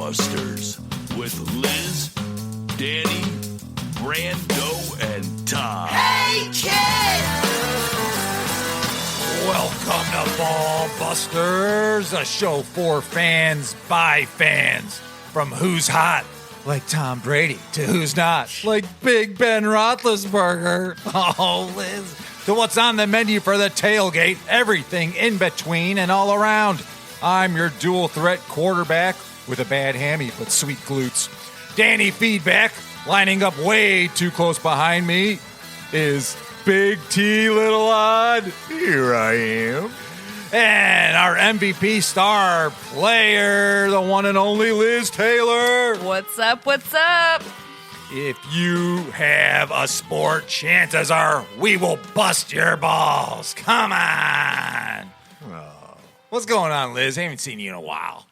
Busters with Liz, Danny, Brando, and Todd. Hey, kid! Welcome to Ball Busters, a show for fans by fans. From who's hot, like Tom Brady, to who's not, like Big Ben Roethlisberger. Oh, Liz. To what's on the menu for the tailgate, everything in between and all around. I'm your dual threat quarterback with a bad hammy but sweet glutes. Danny Feedback, lining up way too close behind me, is Big T Little Odd. Here I am. And our MVP star player, the one and only Liz Taylor. What's up? What's up? If you have a sport, chances are we will bust your balls. Come on. Oh. What's going on, Liz? I haven't seen you in a while.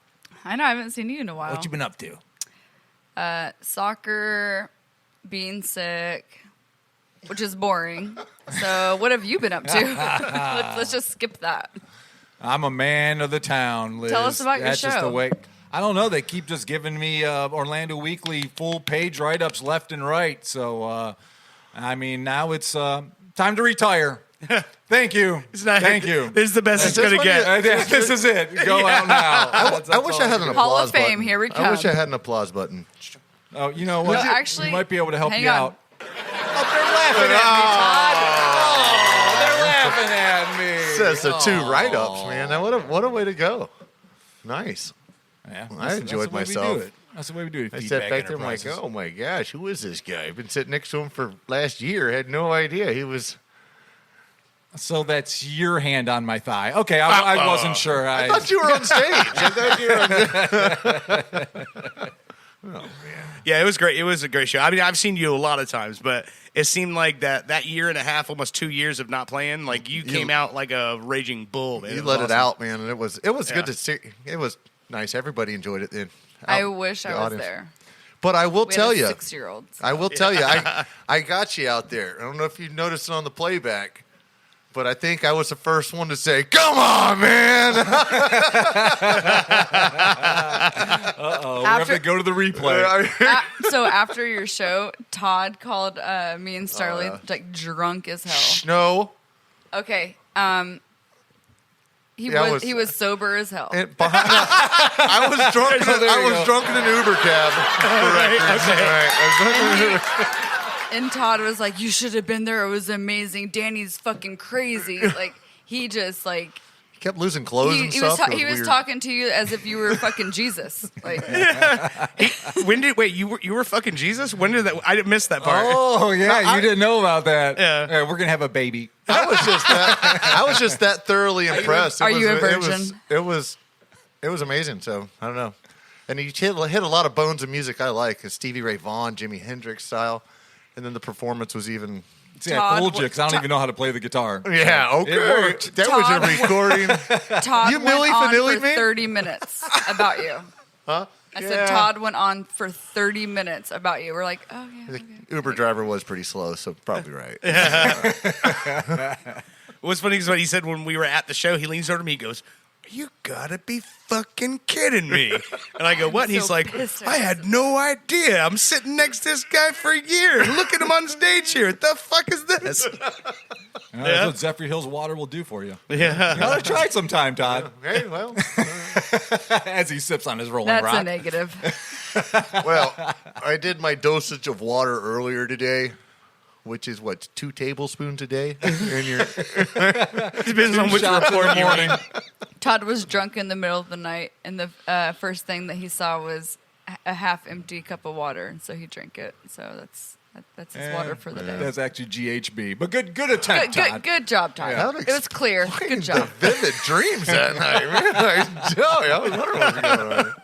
I know, I haven't seen you in a while. What you been up to? Soccer, being sick, which is boring. So what have you been up to? let's just skip that. I'm a man of the town, Liz. Tell us about your That's just the show. way. I don't know. They keep just giving me Orlando Weekly full-page write-ups left and right. So, now it's time to retire. Thank you. Thank you. This is the best it's going to get. This is it. Go out now. I wish I had an applause button. Hall of Fame, here we come. I wish I had an applause button. Oh, you know what? No, actually, we might be able to help hang you on. out. Oh, they're laughing at me, Todd. Oh, they're laughing at me. Says the two write-ups, man. Now, what a way to go. Nice. Yeah, I enjoyed myself. That's the way we do it. I sat back there, I'm like, oh my gosh, who is this guy? I've been sitting next to him for last year. Had no idea he was. So that's your hand on my thigh. Okay, I wasn't sure. I thought you were on stage. I thought you were on... Oh man. Yeah, it was great. It was a great show. I mean, I've seen you a lot of times, but it seemed like that year and a half, almost 2 years of not playing, like you came out like a raging bull, man. You let it out, man, and it was good to see. It was nice. Everybody enjoyed it. I wish I was there. But I will tell you, 6-year-olds. I will tell you, I got you out there. I don't know if you noticed it on the playback, but I think I was the first one to say, "Come on, man!" Uh-oh, we have to go to the replay. So after your show, Todd called me and Starly like drunk as hell. No. Okay. He was sober as hell. I was drunk. I was drunk in an Uber cab. Okay. And Todd was like, "You should have been there. It was amazing. Danny's fucking crazy." Like he just like He kept losing clothes and he stuff. was he was talking to you as if you were fucking Jesus. Like you were fucking Jesus? When did that? I didn't miss that part. Oh yeah, you didn't know about that. Yeah. We're gonna have a baby. I was just that thoroughly impressed. Are you a virgin? It was amazing. So I don't know. And he hit a lot of bones of music I like, Stevie Ray Vaughan, Jimi Hendrix style, and then the performance was even. See, I told you because I don't even know how to play the guitar. Yeah, okay. It worked. That was a recording. Todd You went Milli on Vanilli'd for me? 30 minutes about you. Huh? I said Todd went on for 30 minutes about you. We're like, oh yeah. The Okay. Uber driver was pretty slow, so probably right. What's funny is what he said when we were at the show. He leans over to me, he goes, "You gotta be fucking kidding me!" And I go, "What?" And he's so like, pissed. "I had no idea. I'm sitting next to this guy for a year. Look at him on stage here. What the fuck is this?" That's what Zephyr Hills water will do for you. Yeah. You ought to try it sometime, Todd. Hey, well, As he sips on his rolling That's rock. a negative. I did my dosage of water earlier today, which is 2 tablespoons a day. And you're Depends on which report you're reading. Todd was drunk in the middle of the night, and the first thing that he saw was a half-empty cup of water, and so he drank it. So that's his water for the day. That's actually GHB. But good attempt, Todd. Good job, Todd. Yeah. It was clear. Good job. the vivid dreams that night, man. I tell you, I was wondering what was going on.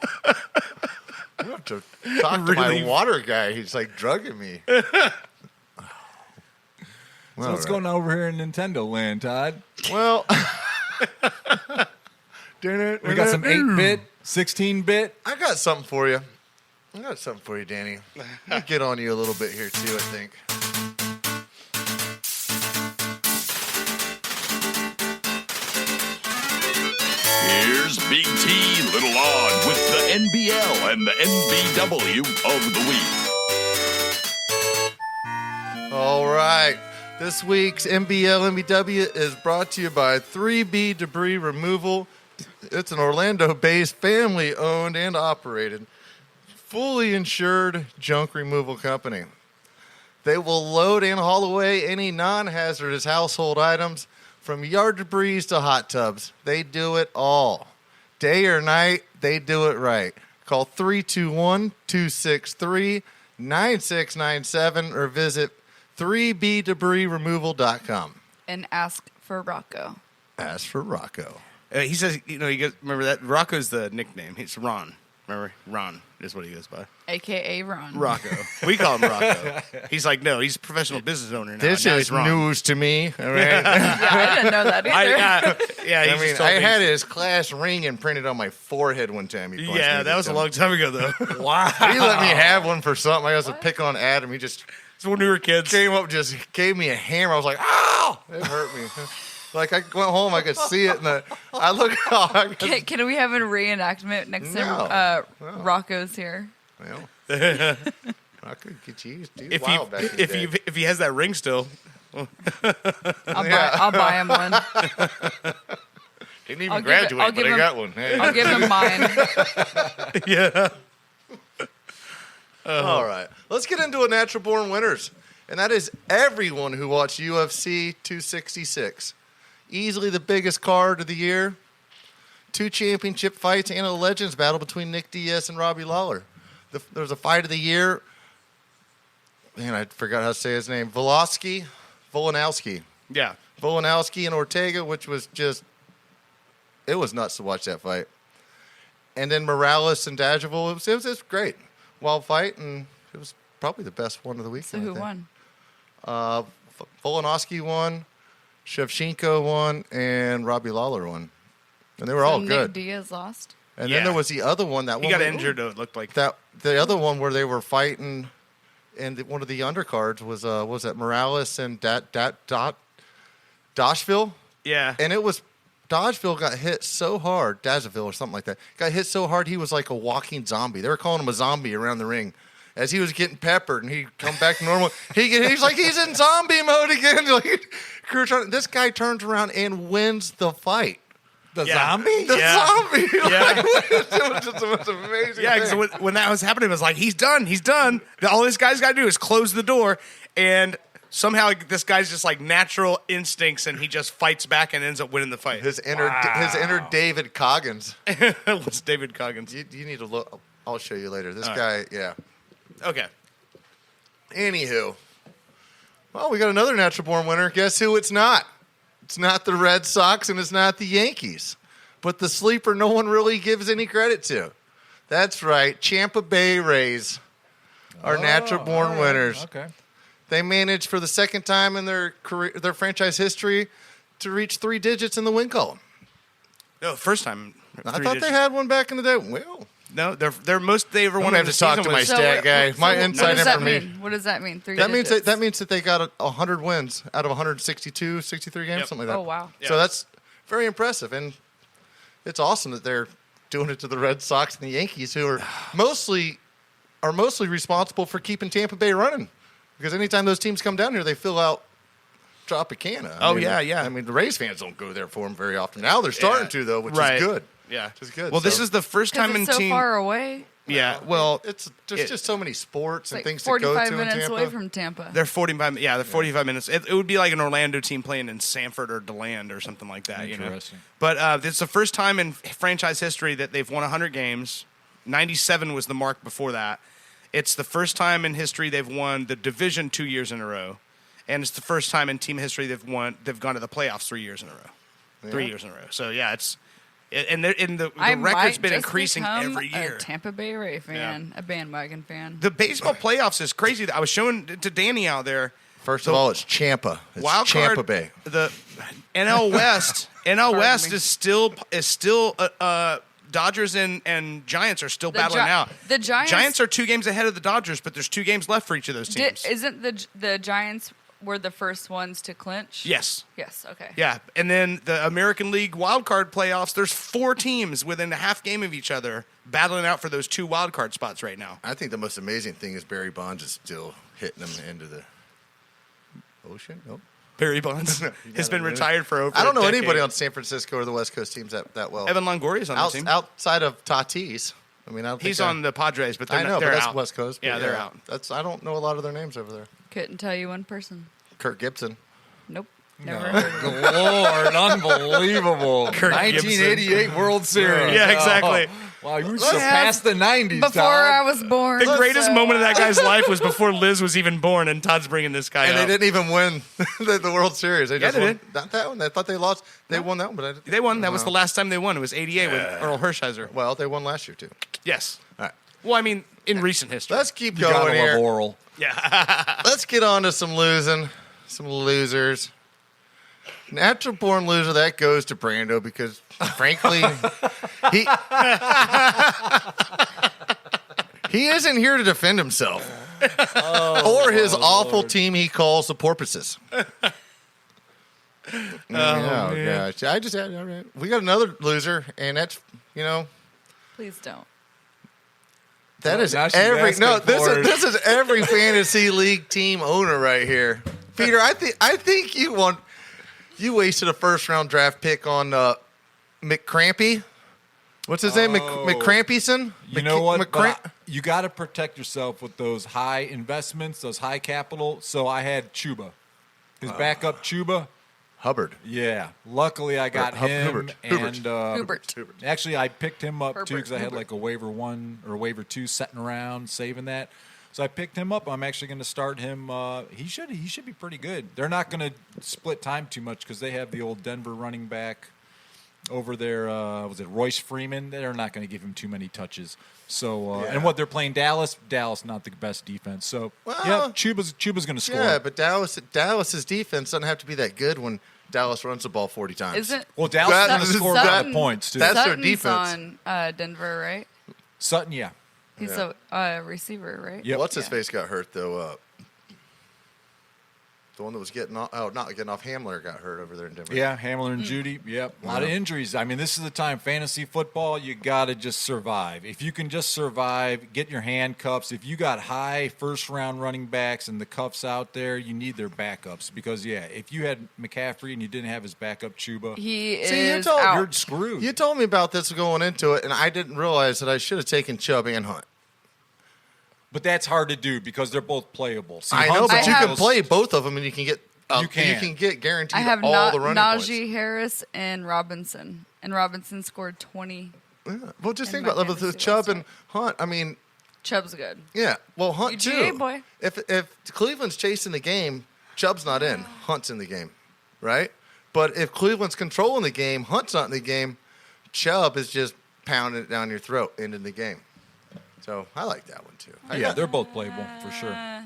I have to talk to my water guy. He's like drugging me. So what's going on over here in Nintendo land, Todd? Well, We got some 8-bit, 16-bit. I got something for you. Danny. I'll get on you a little bit here, too, I think. Here's Big T Little Odd with the NBL and the NBW of the week. All right. This week's NBL NBW is brought to you by 3B Debris Removal. It's an Orlando-based, family-owned and operated, fully insured junk removal company. They will load and haul away any non-hazardous household items, from yard debris to hot tubs. They do it all. Day or night, they do it right. Call 321-263-9697 or visit 3bdebrisremoval.com. And ask for Rocco. Ask for Rocco. He says, you guys remember that? Rocco's the nickname. It's Ron. Remember? Ron is what he goes by. A.K.A. Ron. Rocco. We call him Rocco. He's like, no, he's a professional business owner now. This Now is he's Ron. news to me. All right. Yeah, I didn't know that either. I had his class ring imprinted on my forehead one time. Yeah, that was a long time ago, though. Wow. He let me have one for something. I was to pick on Adam. He just It's when we were kids. came up, just gave me a hammer. I was like, "Ow!" It hurt me. Like I went home, I could see it, and I looked. Can we have a reenactment next No. time Rocco's here? Well, I could get used to wild back in the day. If he has that ring still, I'll buy him one. Didn't even I'll give it- graduate, I'll but give I him- got one. Hey. I'll give him mine. yeah. All right. Let's get into a natural born winners. And that is everyone who watched UFC 266. Easily the biggest card of the year. 2 championship fights and a legends battle between Nick Diaz and Robbie Lawler. There was a fight of the year. Man, I forgot how to say his name. Volkanovski. Yeah. Volkanovski and Ortega, which was just, it was nuts to watch that fight. And then Morales and Dajeville, it was just great. Wild fight, and it was probably the best one of the weekend. So who won? Volkanovski won, Shevchenko won, and Robbie Lawler won. And they were all Nick good. Diaz lost. And Yeah. then there was the other one. He got injured, though, it looked like. The other one where they were fighting, and one of the undercards was that Morales and Dashville? Yeah. And it was, Dodgeville got hit so hard, Dazville or something like that, got hit so hard he was like a walking zombie. They were calling him a zombie around the ring. As he was getting peppered and he'd come back to normal, he's like, he's in zombie mode again. This guy turns around and wins the fight. The Yeah. zombie? The zombie. Yeah. It was just the most amazing Yeah, thing. because when that was happening, it was like, he's done. All this guy's got to do is close the door, and somehow this guy's just like natural instincts, and he just fights back and ends up winning the fight. His inner David Coggins. What's David Coggins? You need to look. I'll show you later. This guy, yeah. Okay. Anywho, well, we got another natural born winner. Guess who it's not? It's not the Red Sox and it's not the Yankees, but the sleeper no one really gives any credit to. That's right, Tampa Bay Rays are natural born winners. Okay. They managed for the second time in their career, their franchise history, to reach 3 digits in the win column. No, first time. I thought they had one back in the day. Well, No, they're most they ever I'm won gonna of have the to talk season to my was. stat guy. My what inside does that information. mean? What does that mean? That means digits? that they got 100 wins out of 162, 63 games, Yep. something like that. Oh, wow. So Yeah. that's very impressive, and it's awesome that they're doing it to the Red Sox and the Yankees, who are mostly responsible for keeping Tampa Bay running. Because anytime those teams come down here, they fill out Tropicana. Oh, yeah. I mean, the Rays fans don't go there for them very often. Now they're starting to, though, which Right. is good. Yeah. Which is good. Well, this So- is the first Because time in it's so team. far away. Yeah. Well, there's just so many sports It's and like things to go to 45 in minutes Tampa. away from Tampa. they're 45. Yeah, they're 45 minutes. It would be like an Orlando team playing in Sanford or DeLand or something like that. You know. Interesting. But it's the first time in franchise history that they've won 100 games. 97 was the mark before that. It's the first time in history they've won the division 2 years in a row, and it's the first time in team history they've gone to the playoffs 3 years in a row. 3 years in a row. So yeah, the I record's might been just increasing become every year. A Tampa Bay Ray fan, a bandwagon fan. The baseball playoffs is crazy. I was showing to Danny out there. First of all, it's Champa. It's Wild Champa card, Bay. The NL West. NL West me. is still Dodgers and Giants are still battling out. The Giants are 2 games ahead of the Dodgers, but there's 2 games left for each of those teams. Isn't the Giants were the first ones to clinch? Yes. Yes. Okay. Yeah, and then the American League wild card playoffs. There's 4 teams within a half game of each other battling out for those 2 wild card spots right now. I think the most amazing thing is Barry Bonds is still hitting them into the ocean. Nope. Barry Bonds has been retired for over I don't a know decade. anybody on San Francisco or the West Coast teams that well. Evan Longoria's on the team. Outside of Tatis. I mean, I don't think He's on the Padres, but I know, they're but that's out. West Coast. But Yeah, they're out. I don't know a lot of their names over there. Couldn't tell you one person. Kirk Gibson. Nope. Never heard of him. Lord, unbelievable. Kirk 1988 World Series. Yeah, exactly. Wow, you surpassed the 90s, Before Todd. I was born. The greatest so- moment of that guy's life was before Liz was even born, and Todd's bringing this guy And up. they didn't even win the World Series. They just they won. did. Not that one. I thought they lost. They won that one, but They won. That was the last time they won. It was 88 with Earl Hershiser. well, they won last year too. Yes. All right. Well, I mean, in recent history. Let's keep You gotta going love here. Oral. Let's get on to some losers. Natural born loser, that goes to Brando because, frankly, he isn't here to defend himself or his awful team he calls the Porpoises. Oh, gosh. I just had, all right. We got another loser, and that's, Please don't. that is now she's every asking for it. this is every fantasy league team owner right here. Peter, I think you wasted a first round draft pick on McCrampy. What's his name? McCrampyson? You know what? McCramp- You got to protect yourself with those high investments, those high capital. So I had Chuba. His backup Chuba. Hubbard. Yeah. Luckily, I got him. Hubert. And Hubert. actually, I picked him up too Herbert. because I had like a waiver 1 or waiver 2 sitting around saving that. So I picked him up. I'm actually going to start him. He should be pretty good. They're not going to split time too much because they have the old Denver running back over there. Was it Royce Freeman? They're not going to give him too many touches. So and what they're playing Dallas. Dallas not the best defense. So yeah, Chuba's going to score. Yeah, but Dallas's defense doesn't have to be that good when Dallas runs the ball 40 times. Isn't Well, Dallas is going to That- score Sutton- 5 points too. That's their Sutton's defense. on Denver, right? Sutton, yeah. He's a receiver, right? Yep. What's his face got hurt though? The one that was getting off, not getting off. Hamler got hurt over there in Denver. Yeah, Hamler and Judy. Yep. A lot of injuries. I mean, this is the time. Fantasy football, you got to just survive. If you can just survive, get your handcuffs. If you got high first-round running backs and the cuffs out there, you need their backups. Because, yeah, if you had McCaffrey and you didn't have his backup Chuba, He See, you is told- out. you're screwed. You told me about this going into it, and I didn't realize that I should have taken Chubb and Hunt. But that's hard to do because they're both playable. See, I know, Hunt's but you I can have- play both of them, and you can get You can. get guaranteed I have all the running Najee points. Harris and Robinson. And Robinson scored 20. Yeah. Well, just in think my about with fantasy Chubb last and Hunt. I mean, Chubb's good. yeah. Well, Hunt UGA too. boy. If Cleveland's chasing the game, Chubb's not in. Hunt's in the game, right? But if Cleveland's controlling the game, Hunt's not in the game. Chubb is just pounding it down your throat, ending the game. So I like that one too. Yeah, they're both playable for sure. I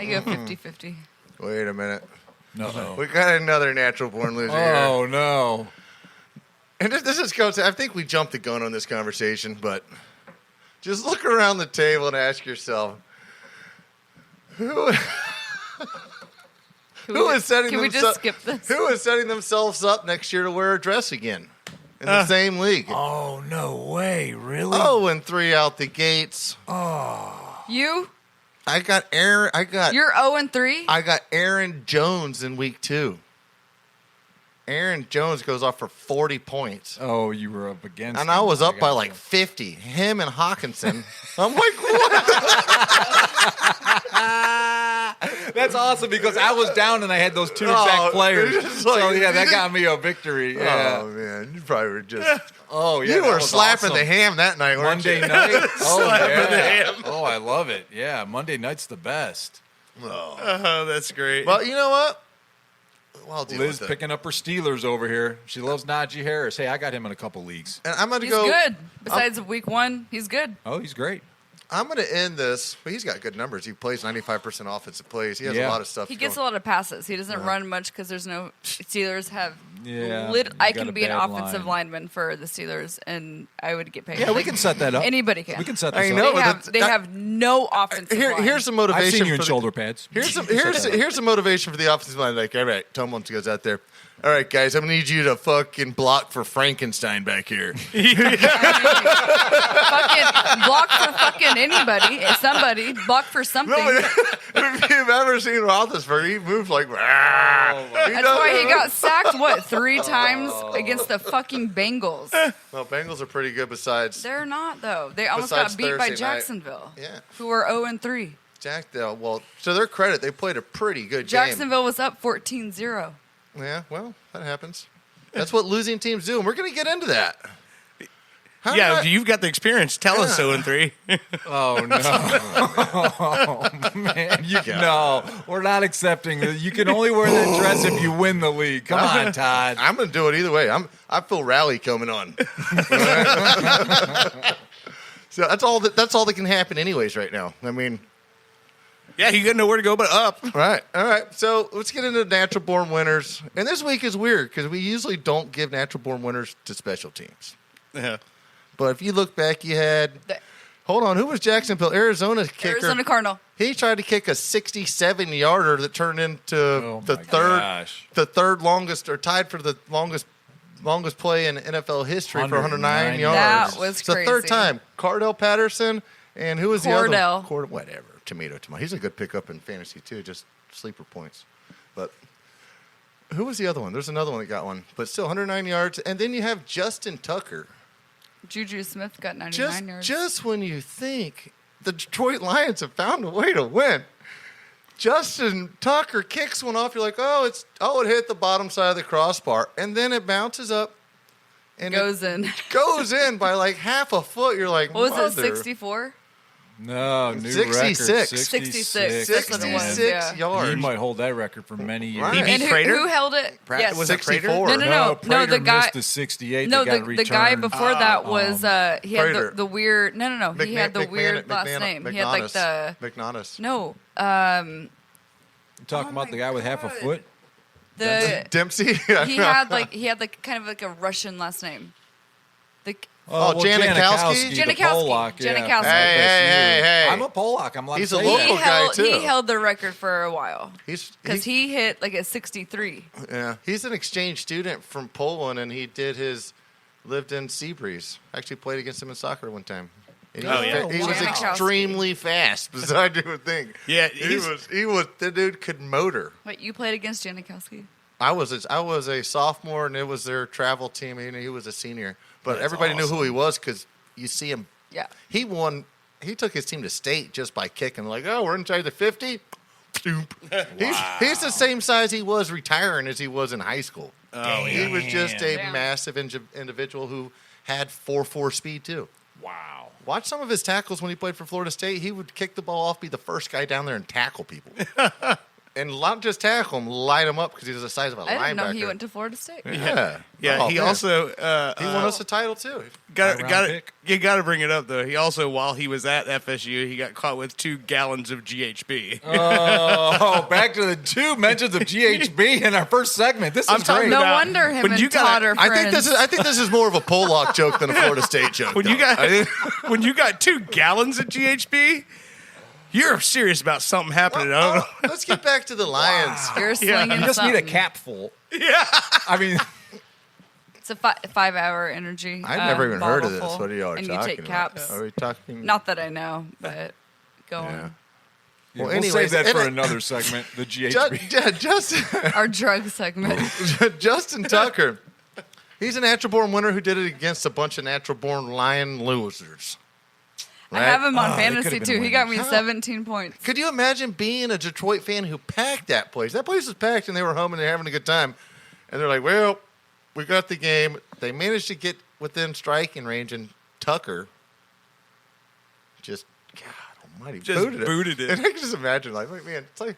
go 50-50. Wait a minute. No. We got another natural born loser here. Oh, no. And this is goes. I think we jumped the gun on this conversation, but just look around the table and ask yourself, who is setting Can we just skip this? Who is setting themselves up next year to wear a dress again in the same league? Oh, no way. Really? 0-3 out the gates. You? I got Aaron. You're 0-3? I got Aaron Jones in week 2. Aaron Jones goes off for 40 points. Oh, you were up against And him. I was up by got like you. 50. Him and Hawkinson. I'm like, what? That's awesome because I was down and I had those 2 Oh, exact players. it's like- So, yeah, that got me a victory. Yeah. Oh, man. You probably were just. Oh, yeah. you that were was slapping awesome. the ham that night, weren't Monday you? night. Oh, Slapping the yeah. ham. Oh, I love it. Yeah, Monday night's the best. Oh, that's great. Well, you know what? Well, I'll deal Liz with it. picking up her Steelers over here. She loves Najee Harris. Hey, I got him in a couple leagues. And I'm going to He's go. good. Besides week 1, he's good. Oh, he's great. I'm going to end this. Well, he's got good numbers. He plays 95% offensive plays. He has a Yeah. lot of stuff. He gets a lot of passes. He doesn't run much because there's no Steelers have Yeah, I you got can a be an bad offensive line. lineman for the Steelers, and I would get paid. Yeah, we can set that up. Anybody can. We can set this I up. know. They but they have no offensive line. Here's the I've motivation. seen you in for the- shoulder pads. Here's the motivation for the offensive line. Like, all right, Tom Muntz goes out there. All right, guys, I'm gonna need you to fucking block for Frankenstein back here. fucking block for fucking anybody, somebody, block for something. If you've ever seen Roethlisberger, he moves like. That's why he got sacked, 3 times against the fucking Bengals. Well, Bengals are pretty good besides They're not, though. They almost Besides got beat by Thursday night. Jacksonville, Yeah. who were 0-3. Jacksonville. Well, to their credit, they played a pretty good game. Jacksonville was up 14-0. Yeah, well, that happens. That's what losing teams do, and we're going to get into that. How Yeah, did I- you've got the experience. Tell us 0-3. Oh no, oh, man! No, we're not accepting it. You can only wear that dress if you win the league. Come on, Todd. I'm going to do it either way. I feel rally coming on. So that's all that can happen anyways right now. I mean, Yeah, you got nowhere to go but up. all right. So let's get into natural born winners. And this week is weird because we usually don't give natural born winners to special teams. Yeah. But if you look back, you had hold on, who was Jacksonville, Arizona kicker? Arizona Cardinal. He tried to kick a 67-yarder that turned into Oh, the my third gosh. the third longest, or tied for the longest play in NFL history for 109 109 yards. That was It's the third crazy. time. Cardell Patterson, and who was the Cordell. other one? Whatever. Tomato. He's a good pickup in fantasy too, just sleeper points. But who was the other one? There's another one that got one, but still 109 yards. And then you have Justin Tucker. Juju Smith got 99 yards. Just when you think the Detroit Lions have found a way to win, Justin Tucker kicks one off. You're like, it hit the bottom side of the crossbar, and then it bounces up and goes it in. goes in by like half a foot. You're like, What was it, mother- 64? No, new 66. record. 66. That's what it was, 66 yeah. yards. He might hold that record for many years. Right. He beat And Prater? who held it? Yes. Was it Prater? 64. No, Prater the guy. missed the 68. No, that got the guy returned. before that was he had Prater. the weird. No. He had the weird last name. He had like the McManus. no. I'm talking Oh about my the guy with half a God. foot. The Dempsey. he had like kind of like a Russian last name. The Janikowski? the Janikowski. Polak, yeah. Janikowski. Hey. I'm a Polak. I'm allowed He's to a say local that. guy, too. He held the record for a while He's because he hit like a 63. Yeah, he's an exchange student from Poland, and he lived in Seabreeze. Actually played against him in soccer one time. And he Oh, was yeah. he was Janikowski. extremely fast, besides you would think. Yeah, he was. The dude could motor. Wait, you played against Janikowski? I was a sophomore, and it was their travel team, and he was a senior. But That's everybody knew who awesome. he was because you see him. Yeah. He won. He took his team to state just by kicking. Like, we're inside the 50. He's the same size he was retiring as he was in high school. Oh, He was just a Damn. massive individual who had 4.4 speed too. Wow. Watch some of his tackles when he played for Florida State. He would kick the ball off, be the first guy down there and tackle people. And not just tackle him, light him up because he was the size of a I linebacker. didn't know he went to Florida State. Yeah. Yeah, Oh, he man. also He won us a title too. got High-round pick. you got to bring it up though. He also, while he was at FSU, he got caught with 2 gallons of GHB. Oh, back to the 2 mentions of GHB in our first segment. This I'm is talking great. No about- wonder him when and you got- Todd are I friends. think this is more of a Pollock joke than a Florida State joke. when you though. got I think- when you got 2 gallons of GHB, you're serious about something happening. I don't know. Let's get back to the Lions. You're slinging You just need a something. cap full. Yeah. I mean, It's a 5-hour energy. I've never even heard of bottle this. full, What are y'all and talking you take about? caps. Are we talking? Not that I know, but go Yeah. on. we'll anyways, save that and for it- another segment, the GHB. Our drug segment. Justin Tucker. He's a natural born winner who did it against a bunch of natural born Lion losers. I have him on Oh, they could've fantasy been too. He winners. got me How? 17 points. Could you imagine being a Detroit fan who packed that place? That place was packed, and they were home and they're having a good time. And they're like, well, we got the game. They managed to get within striking range, and Tucker just, God almighty, Just booted it. And I can just imagine, like, man, it's like,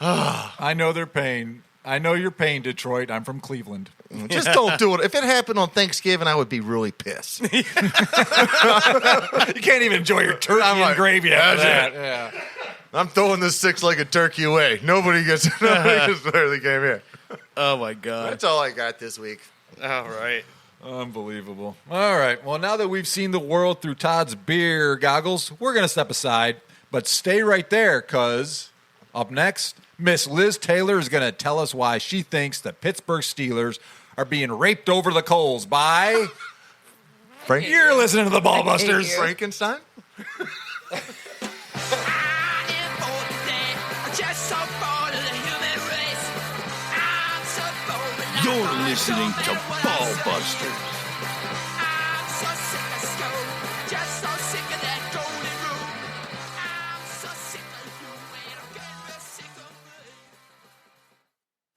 I know their pain. I know your pain, Detroit. I'm from Cleveland. just don't do it. If it happened on Thanksgiving, I would be really pissed. You can't even enjoy your turkey I'm like, and gravy after that's that. Yeah. I'm throwing this 6-legged turkey away. Nobody gets to play the game here. Oh, my God. That's all I got this week. All right. Unbelievable. All right. Well, now that we've seen the world through Todd's beer goggles, we're going to step aside. But stay right there, because up next, Miss Liz Taylor is going to tell us why she thinks the Pittsburgh Steelers are being raped over the coals by... You're listening to the Ballbusters. Frankenstein? You're listening to Ballbusters.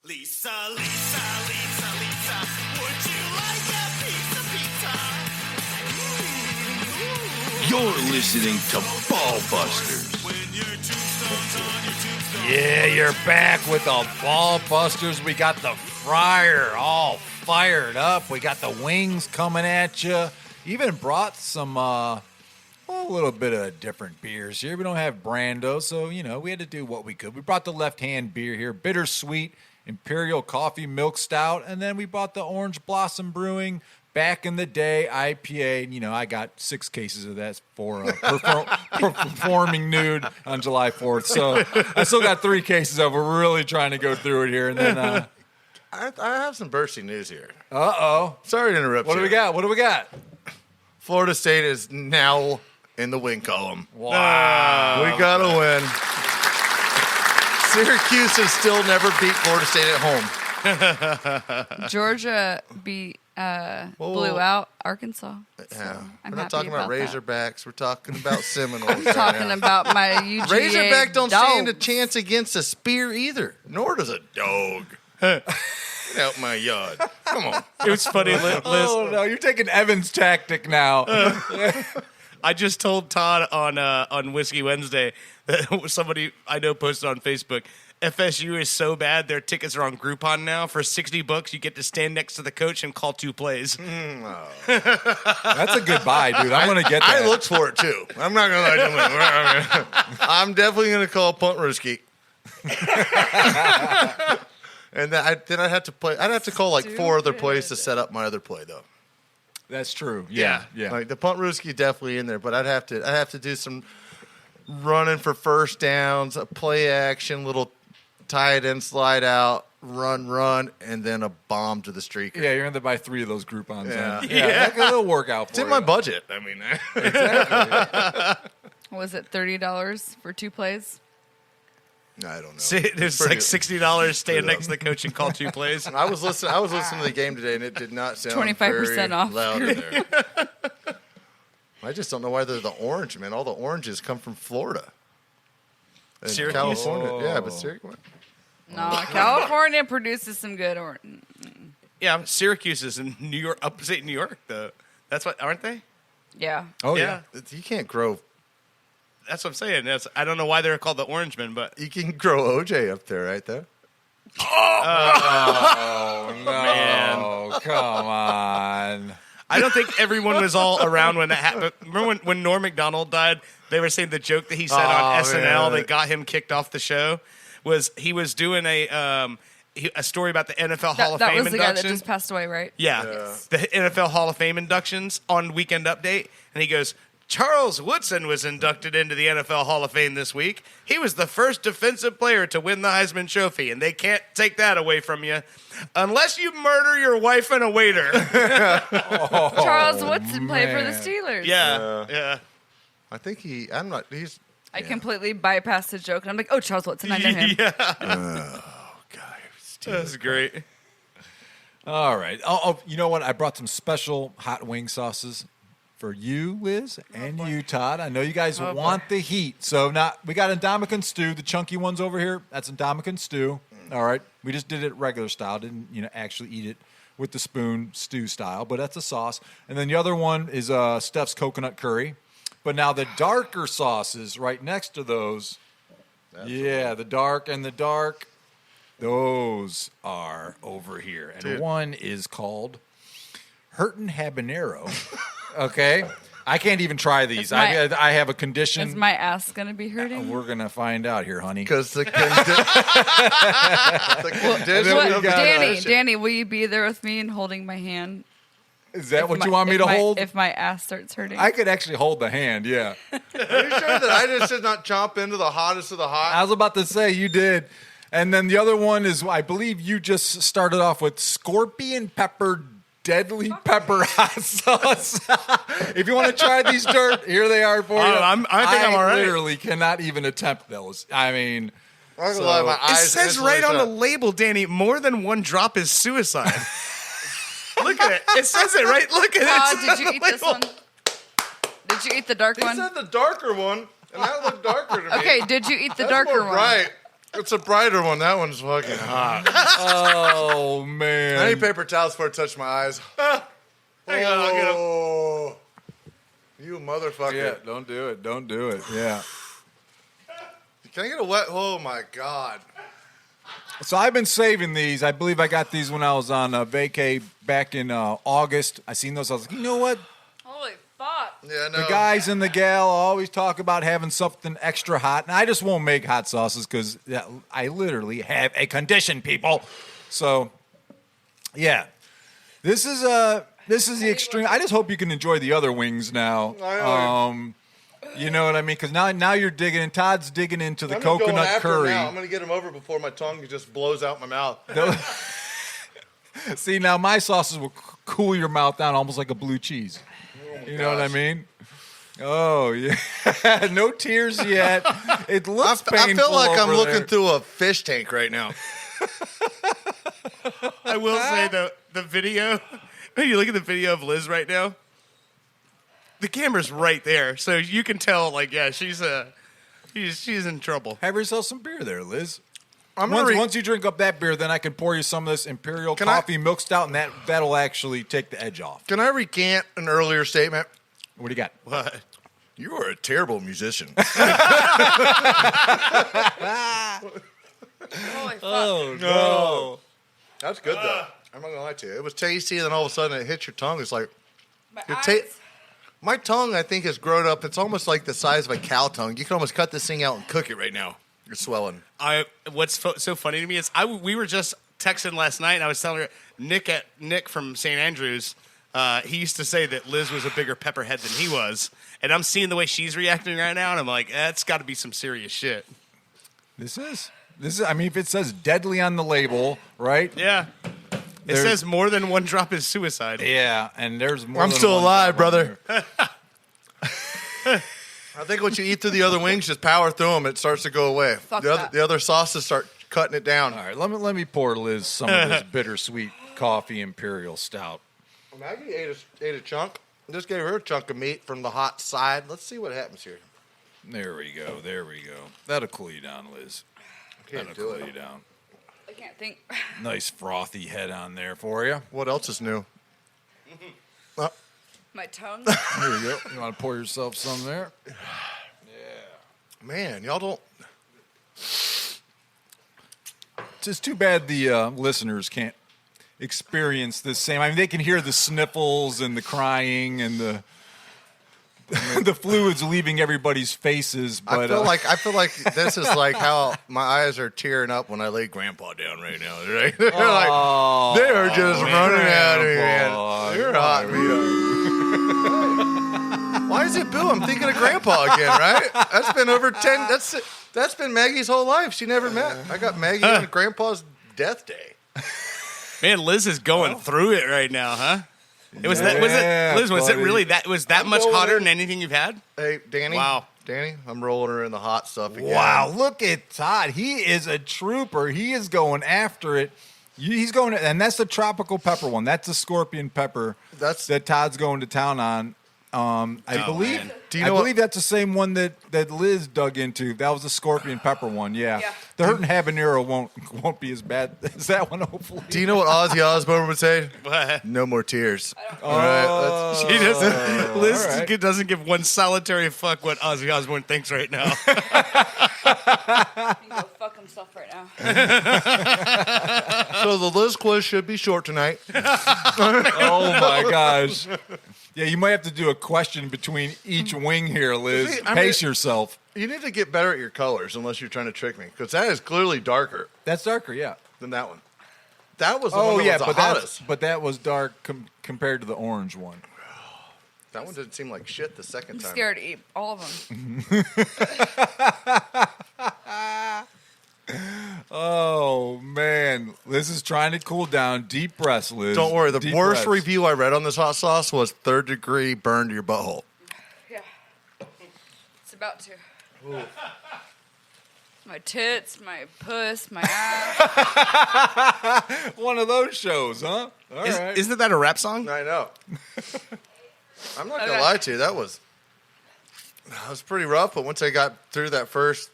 Lisa, Lisa, Lisa, Lisa, would you like a piece of pizza? You're listening to Ballbusters. When your tombstone's on your tombstone. Yeah, you're back with the Ballbusters. We got the fryer all fired up. We got the wings coming at you. Even brought some, a little bit of different beers here. We don't have Brando, so, we had to do what we could. We brought the left-hand beer here, bittersweet Imperial Coffee Milk Stout, and then we bought the Orange Blossom Brewing back in the day IPA. I got 6 cases of that for performing nude on July 4th. So I still got 3 cases of it. We're really trying to go through it here. And then I have some bursting news here. Uh-oh. Sorry to interrupt What you. do we got? Florida State is now in the win column. Wow. We got to win. Syracuse has still never beat Florida State at home. Georgia blew out Arkansas. So Yeah. I'm We're not happy talking about that. Razorbacks. We're talking about Seminoles. right Talking now. about my UGA Razorback don't stand a dogs. chance against a spear either, nor does a dog. Get out my yard. Come on. It was funny, Liz. Oh, no, you're taking Evan's tactic now. I just told Todd on Whiskey Wednesday that somebody I know posted on Facebook, FSU is so bad their tickets are on Groupon now. For $60, you get to stand next to the coach and call 2 plays. That's a good buy, dude. I'm going to get that. I looked for it too. I'm not gonna lie to you. I'm definitely gonna call Punt Ruski. And then I'd have to play. I'd have to call like 4 other plays to set up my other play though. That's true. Yeah. Yeah. Like the Punt Ruski definitely in there, but I'd have to do some running for first downs, a play action, little tie it in, slide out, run, and then a bomb to the streaker. Yeah, you're going to buy 3 of those Groupons. Yeah. Then. Yeah. It'll work out for It's in you. my budget. I mean, Was it $30 for 2 plays? I don't know. There's Pretty- like $60 stand next to the coach and call 2 plays. I was listening to the game today, and it did not sound 25% very off. loud in there. I just don't know why they're the orange, man. All the oranges come from Florida, and Syracuse? California. Yeah, but Syracuse. No, California produces some good Yeah, Syracuse is in New York, upstate New York, though. That's what, aren't they? Yeah. Oh, yeah. You can't grow. That's what I'm saying. I don't know why they're called the Orangemen, but You can grow OJ up there, right there. Oh, no. Man. Come on. I don't think everyone was all around when that happened. Remember when Norm Macdonald died? They were saying the joke that he said on SNL that got him kicked off the show was he was doing a story about the NFL Hall of That Fame was the guy that induction. just passed away, right? Yeah. The NFL Hall of Fame inductions on Weekend Update. And he goes, Charles Woodson was inducted into the NFL Hall of Fame this week. He was the first defensive player to win the Heisman Trophy, and they can't take that away from you unless you murder your wife and a waiter. Charles Woodson played for the man. Steelers. Yeah. I think he's. I completely bypassed the joke, and I'm like, oh, Charles Woodson, I know him. God, That's great. All right. Oh, you know what? I brought some special hot wing sauces for you, Liz, and you, Todd. I know you guys want the heat. So now we got Indomitian stew, the chunky ones over here. That's Indomitian stew. All right. We just did it regular style. Didn't, actually eat it with the spoon stew style, but that's a sauce. And then the other one is Steph's coconut curry. But now the darker sauces right next to those. Yeah, the dark and the dark. Those are over here. And one is called Hurtin' Habanero. Okay. I can't even try these. Is my- I have a condition. Is my ass gonna be hurting? We're gonna find out here, honey. Because the condition What, of the Danny, will you be there with me and holding my hand? Is that what If you my- want me if to my- hold? If my ass starts hurting. I could actually hold the hand. Yeah. Are you sure that I just did not chomp into the hottest of the hot? I was about to say you did. And then the other one is, I believe you just started off with scorpion pepper, deadly pepper hot sauce. If you want to try these, Dirt, here they are for you. I think I'm all right. literally cannot even attempt those. I mean, I'm not gonna lie, my It eyes says instantly right on the shut. label, Danny, more than one drop is suicide. Look at it. It says it right. Look at it. Oh, It's did you on the eat this label. one? Did you eat the dark He one? said the darker one, and that looked darker to me. Okay, did you eat the That's darker more one? bright. It's a brighter one. That one's fucking hot. oh, I man. need paper towels before it touched my eyes. Hang on, I'll get 'em. Oh, you motherfucker. Yeah, don't do it. Don't do it. Yeah. Can I get a wet? Oh, my God. So I've been saving these. I believe I got these when I was on vacay back in August. I seen those. I was like, you know what? Holy fuck. Yeah, no. The guys and the gal always talk about having something extra hot, and I just won't make hot sauces because I literally have a condition, people. So, yeah, this is the extreme. I just hope you can enjoy the other wings now. I know. You know what I mean? Because now you're digging, and Todd's digging into the I'm going coconut after him curry. now. I'm going to get him over before my tongue just blows out my mouth. See, now my sauces will cool your mouth down almost like a blue cheese. You know what I gosh. mean? Oh, yeah. No tears yet. It looks I painful feel like I'm over looking there. through a fish tank right now. I will say the video. When you look at the video of Liz right now, the camera's right there, so you can tell. Like, yeah, she's in trouble. Have yourself some beer there, Liz. I'm gonna Once you drink up that beer, then I can pour you some of this Imperial Can I- Coffee Milk Stout, and that'll actually take the edge off. Can I recant an earlier statement? What do you got? What? You are a terrible musician. Holy fuck. No. That's good though. I'm not gonna lie to you. It was tasty, and then all of a sudden it hits your tongue. It's like My your eyes. my tongue. I think has grown up. It's almost like the size of a cow tongue. You can almost cut this thing out and cook it right now. You're swelling. What's so funny to me is we were just texting last night, and I was telling her Nick from St. Andrews. He used to say that Liz was a bigger pepperhead than he was, and I'm seeing the way she's reacting right now, and I'm like, that's got to be some serious shit. This is. I mean, if it says deadly on the label, right? Yeah. It There's- says more than one drop is suicide. Yeah, and there's more. I'm than still one alive, drop on brother. there. I think once you eat through the other wings, just power through them. It starts to go away. Fuck that. The other sauces start cutting it down. All right, let me pour Liz some of this bittersweet coffee Imperial Stout. Maggie ate a chunk. Just gave her a chunk of meat from the hot side. Let's see what happens here. There we go. That'll cool you down, Liz. Can't That'll do cool you it. down. I can't think. Nice frothy head on there for you. What else is new? My tongue. There you go. You want to pour yourself some there? Man, y'all don't. It's just too bad the listeners can't experience the same. I mean, they can hear the sniffles and the crying and the the fluids leaving everybody's faces. But I feel like this is like how my eyes are tearing up when I lay Grandpa down right now. Right? They're like they are just running out of here. Grandpa. Man. You're hot me up. Why is it Boo? I'm thinking of Grandpa again, right? That's been over 10. That's been Maggie's whole life. She never met. I got Maggie on Grandpa's death day. Man, Liz is going through it right now, huh? Was Yeah, it Liz? Was it buddy. really that? Was that I'm much going hotter in. than anything you've had? Hey, Danny. Wow. Danny, I'm rolling her in the hot stuff again. wow, look at Todd. He is a trooper. He is going after it. He's going, and that's the tropical pepper one. That's the scorpion pepper. That Todd's going to town on. I believe. man. Do you I know what- believe that's the same one that Liz dug into. That was the scorpion pepper one. Yeah. Yeah. The hurt and habanero won't be as bad as that one. Hopefully. Do you know what Ozzy Osbourne would say? What? No more tears. All right, She doesn't. Liz all right. doesn't give one solitary fuck what Ozzy Osbourne thinks right now. He can go fuck himself right now. so the Liz quiz should be short tonight. Oh my gosh. Yeah, you might have to do a question between each wing here, Liz. See, I Pace mean- yourself. You need to get better at your colors unless you're trying to trick me, because that is clearly darker That's darker, yeah. than that one. That was the one that was the hottest. but that was dark compared to the orange one. That one didn't seem like shit the second I'm time. scared to eat all of them. Oh, man. Liz is trying to cool down. Deep breaths, Liz. Don't worry. The Deep worst breaths. review I read on this hot sauce was 3rd degree burn to your butthole. Yeah. It's about to. My tits, my puss, my ass. One of those shows, huh? All right. Isn't that a rap song? I know. I'm not Okay. gonna lie to you. That was pretty rough. But once I got through that first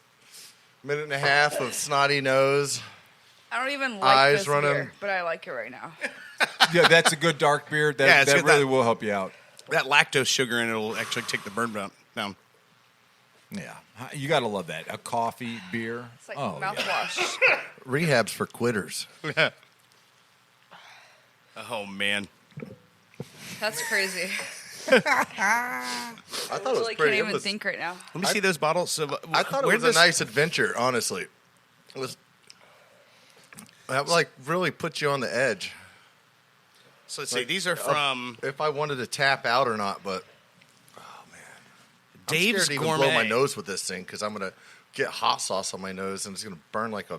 minute and a half of snotty nose, I don't even like Eyes this running. beer, but I like it right now. Yeah, that's a good dark beer. That, Yeah, it's that good. really That- will help you out. That lactose sugar in it will actually take the burn down. Yeah. You got to love that. A coffee, beer. It's like oh, yeah. mouthwash. rehab's for quitters. Oh, man. That's crazy. I thought I it was really pretty. can't It even was- think right now. Let me see those bottles. So, I thought it where was does- a nice adventure. Honestly, it was. That like really put you on the edge. So let's see. These are from If I wanted to tap out or not, but I'm Dave's scared to even Gourmet. blow my nose with this thing because I'm gonna get hot sauce on my nose and it's gonna burn like a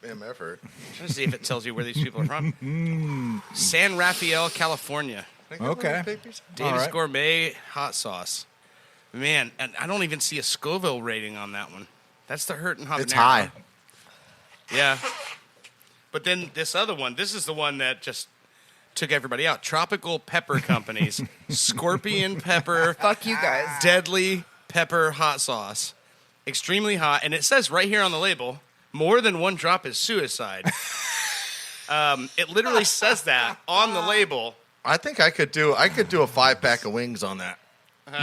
MFer. Trying to see if it tells you where these people are from. San Rafael, California. Okay. Dave's All right. Gourmet hot sauce. Man, and I don't even see a Scoville rating on that one. That's the hurt and habanero. It's high. Yeah. But then this other one, this is the one that just took everybody out. Tropical Pepper Company's Scorpion Pepper Fuck you guys. Deadly Pepper Hot Sauce. Extremely hot. And it says right here on the label, more than one drop is suicide. It literally says that on the label. I think I could do a 5-pack of wings on that.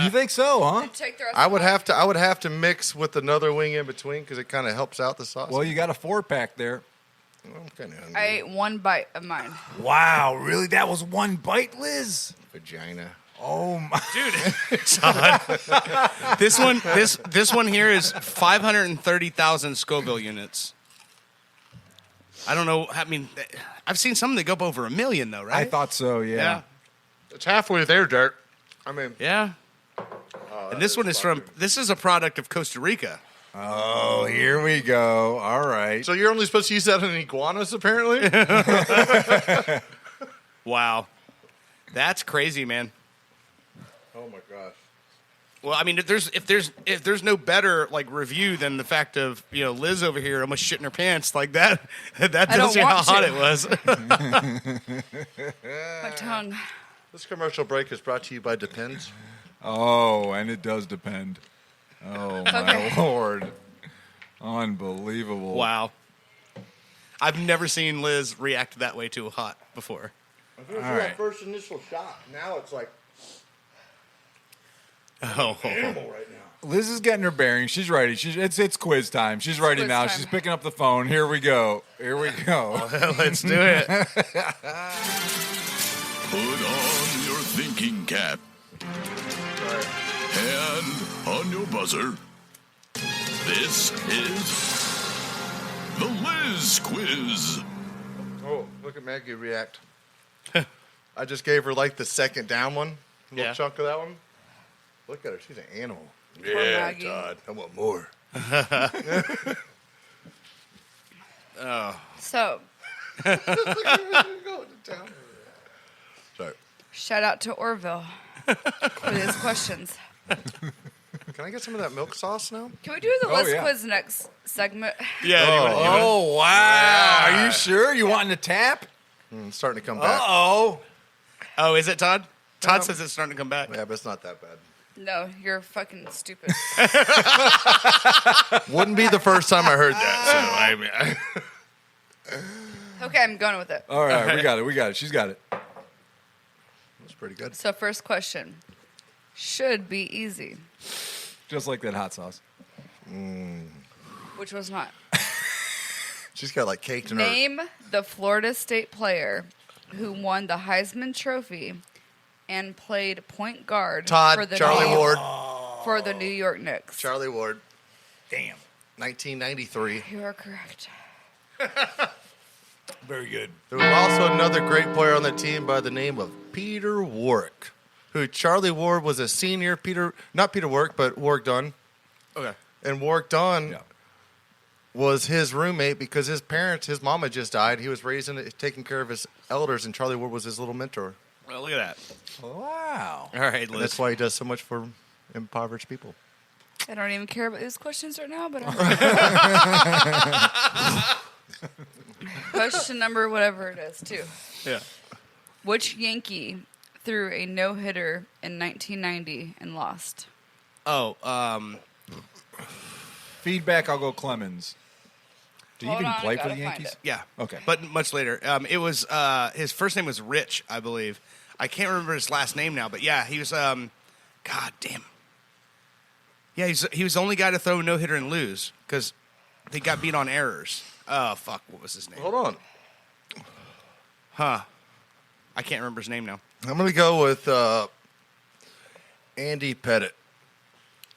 You think so, huh? Take the rest I of would mine. have to mix with another wing in between because it kind of helps out the sauce. Well, you got a 4-pack there. I'm kind of hungry. I ate one bite of mine. Wow, really? That was one bite, Liz? Vagina. Oh, my. Dude, Todd. This one here is 530,000 Scoville units. I don't know. I mean, I've seen some that go up over 1 million, though, right? I thought so, yeah. It's halfway there, Dirt. I mean, Yeah. And this one is from. This is a product of Costa Rica. Oh, here we go. All right. so you're only supposed to use that on iguanas, apparently? Wow, that's crazy, man. Oh my gosh. Well, I mean, if there's no better like review than the fact of Liz over here almost shitting her pants like that. That tells you how want hot to. it was. My tongue. This commercial break is brought to you by Depends. Oh, and it does depend. Oh, my Okay. Lord. Unbelievable. Wow, I've never seen Liz react that way to hot before. All right. first initial shot. Now it's like Oh, animal right now. Liz is getting her bearings. She's ready. It's quiz time. She's ready quiz now. time. She's picking up the phone. Here we go. Here we go. let's do it. Put on your thinking cap and on your buzzer. This is the Liz Quiz. Oh, look at Maggie react. I just gave her like the second down one. A little Yeah. chunk of that one. Look at her. She's an animal. Maggie. Todd. I want more. So, Going to town. Sorry. shout out to Orville for his questions. Can I get some of that milk sauce now? Can we do the Oh, list yeah. quiz next segment? Yeah. Oh, wow. Are you sure? You wanting to tap? It's starting to come back. Uh-oh. Oh, is it Todd? Todd says it's starting to come back. Yeah, but it's not that bad. No, you're fucking stupid. Wouldn't be the first time I heard that. So Okay, I'm going with it. All right, we got it. We got it. She's got it. that's pretty good. So, first question should be easy, Just like that hot sauce. which was not. She's got like caked in her. Name the Florida State player who won the Heisman Trophy and played point guard Todd, for the Charlie Ward. for the New York Knicks. Charlie Ward, Damn. 1993. You are correct. Very good. There was also another great player on the team by the name of Peter Warwick, who Charlie Ward was a senior. Not Peter Warwick, but Warwick Dunn. Okay. And Warwick Dunn Yeah. was his roommate because his mama just died. He was taking care of his elders, and Charlie Ward was his little mentor. Well, look at that. Wow. All right, And Liz. that's why he does so much for impoverished people. I don't even care about these questions right now, but question number whatever it is, too. Yeah. Which Yankee threw a no-hitter in 1990 and lost? Oh, Feedback, I'll go Clemens. Did he Hold even on, play I for gotta the find Yankees? it. yeah. Okay. But much later. It was his first name was Rich, I believe. I can't remember his last name now, but yeah, he was. God damn. Yeah, he was the only guy to throw a no hitter and lose because they got beat on errors. Oh fuck, what was his name? Hold on. Huh? I can't remember his name now. I'm going to go with Andy Pettit.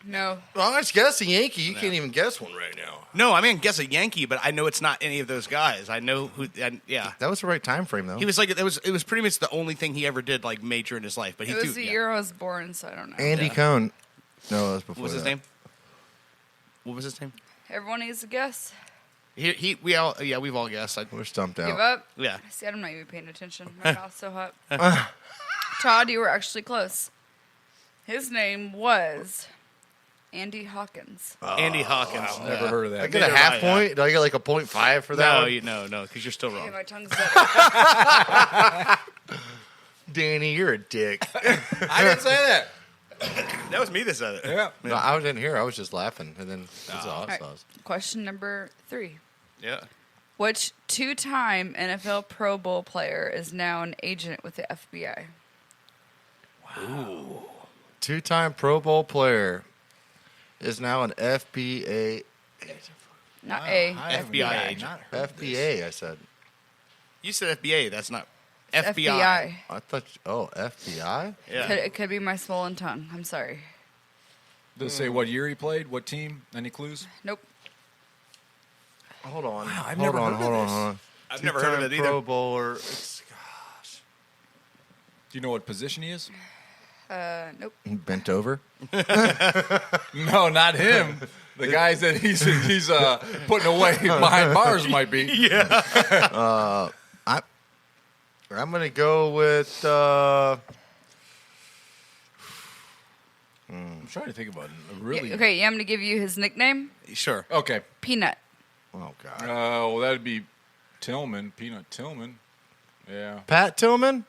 No. Well, I was guessing Yankee. You can't even guess one right now. No, I mean guess a Yankee, but I know it's not any of those guys. I know who. Yeah, That was the right time frame, though. he was like it was pretty much the only thing he ever did like major in his life. But he It was threw, the yeah. year I was born, so I don't know. Andy Yeah. Cohn. No, that was before What was his that. name? What was his name? Everyone needs a guess. We've all guessed. We're stumped Give out. up? Yeah. See, I'm not even paying attention. My mouth's so hot. Todd, you were actually close. His name was Andy Hawkins. Andy Hawkins. Never heard of I that. get a Neither half have I, yeah. point. Do I get like a 0.5 for that No, one? no, because you're still Hey, wrong. my tongue's better. Danny, you're a dick. I didn't say that. That was me that said it. Yeah. No, I didn't hear. I was just laughing, and then it's hot All right, sauce. question number 3. Yeah. Which 2-time NFL Pro Bowl player is now an agent with the FBI? Two-time Pro Bowl player is now an FBA. Not A. FBI agent. FBA, I said. You said FBA. That's not It's FBI. I thought. Oh, FBI. Yeah. It could be my swollen tongue. I'm sorry. Does it say what year he played? What team? Any clues? Nope. Hold on. I've hold never on. heard of Hold on. this. Hold on. I've never heard of it Two-time either. Pro Bowler. It's, gosh. Do you know what position he is? Nope. Bent over. No, not him. The guys that he's putting away behind bars might be. Yeah. I'm gonna go with. I'm trying to think about it. Really? Okay, yeah, I'm going to give you his nickname. Sure. Okay. Peanut. Oh God. Well, that'd be Tillman, Peanut Tillman. Yeah. Pat Tillman.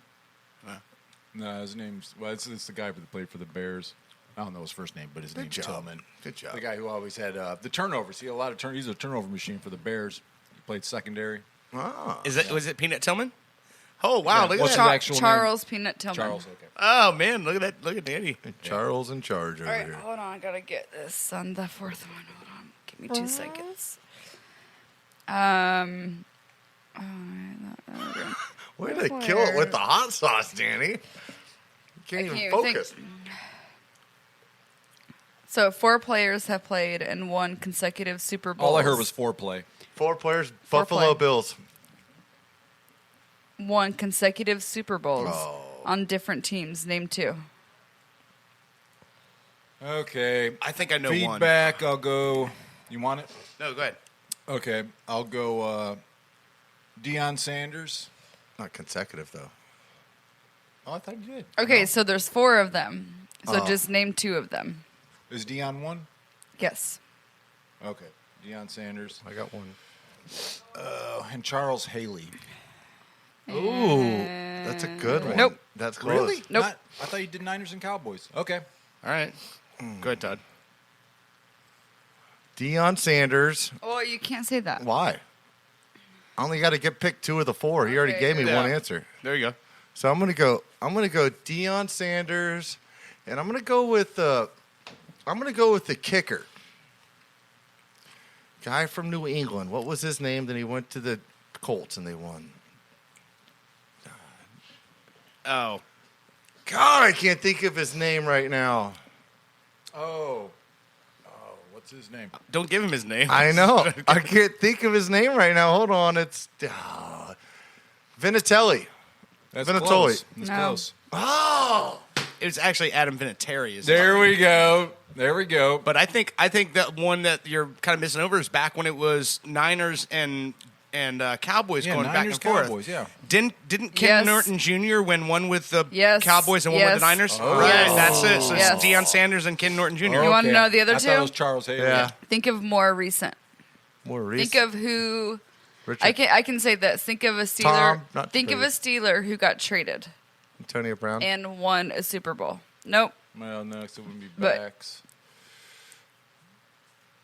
No, his name's it's the guy that played for the Bears. I don't know his first name, but his name's job. Tillman. Good job. The guy who always had the turnovers. He had a lot of He's a turnover machine for the Bears. He played secondary. Ah. Was it Peanut Tillman? Oh wow! Yeah. Look at What's that. his actual name? Charles Peanut Tillman. Charles. Okay. Oh man, look at that! Look at Danny. Charles in charge over All right, here. hold on. I got to get this on the fourth one. Hold on. Give me 2 seconds. Way to kill it with the hot sauce, Danny. You can't even focus. So 4 players have played and won consecutive Super Bowls. All I heard was foreplay. 4 players. Four Buffalo play. Bills. won consecutive Super Bowls Oh. on different teams. Name 2. Okay. I think I know one. Feedback. I'll go. You want it? No, go ahead. Okay. I'll go. Deion Sanders. Not consecutive though. Oh, I thought you did. Okay, so there's 4 of them. So Oh. just name 2 of them. Is Deion one? Yes. Okay. Deion Sanders. I got one. And Charles Haley. Ooh, that's a good one. Nope. That's close. Nope. I thought you did Niners and Cowboys. Okay. All right. Go ahead, Todd. Deion Sanders. Oh, you can't say that. Why? I only got to get picked 2 of the 4. He already Okay. gave me Yeah. one answer. There you go. So I'm gonna go Deion Sanders, and I'm gonna go with the kicker. Guy from New England. What was his name? Then he went to the Colts and they won. Oh, God, I can't think of his name right now. What's his name? Don't give him his name. I know. I can't think of his name right now. Hold on. It's Vinatelli. That's Vinatelli. close. That's No. close. Oh, It was actually Adam Vinatieri. There we go. There we go. But I think that one that you're kind of missing over is back when it was Niners and Cowboys going back Niners, and forth. Cowboys, yeah. Didn't Ken Yes. Norton Jr. win one with the Yes. Cowboys and one with the Yes. Niners? Oh. Right, Yes. that's it. So Yes. it's Deion Sanders and Ken Norton Jr. You wanna know the other I two? thought it was Charles Haley. yeah. Think of more recent. More recent. Think of who. Richard I can say this. Think of a Steeler. Tom, not think of a Steeler who got traded Antonio Brown. and won a Super Bowl. Nope. Well, next it would be But- backs.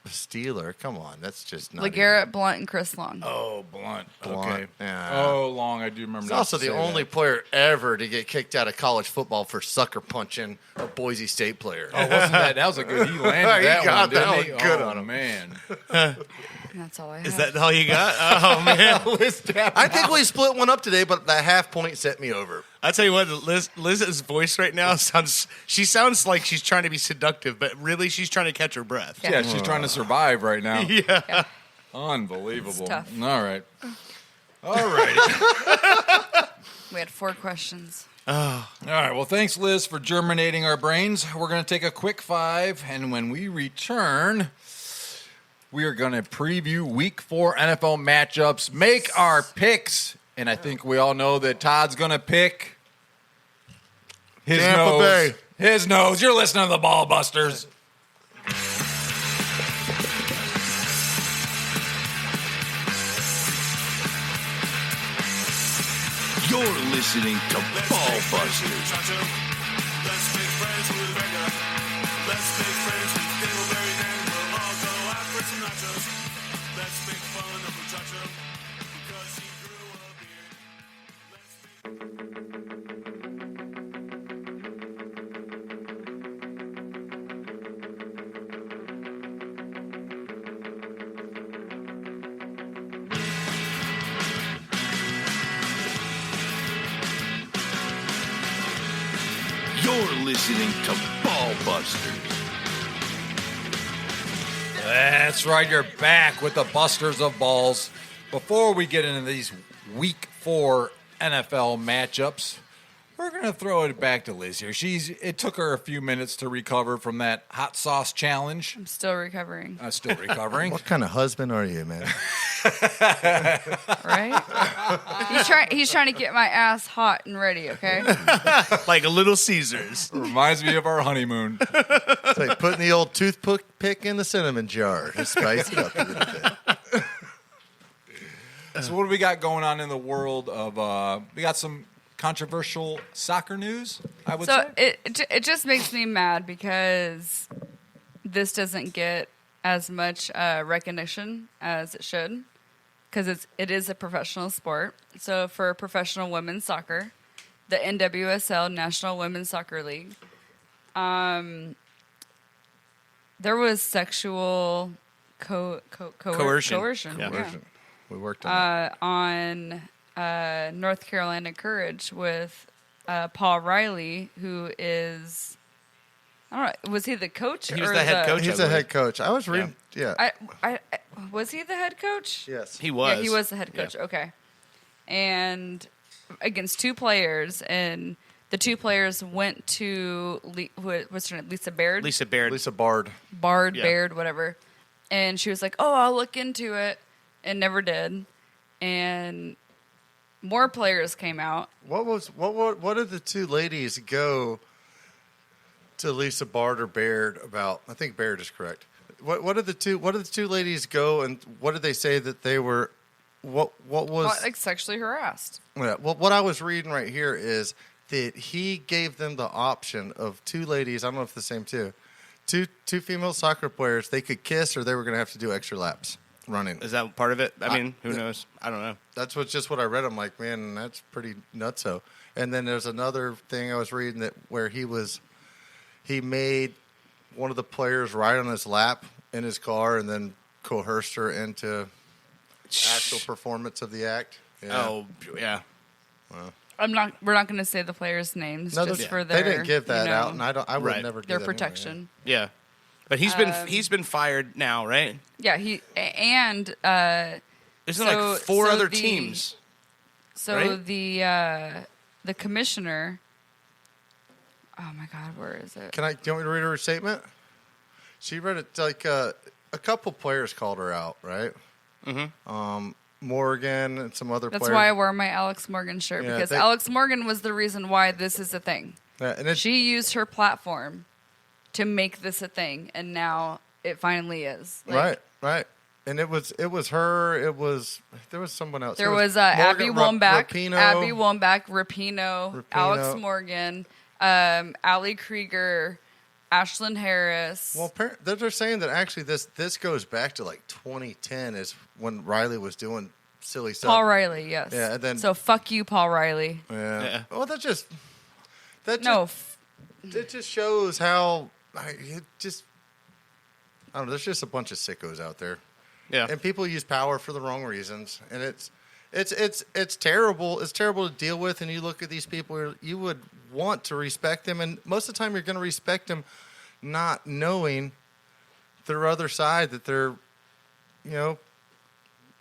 Steeler. Come on. That's just not. LeGarrette Blount and Chris Long. Oh, Blunt. Blount, Okay. yeah. Oh, Long. I do remember. He's that also to the say only that. player ever to get kicked out of college football for sucker punching a Boise State player. Oh, wasn't that? That was a good. He landed He that got one. Didn't that he? one good Oh, on him. man. That's all I have. Is that all you got? Oh, man. I think we split one up today, but that half point set me over. I'll tell you what, Liz's voice right now sounds like she's trying to be seductive, but really she's trying to catch her breath. Yeah, she's trying to survive right now. Yeah. Unbelievable. It's tough. All right. All right. We had 4 questions. All right. Well, thanks, Liz, for germinating our brains. We're going to take a quick 5, and when we return, we are going to preview Week 4 NFL matchups, make our picks, and I think we all know that Todd's going to pick his Tampa nose. Bay. His nose. You're listening to the Ball Busters. You're listening to Ball Busters. Let's make friends with Vega. Let's make friends with Dingleberry, then we'll all go out for some nachos. Let's make fun of Muchacho because he grew a beard. Let's make... You're listening to Ball Busters. That's right. You're back with the Busters of Balls. Before we get into these Week 4 NFL matchups, we're going to throw it back to Liz here. It took her a few minutes to recover from that hot sauce challenge. I'm still recovering. Still recovering. What kind of husband are you, man? Right? He's trying to get my ass hot and ready. Okay. Like a Little Caesars. Reminds me of our honeymoon. It's like putting the old toothpick in the cinnamon jar to spice it up a little bit. So what do we got going on in the world of, we got some controversial soccer news, I would So say. it just makes me mad because this doesn't get as much recognition as it should, because it is a professional sport. So for professional women's soccer, the NWSL, National Women's Soccer League, there was sexual coercion. Yeah. We worked on that. On North Carolina Courage with Paul Riley, who is, I don't know, was he the coach? He was or the head coach. He's I the believe. head coach. I was reading. Yeah. Was he the head coach? Yes. He was. Yeah, he was the head coach. Yeah. Okay. And against 2 players, and the 2 players went to what's her name? Lisa Baird. Lisa Baird. Lisa Bard. Bard, Yeah. Baird, whatever. And she was like, "Oh, I'll look into it," and never did. And more players came out. What did the 2 ladies go to Lisa Bard or Baird about? I think Baird is correct. What did the two ladies go, and what did they say that they were? What was Like sexually harassed. Yeah, well, what I was reading right here is that he gave them the option of 2 ladies. I don't know if the same two female soccer players. They could kiss, or they were going to have to do extra laps running. Is that part of it? I mean, who knows? I don't know. That's just what I read. I'm like, man, that's pretty nutso. And then there's another thing I was reading where he made one of the players ride on his lap in his car and then coerced her into actual performance of the act. Yeah. Oh, yeah. We're not going to say the players' names No, just yeah. for their. They didn't give that you know, out, and I would Right. never do their that anyway, protection. Yeah, but he's been fired now, right? Yeah, he and Isn't it like four other teams? So right? the commissioner. Oh my God, where is it? Do you want me to read her statement? She read it like a couple players called her out, right? Mm-hmm. Morgan and some other That's players. why I wore my Alex Morgan shirt, Yeah, because they- Alex Morgan was the reason why this is a thing. Yeah, and She used her platform to make this a thing, and now it finally is. Like, right. And it was there was someone else. There It was Morgan, Abby Wambach, Rapinoe. Rapinoe, Alex Morgan, Allie Krieger, Ashlyn Harris. Well, they're saying that actually this goes back to like 2010 is when Riley was doing silly stuff. Paul Riley, yes. Yeah, and then- so fuck you, Paul Riley. Yeah. Well, that just No, it just shows how I don't know. There's just a bunch of sickos out there, Yeah, and people use power for the wrong reasons, and it's terrible. It's terrible to deal with. And you look at these people, you would want to respect them, and most of the time you're going to respect them, not knowing their other side that they're,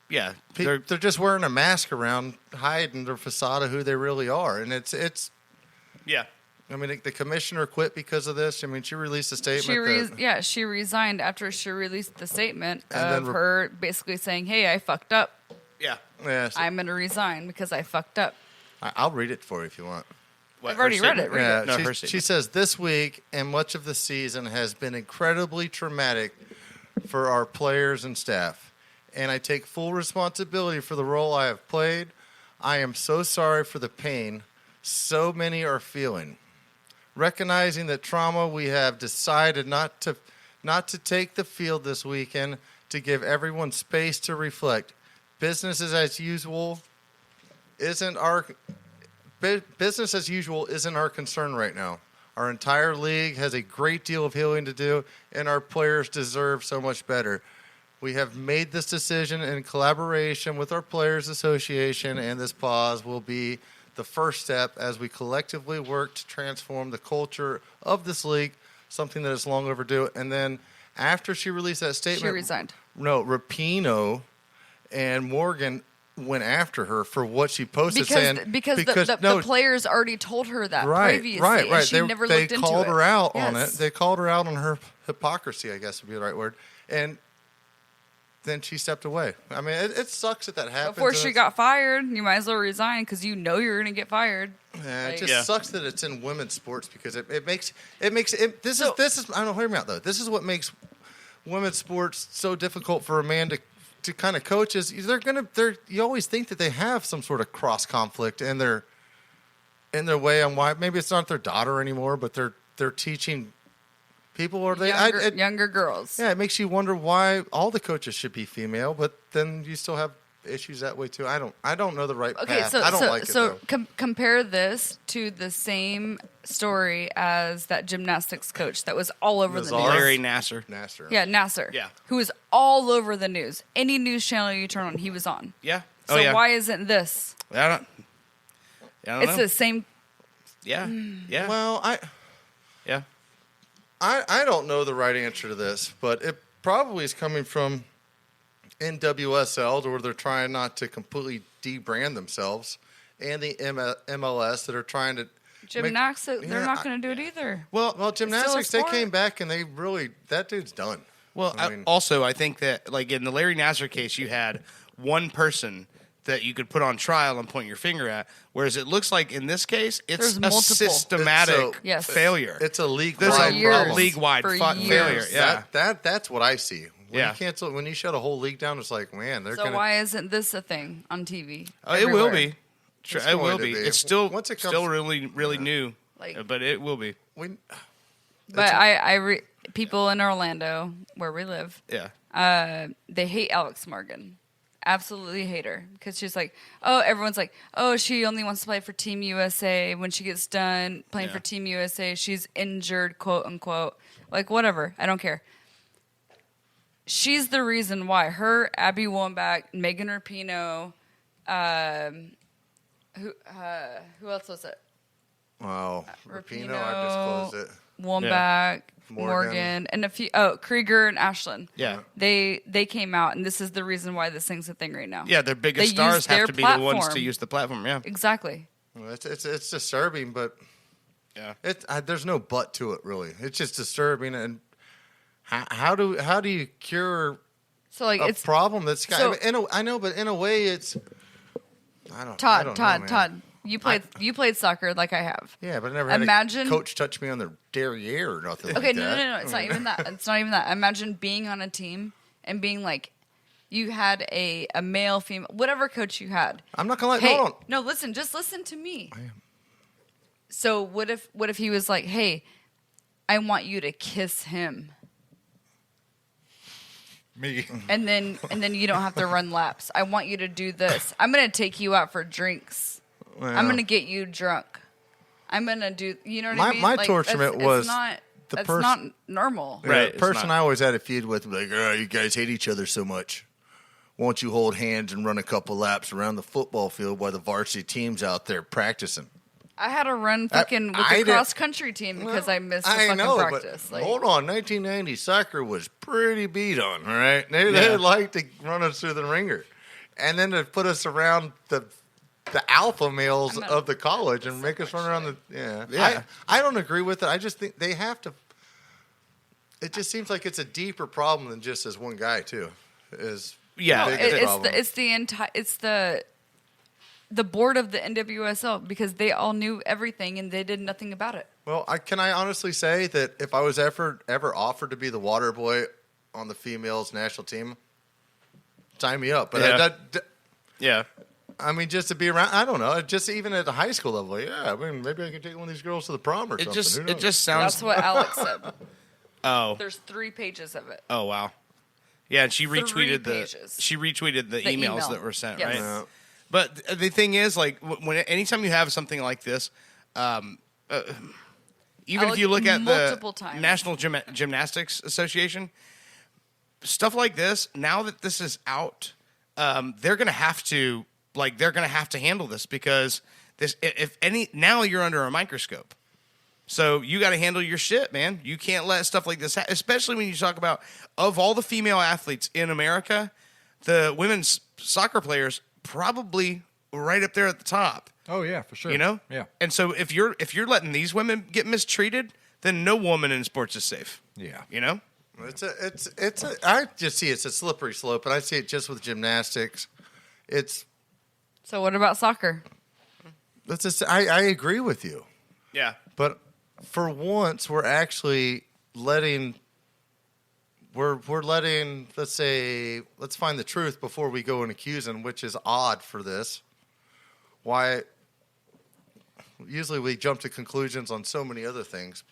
yeah. they're just wearing a mask around, hiding their facade of who they really are, and it's. Yeah. I mean, the commissioner quit because of this. I mean, she released a statement. she resigned after she released the statement And of then her basically saying, "Hey, I fucked up. Yeah. Yeah, I'm going to resign because I fucked up." I'll read it for you if you want. What, I've already her read it. statement? Read Yeah, it. No, her she statement. says this week and much of the season has been incredibly traumatic for our players and staff, and I take full responsibility for the role I have played. I am so sorry for the pain so many are feeling. Recognizing that trauma, we have decided not to take the field this weekend to give everyone space to reflect. Business as usual isn't our concern right now. Our entire league has a great deal of healing to do, and our players deserve so much better. We have made this decision in collaboration with our Players Association, and this pause will be the first step as we collectively work to transform the culture of this league, something that is long overdue. And then after she released that statement, She resigned. No, Rapinoe and Morgan went after her for what she posted, Because saying the players already told her that right, previously. right. And she They never they looked into called it. her out on it. Yes. They called her out on her hypocrisy, I guess would be the right word. And then she stepped away. I mean, it sucks that happens. Before and she it's- got fired, you might as well resign because you know you're going to get fired. Yeah, it Like- just Yeah. sucks that it's in women's sports because it makes this is I don't hear me out though. This is what makes women's sports so difficult for a man to kind of coach is you always think that they have some sort of cross conflict in their way on why maybe it's not their daughter anymore, but they're teaching people or they Younger girls. yeah, it makes you wonder why all the coaches should be female, but then you still have issues that way too. I don't know the right Okay, path. so I don't like it though. compare this to the same story as that gymnastics coach that was all over the Nazar? news. Larry Nasser. Nasser. Yeah, Nasser. Yeah. Who was all over the news. Any news channel you turn on, he was on. Yeah. So Oh, yeah. why isn't this? I don't It's know. the same. Yeah. Yeah. Well, yeah. I don't know the right answer to this, but it probably is coming from NWSL, where they're trying not to completely debrand themselves, and the MLS that are trying to Gymnastics, they're Yeah, not going to do it either. Well, gymnastics, they sport. came back and they really that dude's done. Well, I mean, also, I think that, like, in the Larry Nasser case, you had one person that you could put on trial and point your finger at, whereas it looks like in this case, it's There's a multiple. systematic It's so- Yes. failure. it's a league There's For a years. problem. league-wide For failure. years. Yeah. That's what I see. When Yeah. you cancel, when you shut a whole league down, it's like, man, they're So gonna. why isn't this a thing on TV? It will everywhere? be. Sure, It's it going will to be. be. It's still Once it comes- still really new, Like- but it will be. we, But people in Orlando, where we live, Yeah. they hate Alex Morgan. Absolutely hate her because she's like, oh, everyone's like, oh, she only wants to play for Team USA. When she gets done playing for Team USA, she's injured, quote unquote. Like, whatever. I don't care. She's the reason why. Her, Abby Wambach, Megan Rapinoe, Who else was it? Wow. Rapinoe, I Rapinoe. just closed it. Wombach, Morgan. Morgan, and a few. Oh, Krieger and Ashlyn. Yeah. They came out, and this is the reason why this thing's a thing right now. Yeah, their biggest They stars used have their to be the ones to platform. use the platform. Yeah. Exactly. Well, it's disturbing, but Yeah. there's no but to it really. It's just disturbing, and how do you cure So like a it's problem that's so- I know, but in a way it's I don't Todd. know, Todd. man. Todd. You played soccer like I have. Yeah, but I never had Imagine- a coach touch me on the derriere or nothing. Okay, like no, that. no. It's not even that. It's not even that. Imagine being on a team and being like, you had a male, female, whatever coach you had. I'm not gonna lie. Hey, Hold on. no, listen. Just listen to me. I am. So what if he was like, hey, I want you to kiss him, Me. and then you don't have to run laps. I want you to do this. I'm gonna take you out for drinks. I'm Well, gonna get you drunk. I'm gonna do. You know what I mean? My Like, torturement it's was not. the That's pers- not normal. Right, The it's person not. I always had a feud with was like, oh, you guys hate each other so much. Won't you hold hands and run a couple laps around the football field while the varsity team's out there practicing? I had to run fucking with I the did- cross country team because I missed the I fucking know, practice. but Like, hold on. 1990 soccer was pretty beat on, all right? They Yeah. liked to run us through the ringer. And then to put us around the alpha males I'm not- of the college and make us run around the – Yeah. I don't agree with it. I just think they have to – it just seems like it's a deeper problem than just as one guy, too. Yeah. no, biggest problem. it's the entire it's the board of the NWSL because they all knew everything and they did nothing about it. Well, can I honestly say that if I was ever offered to be the water boy on the females national team, sign me up. But Yeah. Yeah. I mean, just to be around, I don't know. Just even at the high school level, yeah. I mean, maybe I can take one of these girls to the prom or It something. just Who it knows? just sounds. That's what Alex said. Oh. There's 3 pages of it. Oh wow. Yeah, and she 3 retweeted pages. the The emails email. that were sent, Yes. right? Yeah. But the thing is, like, anytime you have something like this, even if you look at multiple the times. National Gymnastics Association, stuff like this, now that this is out, they're gonna have to handle this because now you're under a microscope. So you got to handle your shit, man. You can't let stuff like this happen, especially when you talk about, of all the female athletes in America, the women's soccer players probably right up there at the top. Oh yeah, for sure. You know? Yeah. And so if you're letting these women get mistreated, then no woman in sports is safe. Yeah. You know? I just see it's a slippery slope, and I see it just with gymnastics. So what about soccer? I agree with you. Yeah. But for once, we're actually letting, let's say, let's find the truth before we go and accuse them, which is odd for this. Why? Usually we jump to conclusions on so many other things,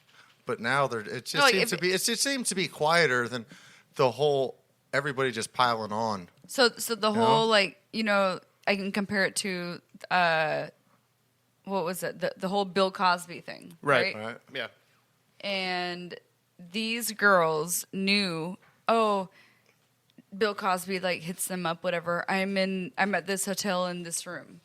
but now it just seems to be quieter than the whole everybody just piling on. So the whole like I can compare it to what was it the whole Bill Cosby thing, right? Right. Yeah. And these girls knew, oh, Bill Cosby like hits them up, whatever. I'm at this hotel in this room.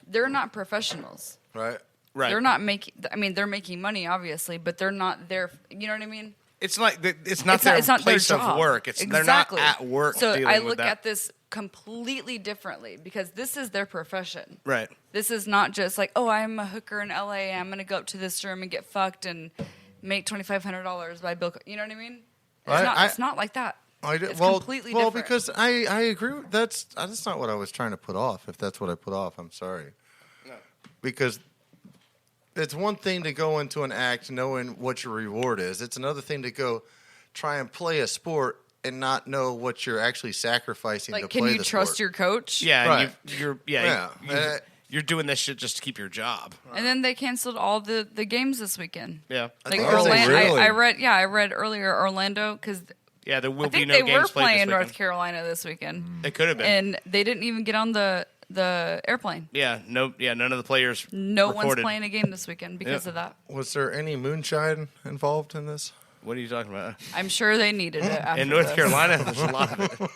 They're not professionals. Right. Right. They're not making. I mean, they're making money, obviously, but they're not there. You know what I mean? It's not their place their job. of work. Exactly. They're not at work. So dealing I with look that. at this completely differently because this is their profession. Right. This is not just like, oh, I'm a hooker in LA. I'm going to go up to this room and get fucked and make $2,500 by Bill. You know what I mean? It's not like that. It's completely different. Because I agree. That's not what I was trying to put off. If that's what I put off, I'm sorry. No. Because it's one thing to go into an act knowing what your reward is. It's another thing to go try and play a sport and not know what you're actually sacrificing to Like, play can you the trust sport. your coach? Yeah. Right. You're doing this shit just to keep your job. And then they canceled all the games this weekend. Yeah. Like think that's Orlando, really- I read earlier Orlando because Yeah. There will I be think no they games were played playing this North weekend. Carolina this weekend, It could have been. and they didn't even get on the airplane. Yeah. No. Yeah. None of the players. No recorded. one's playing a game this weekend because Yeah. of that. Was there any moonshine involved in this? What are you talking about? I'm sure they needed it. After In North this. Carolina, there's a lot of it.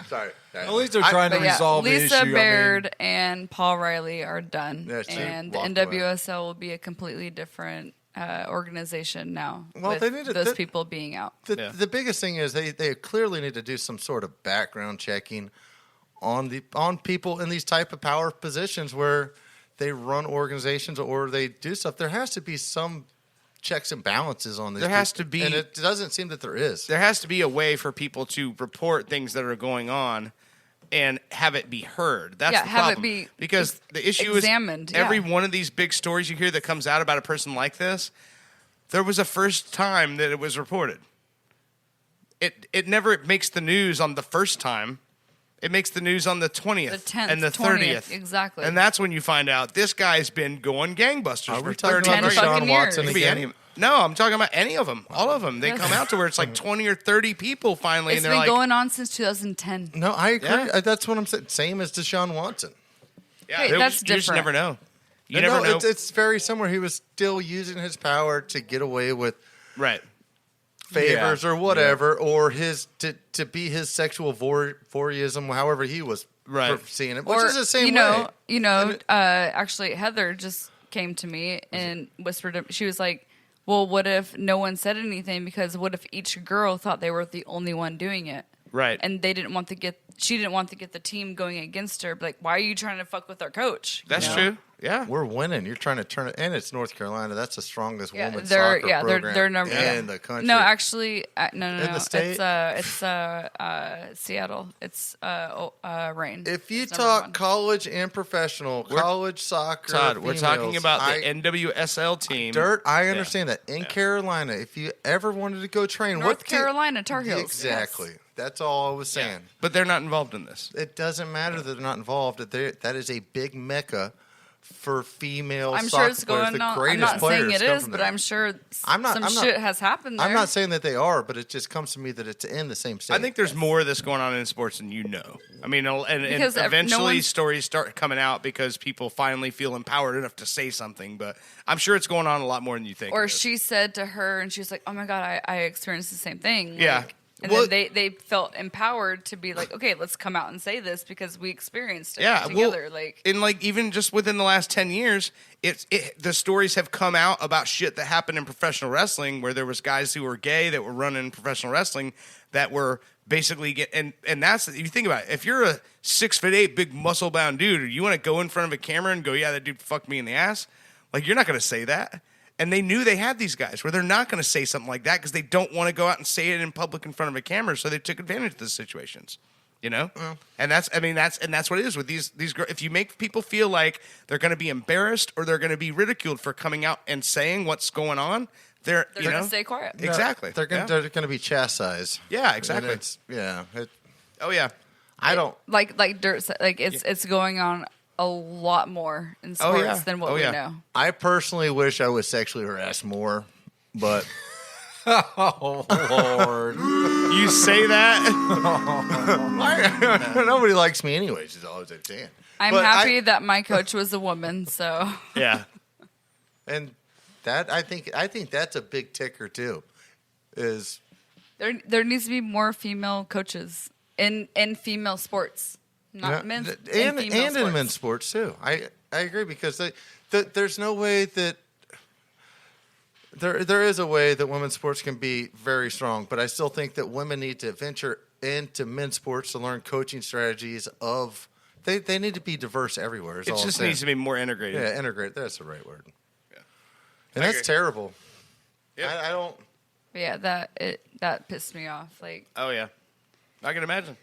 Sorry. At least they're trying to But yeah, resolve the Lisa issue. Baird and Paul Riley are done, Yeah, she and the walked away. NWSL will be a completely different organization now. Well, with they need to- those that- people being out. The biggest thing is they clearly need to do some sort of background checking on people in these type of power positions where they run organizations or they do stuff. There has to be some checks and balances on this. There has to be- and it doesn't seem that there is. There has to be a way for people to report things that are going on and have it be heard. That's Yeah, the have it problem. be because the issue examined, is every yeah. one of these big stories you hear that comes out about a person like this, there was a first time that it was reported. It never makes the news on the first time. It makes the news on the 20th, The 10th, and the 20th, 30th. exactly. And that's when you find out this guy's been going gangbusters Are for we talking 30 about 10 Deshaun fucking years. Watson It could be again? any. No, I'm talking about any of them. All of them. They Yes. come out to where it's like 20 or 30 people finally, It's and been they're like, going on since 2010. No, I agree. Yeah. That's what I'm saying. Same as Deshaun Watson. yeah, Hey, you that's just- you just different. never know. You No, never know. It's very similar. He was still using his power to get away with Right. favors Yeah. or whatever, or his to be his sexual voyeurism, however he was Right. seeing it, which Or, is the same you know, way. You know, And it- actually, Heather just came to me and whispered. She was like, "Well, what if no one said anything? Because what if each girl thought they were the only one doing it, Right. and they didn't want to get? She didn't want to get the team going against her. Like, why are you trying to fuck with our coach? You That's know? true. Yeah. We're winning. You're trying to turn it, and it's North Carolina. That's the strongest Yeah, women's they're soccer yeah program they're number in the country. No, actually, no, In the state? It's Seattle. It's Rain. If you It's number talk one. college and professional, college soccer, Todd, we're talking females, about I- the NWSL team. Dirt, I understand that. In Carolina, if you ever wanted to go train, North what Carolina Tar Heels. Exactly. yes. That's all I was saying. But they're not involved in this. It doesn't matter that they're not involved. That is a big mecca for female I'm soccer sure it's players. going The on. I'm greatest not saying players it come is, from but there. I'm sure I'm not- some I'm not- shit has happened there. I'm not saying that they are, but it just comes to me that it's in the same state. I think there's more of this going on in sports than you know. I mean, and Because no eventually one's- stories start coming out because people finally feel empowered enough to say something. But I'm sure it's going on a lot more than you think. Or it is. she said to her, and she was like, "Oh my god, I experienced the same thing." Yeah. Like, and Well- then they felt empowered to be like, "Okay, let's come out and say this because we experienced it Yeah, together." well, like, in like even just within the last 10 years, the stories have come out about shit that happened in professional wrestling where there was guys who were gay that were running professional wrestling that were basically and that's if you think about it, if you're a 6'8" big muscle bound dude, you want to go in front of a camera and go, "Yeah, that dude fucked me in the ass," like you're not going to say that. And they knew they had these guys where they're not going to say something like that because they don't want to go out and say it in public in front of a camera. So they took advantage of the situations, you know. And that's what it is with these girls. If you make people feel like they're going to be embarrassed or they're going to be ridiculed for coming out and saying what's going on, they're they're gonna stay quiet. Exactly. They're going Yeah. to be chastised. Yeah, exactly. Oh yeah. Oh, I don't. Like Dirt said, like it's going on a lot more in Oh, sports yeah. than what Oh, we yeah. know. I personally wish I was sexually harassed more, but Oh, Lord. You say that? nobody likes me anyways. Is all I'm saying. I'm But happy that my coach was a woman, so Yeah. and that I think that's a big ticker too. Is there needs to be more female coaches in female sports, not men's and in female in sports. men's sports too. I agree because there's no way that there is a way that women's sports can be very strong, but I still think that women need to venture into men's sports to learn coaching strategies of. They need to be diverse everywhere. It just needs to be more integrated. Yeah, integrate. That's the right word. Yeah. And I that's agree. terrible. Yeah. I don't. But yeah, that pissed me off. Like, Oh yeah, I can imagine.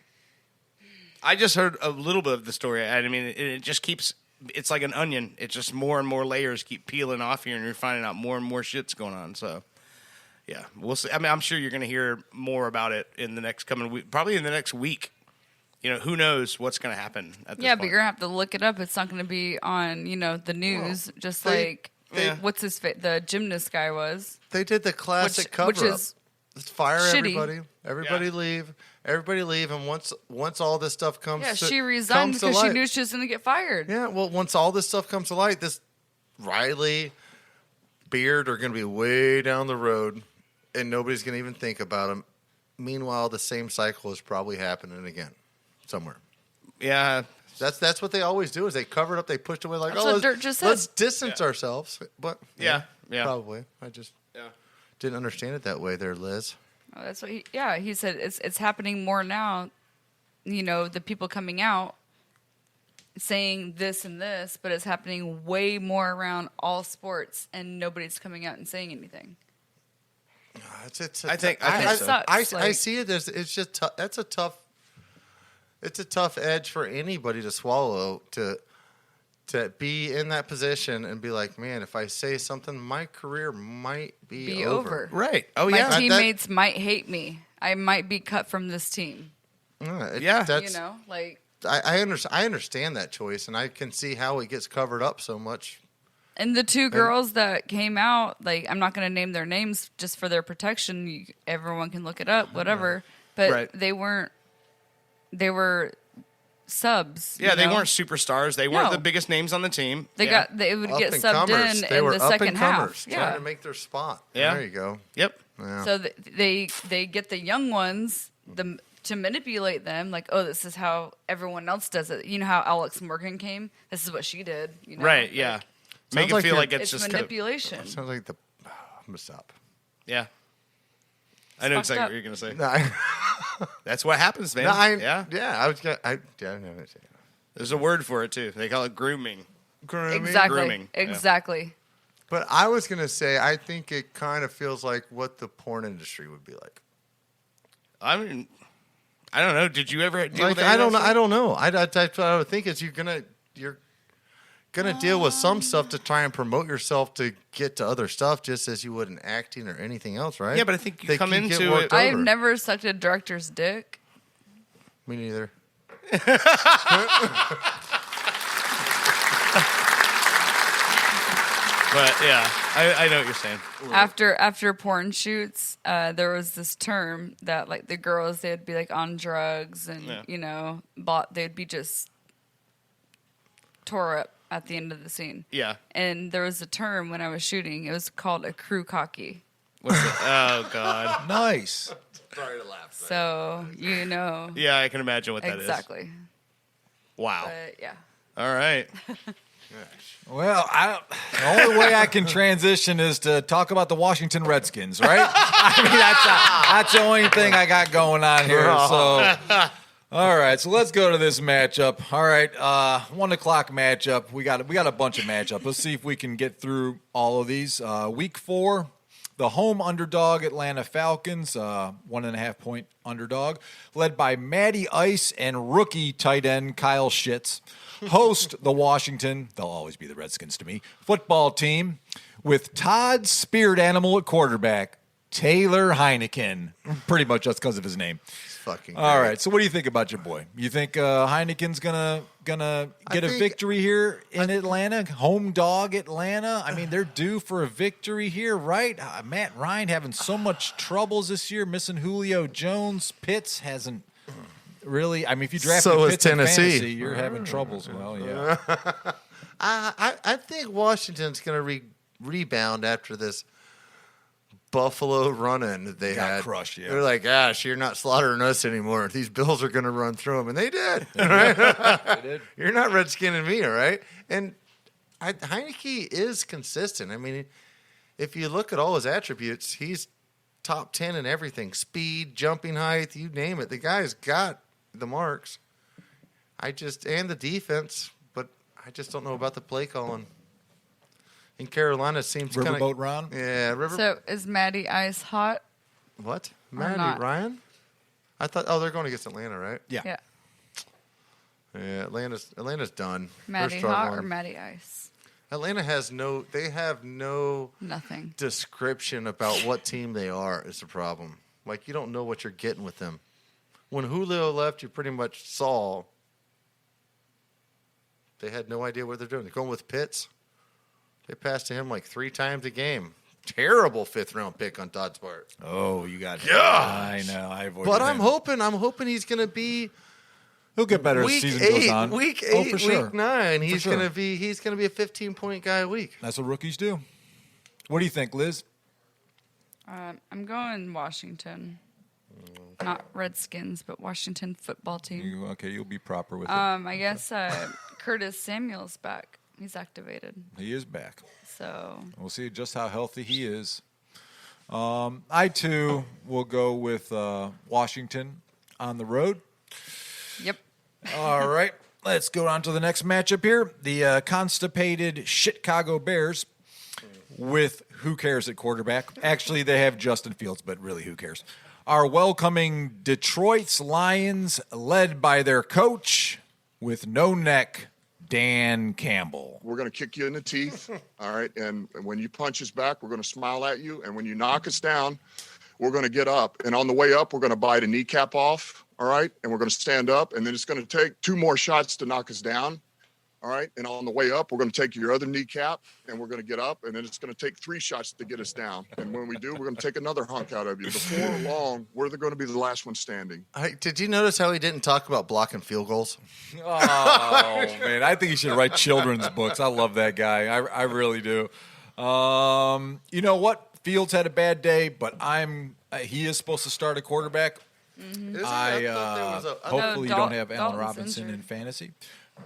I just heard a little bit of the story. I mean, it just keeps. It's like an onion. It's just more and more layers keep peeling off here, and you're finding out more and more shit's going on. So, yeah, we'll see. I mean, I'm sure you're going to hear more about it in the next coming week. Probably in the next week. You know, who knows what's going to happen at this yeah, point. but you're gonna have to look it up. It's not gonna be on the news. Just they- what's his the gymnast guy was. They did the classic cover which is Let's fire shitty. everybody. Everybody Yeah. leave. Everybody leave. And once all this stuff comes, Yeah, to, she resigned comes to because she light- knew she was gonna get fired. Yeah, well, once all this stuff comes to light, this Riley, Beard are going to be way down the road, and nobody's going to even think about them. Meanwhile, the same cycle is probably happening again. somewhere. Yeah. That's what they always do. Is they cover it up, they push it away like, That's oh, what Dirk just said. let's distance ourselves. But Yeah. probably. I just didn't understand it that way, there, Liz. Oh, that's what he said it's happening more now. You know, the people coming out saying this and this, but it's happening way more around all sports, and nobody's coming out and saying anything. I think It so. sucks. I see it as it's just that's a tough. It's a tough edge for anybody to swallow to be in that position and be like, man, if I say something, my career might be over. Right. Oh, My yeah. teammates might hate me. I might be cut from this team. That's, You know, like. I understand that choice, and I can see how it gets covered up so much. And the two girls that came out, like, I'm not going to name their names just for their protection. Everyone can look it up, whatever. But Right. they were subs. Yeah, you they know? weren't superstars. They weren't No. the biggest names on the team. They would get subbed Up-and-comers. in They were the second half. up-and-comers trying Yeah. to make their spot. Yeah. There you go. Yep. Yeah. So they get the young ones to manipulate them, like, oh, this is how everyone else does it. You know how Alex Morgan came? This is what she did. You know? Right, yeah. Like, Make Sounds it like feel you're- like it's it's just kind of, manipulation. Sounds like the. I'm gonna stop. yeah. I know fucked exactly up. what you're going to say. No, That's what happens, man. yeah. I was gonna. There's a word for it, too. They call it grooming. Exactly. Grooming, yeah. Exactly. But I was gonna say, I think it kind of feels like what the porn industry would be like. I mean, I don't know. Did you ever deal Like with any I don't of know. that I don't know. That's what I would think is you're gonna deal with some stuff to try and promote yourself to get to other stuff, just as you would in acting or anything else, right? Yeah, but I think you They come keep into getting worked it- I've over. never sucked a director's dick. Me neither. But, yeah, I know what you're saying. After porn shoots, there was this term that, like, the girls, they'd be like on drugs and Yeah. you know, they'd be just tore up at the end of the scene. Yeah. And there was a term when I was shooting. It was called a crew cocky. What's it? Oh, God. Nice. So you know Yeah, I can imagine what that is. exactly. Wow. But yeah, All right. Well, the only way I can transition is to talk about the Washington Redskins, right? I mean, that's the only thing I got going on here. So, all right, so let's go to this matchup. All right, 1 o'clock matchup. We got a bunch of matchups. Let's see if we can get through all of these. Week 4. The home underdog Atlanta Falcons, 1.5 point underdog, led by Matty Ice and rookie tight end Kyle Schitz, host the Washington, they'll always be the Redskins to me, football team with Todd Spirit Animal at quarterback, Taylor Heineken, pretty much just because of his name. Fucking All great. right, so what do you think about your boy? You think Heineken's gonna get a think- victory here in Atlanta? Home dog Atlanta. I mean, they're due for a victory here, right? Matt Ryan having so much troubles this year, missing Julio Jones. Pitts hasn't really. I mean, if you drafted So is Pitts in Tennessee. fantasy, you're having troubles. Well, yeah. I think Washington's going to rebound after this Buffalo run-in that they Got had. crushed, yeah. They're like, gosh, you're not slaughtering us anymore. These Bills are going to run through them. And they did. Right? They did. You're not redskinning me, all right? And Heineke is consistent. I mean, if you look at all his attributes, he's top 10 in everything. Speed, jumping height, you name it. The guy's got the marks. And the defense, but I just don't know about the play calling. In Carolina, it seems kind of... Riverboat Ron? Yeah, so is Matty Ice hot? What? Or Matty not? Ryan? I thought... Oh, they're going against Atlanta, right? Yeah. Yeah, Yeah, Atlanta's done. Matty They're hot or struggling. Matty Ice? Atlanta has no... They have no Nothing. description about what team they are is the problem. Like, you don't know what you're getting with them. When Julio left, you pretty much saw they had no idea what they're doing. They're going with Pitts. They passed to him like 3 times a game. Terrible 5th-round pick on Todd's part. Oh, you got. Gosh. I know. I avoided But him. I'm hoping he's going to be He'll get better as the week season 8, goes on. week Oh, 8, for sure. week 9. He's sure. going to be a 15-point guy a week. That's what rookies do. What do you think, Liz? I'm going Washington. not Redskins, but Washington football team. You'll be proper with it. I guess Curtis Samuel's back. He's activated. He is back. So We'll see just how healthy he is. I, too, will go with Washington on the road. yep. All right. Let's go on to the next matchup here. The constipated Chicago Bears with who cares at quarterback. Actually, they have Justin Fields, but really, who cares? Are welcoming Detroit's Lions, led by their coach with no neck, Dan Campbell. We're going to kick you in the teeth, all right? And when you punch us back, we're going to smile at you. And when you knock us down, we're going to get up. And on the way up, we're going to bite a kneecap off, all right? And we're going to stand up. And then it's going to take 2 more shots to knock us down, all right? And on the way up, we're going to take your other kneecap, and we're going to get up. And then it's going to take 3 shots to get us down. And when we do, we're going to take another hunk out of you. Before long, we're going to be the last one standing. Did you notice how he didn't talk about blocking field goals? Oh, man. I think he should write children's books. I love that guy. I really do. You know what? Fields had a bad day, but he is supposed to start a quarterback. Isn't it? I thought there was a- Hopefully you don't have Allen Dalton's Robinson injured. in fantasy.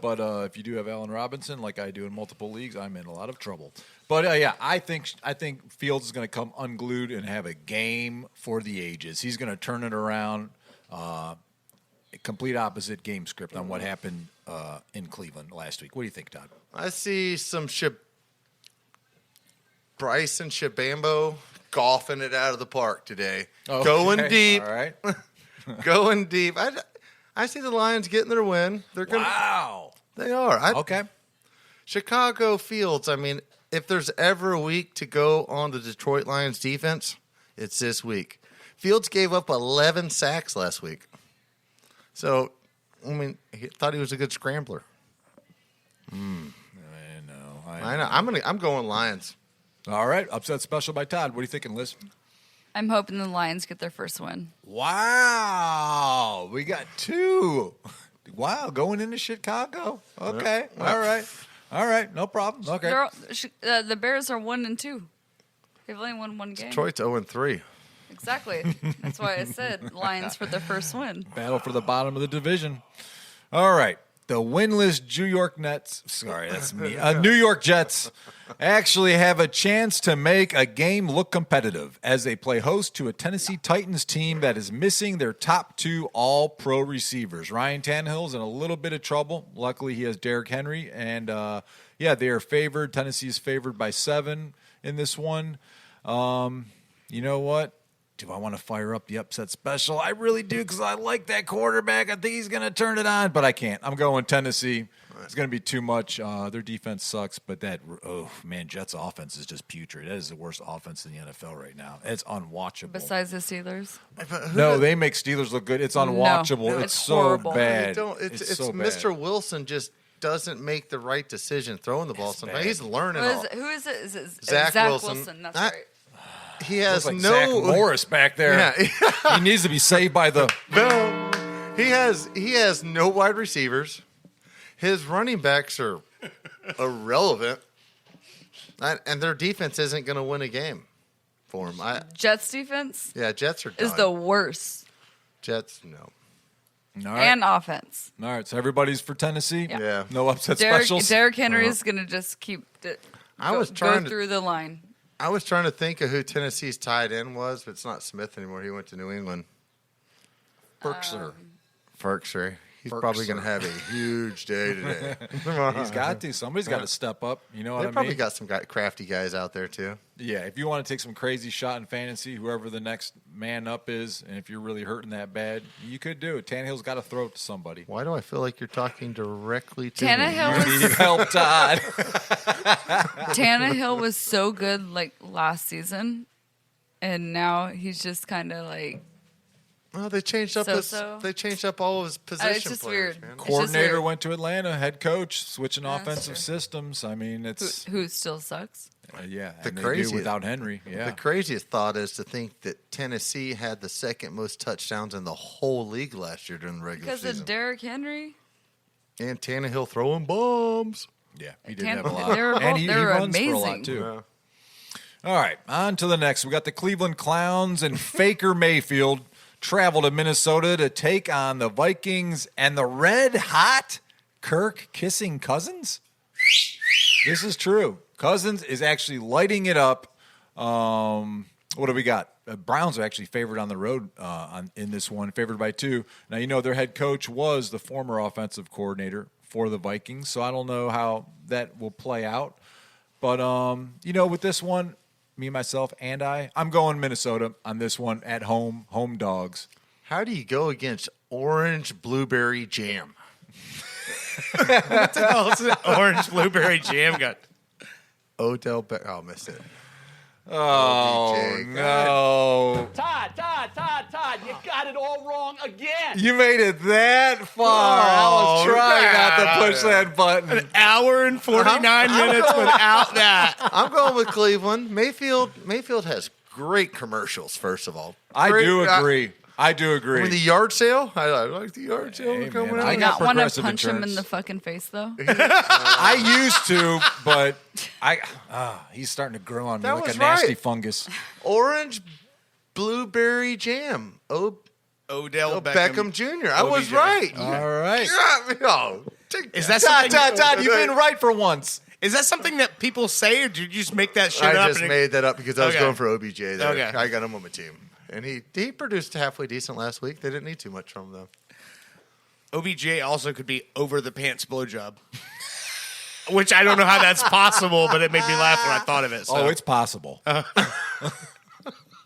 But if you do have Allen Robinson, like I do in multiple leagues, I'm in a lot of trouble. But yeah, I think Fields is going to come unglued and have a game for the ages. He's going to turn it around. A complete opposite game script on what happened in Cleveland last week. What do you think, Todd? I see some Bryce and Shabambo golfing it out of the park today. Okay. Going deep. All right. Going deep. I see the Lions getting their win. They're gonna. Wow. They are. Okay. Chicago Fields. I mean, if there's ever a week to go on the Detroit Lions defense, it's this week. Fields gave up 11 sacks last week. So, I mean, he thought he was a good scrambler. I know. I know. I'm going Lions. All right. Upset special by Todd. What are you thinking, Liz? I'm hoping the Lions get their first win. Wow. We got 2. Wow. Going into Chicago. Okay. All right. All right. No problem. Okay. The Bears are 1-2. They've only won 1 game. Detroit's 0-3. Exactly. That's why I said Lions for their first win. Battle for the bottom of the division. All right. The winless New York Nets, sorry, that's me, New York Jets actually have a chance to make a game look competitive as they play host to a Tennessee Titans team that is missing their top 2 all-pro receivers. Ryan Tannehill's in a little bit of trouble. Luckily, he has Derrick Henry, and, they are favored. Tennessee is favored by 7 in this one. You know what? Do I want to fire up the upset special? I really do because I like that quarterback. I think he's going to turn it on, but I can't. I'm going Tennessee. It's going to be too much. Their defense sucks, but Jets' offense is just putrid. That is the worst offense in the NFL right now. It's unwatchable. Besides the Steelers. No, they make Steelers look good. It's unwatchable. No, it's it's so horrible. bad. It's so bad. Mr. Wilson just doesn't make the right decision throwing the ball sometimes. bad. He's learning. Who is it? Is it Zach Wilson. That's I- right. He has Looks like no Zach Morris back there. Yeah. He needs to be saved by the. No, he has no wide receivers. His running backs are irrelevant, and their defense isn't going to win a game for him. Jets defense Jets are done. is the worst. Jets. No. All right. And offense. All right. So everybody's for Tennessee. Yeah. No upset specials. Derrick Henry is going to just keep go through the line. I was trying to think of who Tennessee's tight end was, but it's not Smith anymore. He went to New England. Ferkser. He's probably going to have a huge day today. He's got to. Somebody's got to step up. You know what I They mean? probably got some crafty guys out there too. Yeah, if you want to take some crazy shot in fantasy, whoever the next man up is, and if you're really hurting that bad, you could do it. Tannehill's got to throw it to somebody. Why do I feel like you're talking directly to me? Tannehill You need help, Todd. Tannehill was so good like last season, and now he's just kind of like Well, they changed up So-so. They changed up all of his position it's just players, weird. man. It's just Coordinator weird. went to Atlanta, head coach, switching That's offensive true. systems. I mean, it's who still sucks. yeah, The and they do craziest- without Henry. Yeah, The craziest thought is to think that Tennessee had the second most touchdowns in the whole league last year during the regular Because season. of Derrick Henry. And Tannehill throwing bombs. yeah, he did Tan- have a lot, they were and he both- they were runs for a lot amazing. too. Yeah. All right, on to the next. We got the Cleveland Clowns and Faker Mayfield travel to Minnesota to take on the Vikings and the red hot Kirk kissing Cousins. This is true. Cousins is actually lighting it up. What do we got? Browns are actually favored on the road in this one, favored by 2. Now, you know, their head coach was the former offensive coordinator for the Vikings, so I don't know how that will play out. But, you know, with this one, me, myself, and I'm going Minnesota on this one at home dogs. How do you go against orange blueberry jam? What the hell is it? Orange blueberry jam got. Odell Beckham. Oh, missed it. Oh, OBJ. no. Todd, you got it all wrong again. You made it that far. I was trying not to push that button. An hour and 49 minutes without that. I'm going with Cleveland. Mayfield has great commercials, first of all. I Great- do agree. I do I agree. mean, the yard sale. I like the yard sale Hey, coming man, out. I Do got not want to Progressive punch him in insurance. the fucking face, though. I used to, but he's starting to grow on me That like was a nasty right. fungus. Orange blueberry jam. Odell Beckham Jr. I was OBJ. right. All right. Is that Todd, something? Todd, you've been right for once. Is that something that people say, or did you just make that shit I up? just and made that up because I was Okay. going for OBJ there. Okay. I got him on my team. And he produced halfway decent last week. They didn't need too much from him, though. OBJ also could be over the pants blowjob, which I don't know how that's possible, but it made me laugh when I thought of it. So. Oh, it's possible.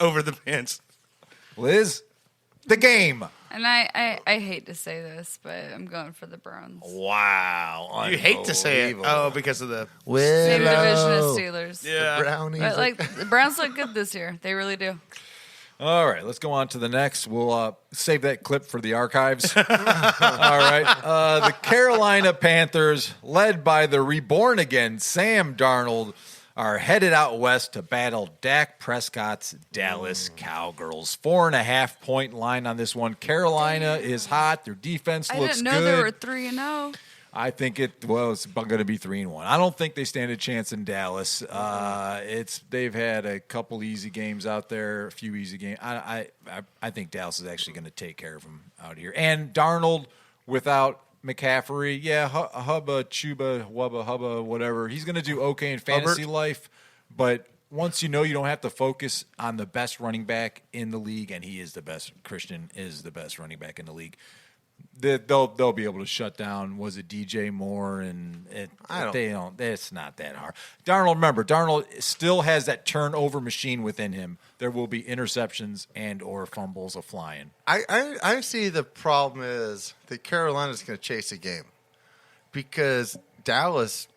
over the pants. Liz, the game. And I hate to say this, but I'm going for the Browns. Wow. You hate to say it. Oh, because of the Same division as Steelers. yeah. Brownies. But, like, the Browns look good this year. They really do. All right, let's go on to the next. We'll save that clip for the archives. All right. The Carolina Panthers, led by the reborn again Sam Darnold, are headed out west to battle Dak Prescott's Dallas Cowgirls. 4.5-point line on this one. Carolina is hot. Their defense I looks didn't know good. they were 3-0. I think it's going to be 3-1. I don't think they stand a chance in Dallas. They've had a couple easy games out there, a few easy games. I think Dallas is actually going to take care of them out here. And Darnold without McCaffrey, hubba, chuba, wubba, hubba, whatever. He's going to do okay in fantasy life, but once you know you don't have to focus on the best running back in the league, and he is the best. Christian is the best running back in the league. They'll be able to shut down. Was it DJ Moore? And they don't. It's not that hard. Darnold still has that turnover machine within him. There will be interceptions and or fumbles a flying. I see the problem is that Carolina's going to chase a game because Dallas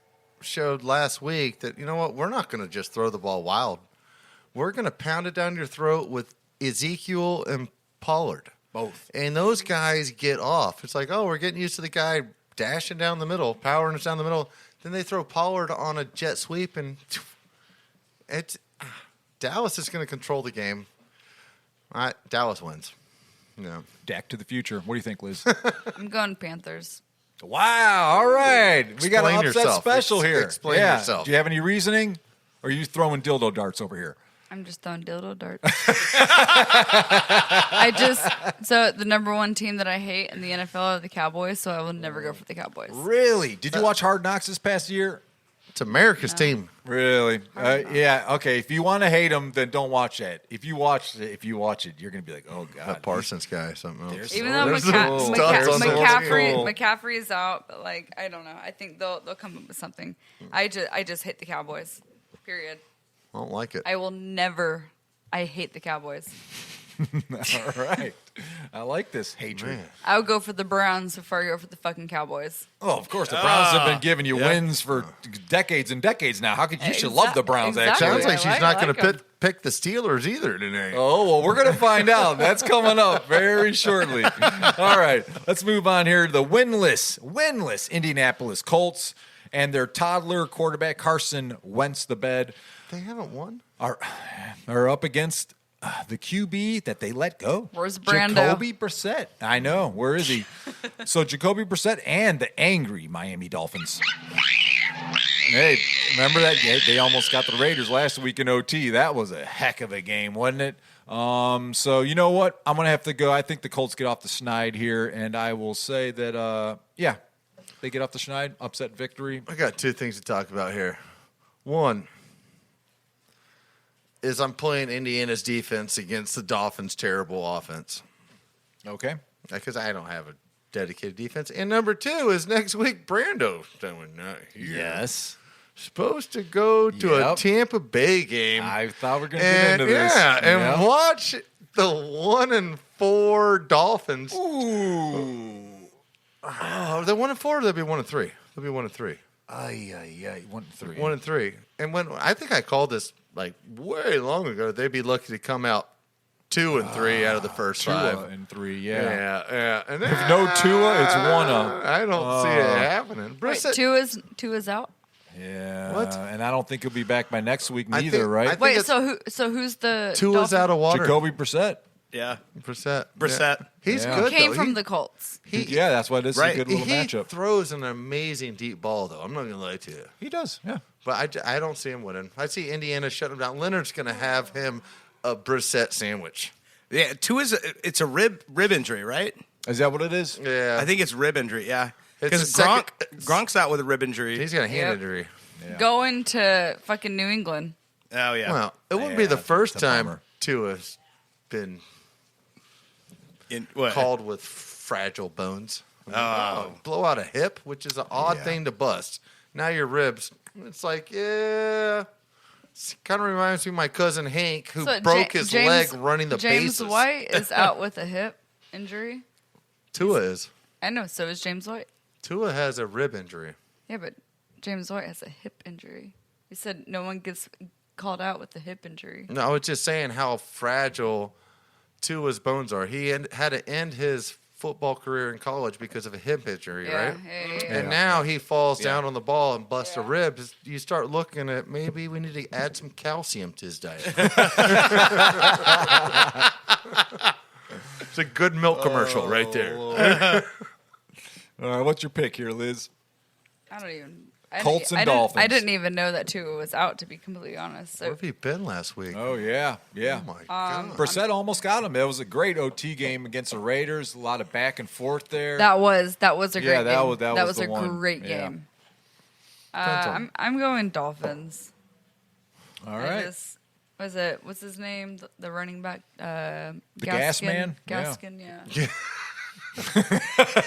showed last week that, you know what, we're not going to just throw the ball wild. We're going to pound it down your throat with Ezekiel and Pollard. Both. And those guys get off. It's like, oh, we're getting used to the guy dashing down the middle, powering us down the middle. Then they throw Pollard on a jet sweep, and Dallas is going to control the game. Dallas wins. No. Dak to the future. What do you think, Liz? I'm going Panthers. Wow. All right. We got an Explain upset yourself. special here. Explain yourself. Do you have any reasoning? Or are you throwing dildo darts over here? I'm just throwing dildo darts. So the number one team that I hate in the NFL are the Cowboys, so I will never go for the Cowboys. Really? Did you watch Hard Knocks this past year? It's America's team. Really? Yeah. Okay. If you want to hate them, then don't watch that. If you watch it, you're going to be like, oh god, That Parsons guy, something else. There's Even though There's some studs on the McCaffrey is out, but like I don't know. I think they'll come up with something. I just hate the Cowboys. Period. I don't like it. I will never. I hate the Cowboys. All right. I like this hatred. Man. I would go for the Browns before I go for the fucking Cowboys. Oh, of course. The Browns have been giving you wins for decades and decades now. How could you should love the Browns? Exactly. Actually, Sounds like she's I not like going to 'em. pick the Steelers either today. Oh, well, we're going to find out. That's coming up very shortly. All right. Let's move on here to the winless Indianapolis Colts and their toddler quarterback, Carson Wentz the bed, They haven't won? are up against the QB that they let go. Where's Brando? Jacoby Brissett. I know. Where is he? So Jacoby Brissett and the angry Miami Dolphins. Hey, remember that? They almost got the Raiders last week in OT. That was a heck of a game, wasn't it? So you know what? I'm going to have to go. I think the Colts get off the schneid here, and I will say that, they get off the schneid, upset victory. I got two things to talk about here. One is I'm playing Indiana's defense against the Dolphins' terrible offense. Okay. Because I don't have a dedicated defense. And number two is next week, Brando. Not here. Yes. Supposed to go to a Tampa Bay game. I thought we were going to get into this. Yeah, and watch the 1-4 Dolphins. Ooh. Oh, they're 1-4. Or they'll be 1-3. They'll be 1-3. 1-3. 1-3. And when I think I called this like way long ago, they'd be lucky to come out 2-3 out of the first 2-3. Yeah. Yeah. And then, If no Tua, it's 1-0. I don't see it happening. Wait, Brissett, Tua's out. Yeah. What? And I don't think he'll be back by next week I neither, think- right? I think Wait, it's- so who's the Tua's Dolphins? out of water. Jacoby Brissett. Yeah. Brissett. Brissett. He's Yeah. good, Came though. from the Colts. Yeah, that's why this is Right. a good little he matchup. throws an amazing deep ball, though. I'm not going to lie to you. He does, yeah. But I don't see him winning. I see Indiana shutting him down. Leonard's going to have him a Brissett sandwich. Yeah. It's a rib injury, right? Is that what it is? Yeah. I think it's rib injury. Yeah. It's Because the second- Gronk's out with a rib injury. He's got a hand Yep. injury. Yeah. Going to fucking New England. Oh yeah. Well, it wouldn't be the first it's a time bummer. Tua's been What? called with fragile bones. Blow out a hip, which is an odd thing to bust. Now your ribs. It's like, yeah. It kind of reminds me of my cousin Hank, who So broke his leg running the James bases. White is out with a hip injury. Tua is. I know. So is James White. Tua has a rib injury. Yeah, but James White has a hip injury. You said no one gets called out with a hip injury. No, I was just saying how fragile Tua's bones are. He had to end his football career in college because of a hip injury, Yeah, right? yeah. And now he falls down on the ball and busts a rib. You start looking at maybe we need to add some calcium to his diet. It's a good milk commercial right there. All right, what's your pick here, Liz? I don't even. Colts and I Dolphins. didn't even know that Tua was out, to be completely honest. Where So have you been last week? Oh, yeah. Oh, my God. Brissett almost got him. It was a great OT game against the Raiders. A lot of back and forth there. that was a great Yeah, that game. was- that was a the one. great Yeah. game. I'm going Dolphins. All right. What's his name? The running back. The gas man? Yeah. Gaskin, yeah.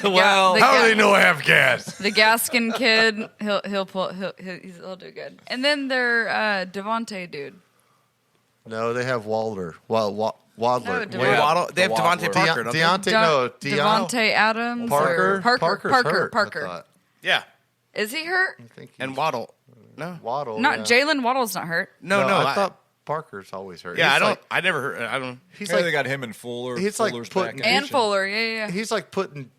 Well, the How do Ga- they know I have gas? The Gaskin kid, he'll do good. And then their Devontae dude. No, they have Wadler. Wadler. No, Wait, Yeah, Waddle. They have the Devontae Waddler. Parker. Don't they? Devontae Adams Parker. or Parker. Parker's Parker. hurt, I Parker. thought. Yeah. Is he hurt? I think And Waddle. No. Waddle. Not yeah. Jalen Waddle's not hurt. No. I thought Parker's always hurt. Yeah, He's I don't. like- I never heard. I don't. He's yeah, like they got him and Fuller. he's like Fuller's putting- back in And action. Fuller, yeah. he's like putting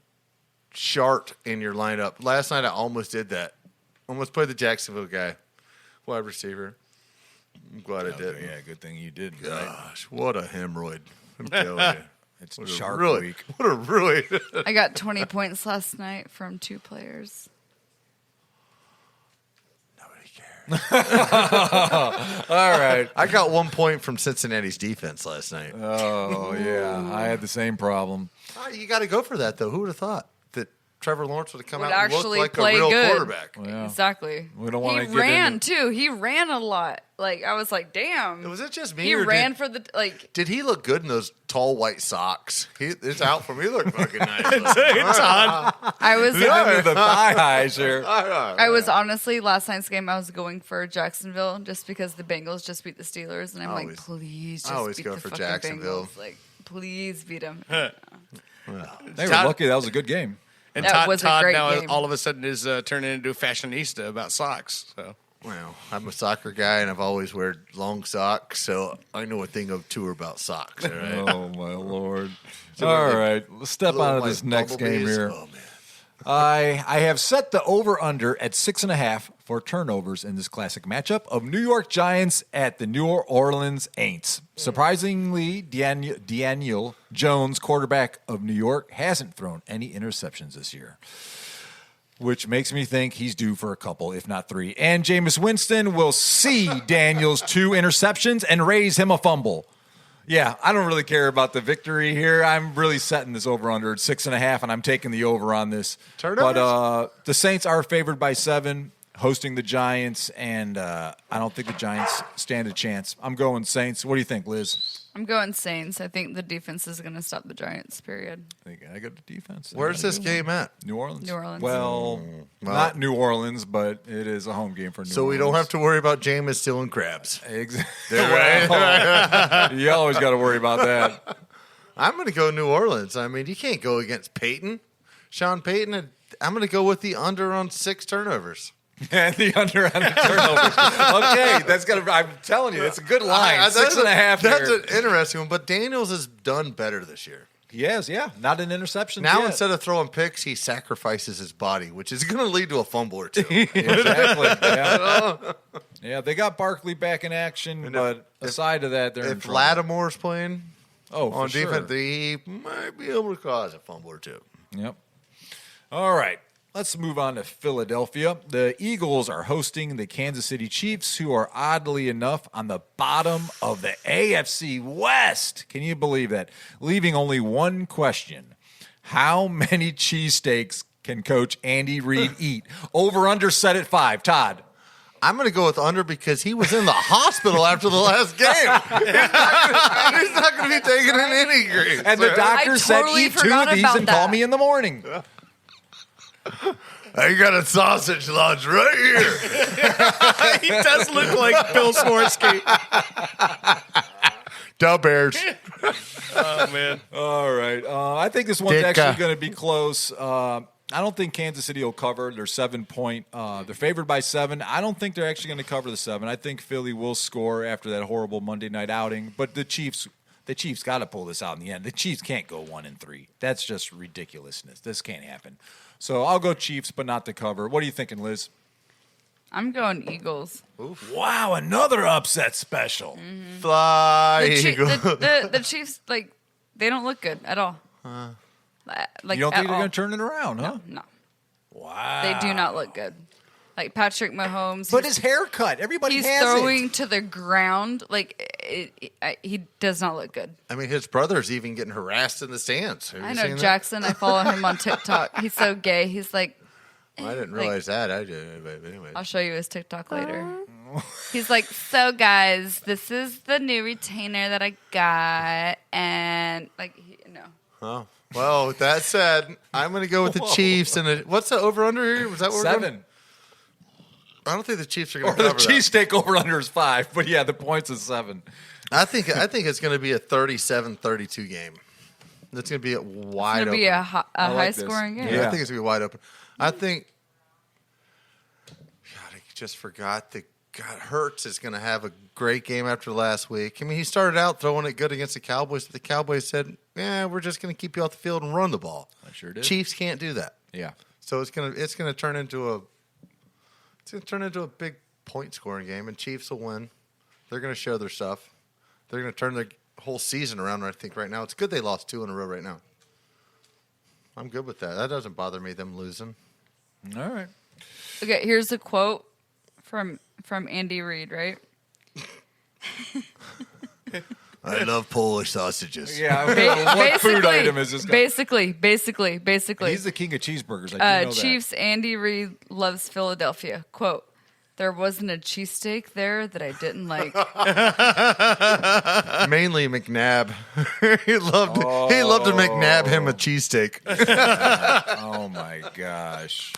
Shart in your lineup. Last night I almost did that. Almost played the Jacksonville guy, wide receiver. I'm glad I did. Yeah, good thing you did. Right? Gosh, what a hemorrhoid! I'm telling you, It's what a Shark really, Week. what a really. I got 20 points last night from 2 players. Nobody cares. All right. I got 1 point from Cincinnati's defense last night. Oh, yeah. I had the same problem. You got to go for that though. Who would have thought that Trevor Lawrence would have come Would out and looked actually like a play real good. quarterback? Yeah. Exactly. We don't wanna He get ran into- too. He ran a lot. Like I was like, damn. Was it just me? He or ran for the like. Did he look good in those tall white socks? It's out for me. He looked fucking nice. I was. Into the thigh highs here. I was honestly last night's game. I was going for Jacksonville just because the Bengals just beat the Steelers, and I'm Always- like, please, I just always beat go the for fucking Jacksonville. Bengals. Like, please beat them. They were lucky. That was a good game. And That Todd, was a Todd great now game. all of a sudden is turning into a fashionista about socks. So Well, I'm a soccer guy, and I've always wear long socks, so I know a thing or two about socks. All right. Oh, my Lord. So All like right. Let's step Little out of white this next game bumblebees. here. Oh, man. I have set the over-under at 6.5 for turnovers in this classic matchup of New York Giants at the New Orleans Aints. Surprisingly, Daniel Jones, quarterback of New York, hasn't thrown any interceptions this year. which makes me think he's due for a couple, if not 3. And Jameis Winston will see Daniels' 2 interceptions and raise him a fumble. Yeah, I don't really care about the victory here. I'm really setting this over-under at 6.5, and I'm taking the over on this. Turnovers? But the Saints are favored by 7, hosting the Giants, and I don't think the Giants stand a chance. I'm going Saints. What do you think, Liz? I'm going Saints. I think the defense is going to stop the Giants, period. I think I got the defense. Where's this game at? New Orleans. New Orleans. Well, not New Orleans, but it is a home game for New Orleans. So we don't have to worry about Jameis stealing crabs. Exactly. You always got to worry about that. I'm going to go New Orleans. I mean, you can't go against Peyton. Sean Payton. I'm going to go with the under on 6 turnovers. And the under on the turnovers. Okay, that's gonna. I'm telling you, it's a good line. 6.5. That's here. an interesting one. But Daniels has done better this year. He has, yeah. Not an interception. Now yet. instead of throwing picks, he sacrifices his body, which is going to lead to a fumble or 2. Exactly. Yeah. Yeah, they got Barkley back in action, but aside of that, they're in If trouble. Lattimore's playing on defense, he might be able to cause a fumble or 2. Yep. All right. Let's move on to Philadelphia. The Eagles are hosting the Kansas City Chiefs, who are oddly enough on the bottom of the AFC West. Can you believe that? Leaving only one question. How many cheesesteaks can Coach Andy Reid eat? Over under set at 5. Todd. I'm going to go with under because he was in the hospital after the last game. He's not going to be taking an any grade. And the doctor said totally eat 2 forgot of these about and call that. me in the morning. I got a sausage lunch right here. He does look like Bill Swarsky. Dow Bears. Oh, man. All right. I think this one's Dick, actually going to be close. I don't think Kansas City will cover. They're 7-point. They're favored by 7. I don't think they're actually going to cover the 7. I think Philly will score after that horrible Monday night outing. But the Chiefs got to pull this out in the end. The Chiefs can't go 1-3. That's just ridiculousness. This can't happen. So I'll go Chiefs, but not the cover. What are you thinking, Liz? I'm going Eagles. Wow, another upset special. Fly, Eagle. The Chiefs, like, they don't look good at all. Like, You don't at think they're all. going to turn it around, huh? No. Wow. They do not look good. Like Patrick Mahomes. But his haircut, everybody he's has throwing it. to the ground. Like, he does not look good. I mean, his brother's even getting harassed in the stands. Have I you know seen that? Jackson. I follow him on TikTok. He's so gay. He's like, I didn't realize that. I did. But anyway. I'll show you his TikTok later. He's like, so guys, this is the new retainer that I got, and like, no. Oh. Well, with that said, I'm going to go with the Chiefs. And what's the over-under here? Was that what we're 7. going? I don't think the Chiefs are going Or to the cover that. cheesesteak over under is 5. But yeah, the points is 7. I think it's going to be a 37-32 game. It's going to be a wide It's open. gonna be a high this. scoring game. Yeah, I think it's going to be wide open. I think. God, I just forgot that. God, Hurts is going to have a great game after last week. I mean, he started out throwing it good against the Cowboys, but the Cowboys said, "Yeah, we're just going to keep you off the field and run the ball." I sure did. Chiefs can't do that, Yeah. so it's going to turn into a big point scoring game, and Chiefs will win. They're going to show their stuff. They're going to turn their whole season around. I think right now it's good they lost 2 in a row right now. I'm good with that. That doesn't bother me, them losing. All right. Okay, here's a quote from Andy Reid, right? I love Polish sausages. Yeah. What food item is this guy? Basically. He's the king of cheeseburgers. I do know Chiefs Andy Reid loves Philadelphia. Quote, there wasn't a cheesesteak there that I didn't like. Mainly McNabb. he loved to McNabb him a cheesesteak. that. Oh, my gosh.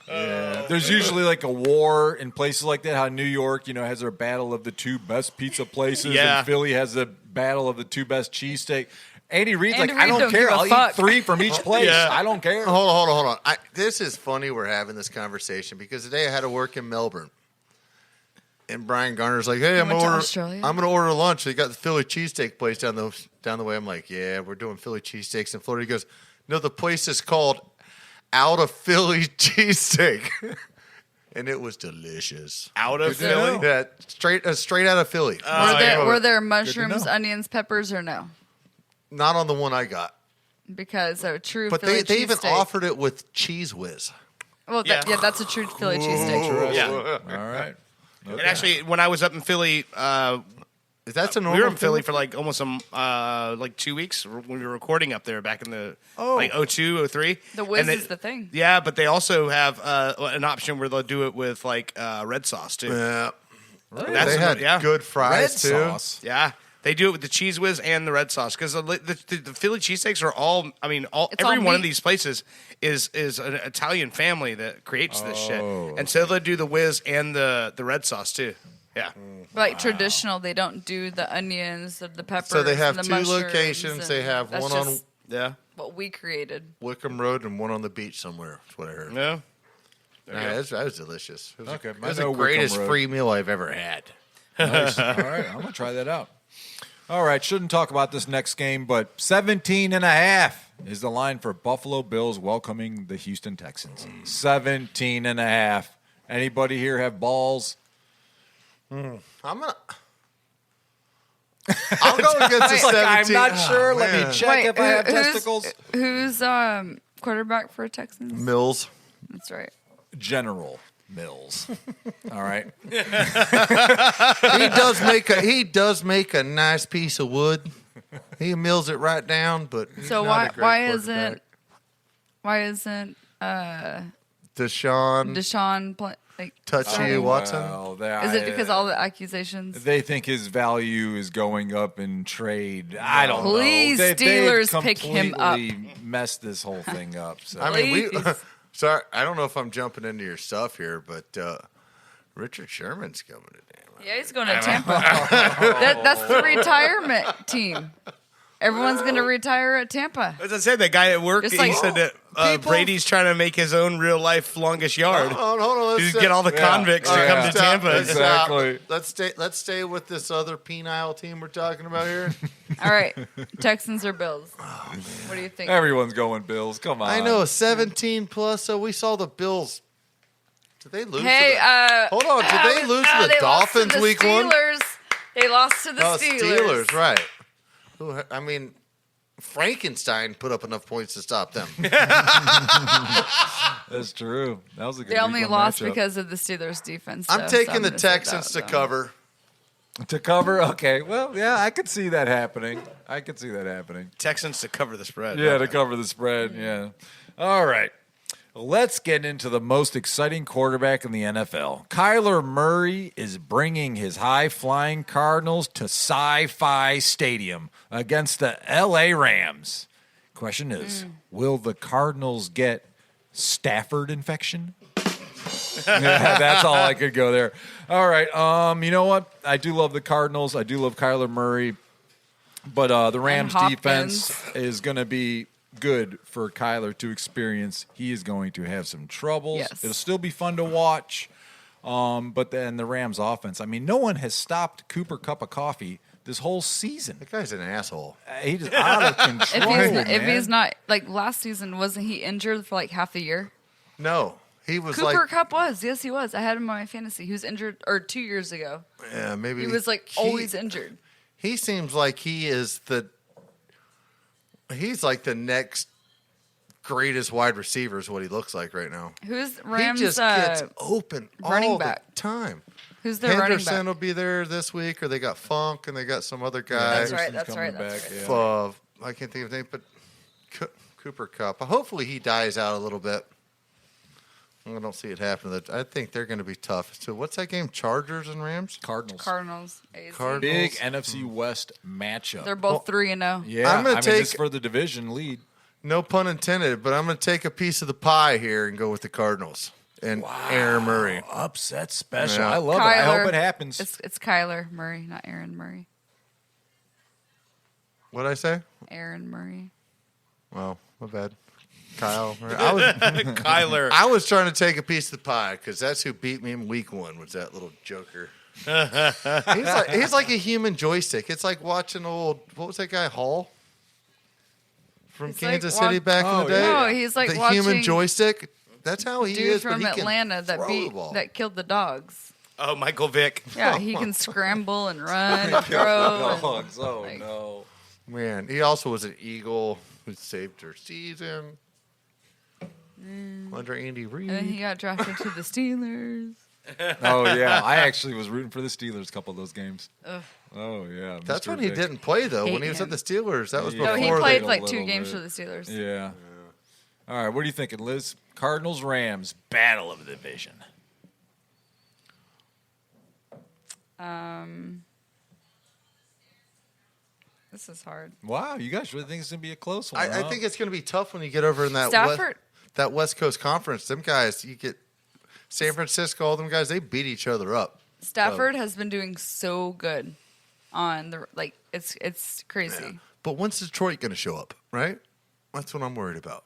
Yeah. There's usually like a war in places like that. How New York, has their battle of the 2 best pizza places. Yeah. And Philly has the battle of the 2 best cheesesteak. Andy Reid's Andy like, I Reid don't don't care. give a I'll fuck. eat 3 from each place. Yeah. I don't care. Hold on. This is funny we're having this conversation because today I had to work in Melbourne. And Brian Garner's like, hey, I'm went to going Australia? to order lunch. They got the Philly cheesesteak place down the way. I'm like, yeah, we're doing Philly cheesesteaks in Florida. He goes, no, the place is called Out of Philly Cheesesteak. And it was delicious. Out of Philly? Yeah, straight out of Philly. Were there mushrooms, onions, peppers, or no? Not on the one I got. Because a true But Philly they even cheesesteak- offered it with Cheese Whiz. Well, Yeah. that's a true Philly cheesesteak. Yeah. All right. And actually, when I was up in Philly, Is that a normal? we were in Philly for like almost like 2 weeks when we were recording up there back in the like 02, 03. The whiz And is the thing. Yeah, but they also have an option where they'll do it with like red sauce too. Yeah. That's They had good Red fries too. sauce. Yeah, they do it with the cheese whiz and the red sauce because the Philly cheesesteaks are all. I mean, It's every all one of meat. these places is an Italian family that creates this shit, Oh, and so they do the whiz and the red sauce too. Yeah, Like traditional, they don't do the onions or the peppers. So they have and the two mushrooms, locations. and They have that's one on just yeah, what we created. Wickham Road and one on the beach somewhere. That's what I heard. yeah. That was delicious. It was, Okay, it was I know the greatest Wickham Road. free meal I've ever had. Nice. All right, I'm going to try that out. All right, shouldn't talk about this next game, but 17.5 is the line for Buffalo Bills welcoming the Houston Texans. 17.5. Anybody here have balls? I'll go against the 17. I'm not sure. Let man. me check if I have testicles. Who's quarterback for Texans? Mills. That's right. General Mills. All right. He does make a nice piece of wood. He mills it right down, but he's So not a great why quarterback. isn't Deshaun like Touchy Watson? Well, is it because all the accusations? they think his value is going up in trade? I don't Please, know. Steelers they've pick him up. completely messed this whole thing up. So. I mean, Please. sorry, I don't know if I'm jumping into your stuff here, but Richard Sherman's coming to Tampa. Yeah, he's going to Tampa. That's the retirement team. Everyone's going to retire at Tampa. As I said, that guy at work, Just he like- said that People- Brady's trying to make his own real life longest yard. Hold on. He's get all the convicts to come to Stop. Tampa. Exactly. Let's stay with this other penile team we're talking about here. All right, Texans or Bills? What do you think? Everyone's going Bills. Come on. I know 17 plus. So we saw the Bills. Did they lose? Hey, hold on. Did they lose to the they lost to Dolphins the week one? Steelers. They lost to the Oh, Steelers. Steelers, right? I mean, Frankenstein put up enough points to stop them. That's true. That was a good They only week one lost matchup. because of the Steelers' defense. I'm though, taking so the gonna say Texans that, to though. cover. To cover? Okay. Well, yeah, I could see that happening. Texans to cover the spread. Yeah, to cover the spread. Yeah. All right. Let's get into the most exciting quarterback in the NFL. Kyler Murray is bringing his high-flying Cardinals to Sci-Fi Stadium against the L.A. Rams. Question is, will the Cardinals get Stafford infection? Yeah, that's all I could go there. All right. You know what? I do love the Cardinals. I do love Kyler Murray. But the Rams Hopkins. defense is going to be good for Kyler to experience. He is going to have some troubles. Yes. It'll still be fun to watch. But then the Rams offense, I mean, no one has stopped Cooper Cup of Coffee this whole season. That guy's an asshole. He's out of control. If he's not like last season, wasn't he injured for like half the year? No, he was Cooper like, Cup was. Yes, he was. I had him on my fantasy. He was injured, or 2 years ago. yeah, maybe He was like always injured. He seems like he's like the next greatest wide receiver is what he looks like right now. Who's Rams? he just gets open running all back? the time. Who's their running Henderson back? will be there this week, or they got Funk and they got some other guy. That's right. Henderson's coming back, yeah. I can't think of his name, but Cooper Cup. Hopefully he dies out a little bit. I don't see it happening. I think they're going to be tough. So what's that game? Chargers and Rams? Cardinals. Cardinals. AZ. Big NFC West matchup. They're both 3-0. Yeah, I'm gonna I mean, this take- for the division lead. No pun intended, but I'm going to take a piece of the pie here and go with the Cardinals and Aaron Murray. Upset special. Yeah. I love it. I Kyler. hope it happens. It's Kyler Murray, not Aaron Murray. What'd I say? Aaron Murray. Well, my bad. Kyle. I was, Kyler. I was trying to take a piece of the pie because that's who beat me in week one was that little joker. he's like a human joystick. It's like watching old, what was that guy, Hall? From He's Kansas like City back in the Oh, day? yeah. No, he's like the watching human joystick. That's how he dude is. but from he can Atlanta that throw the ball. that killed the dogs. Oh, Michael Vick. Yeah, he can scramble and run and throw. and- Dogs. Oh, like- no. Man, he also was an Eagle who saved their season. under Andy Reid. And then he got drafted to the Steelers. Oh, yeah. I actually was rooting for the Steelers a couple of those games. Ugh. Oh, yeah. That's Mr. when he Vic. didn't play, though. Hate When he was him. at the Steelers, that was Yeah. before No, he Before played they- like a 2 little games bit. for the Steelers. Yeah. All right. What are you thinking, Liz? Cardinals, Rams, battle of the division. This is hard. Wow. You guys really think it's going to be a close one? I think it's going to be tough when you get over in that Stafford. that West Coast Conference. Them guys, you get San Francisco, all them guys, they beat each other up. Stafford has been doing so good on the it's crazy. Yeah. But when's Detroit going to show up, right? That's what I'm worried about.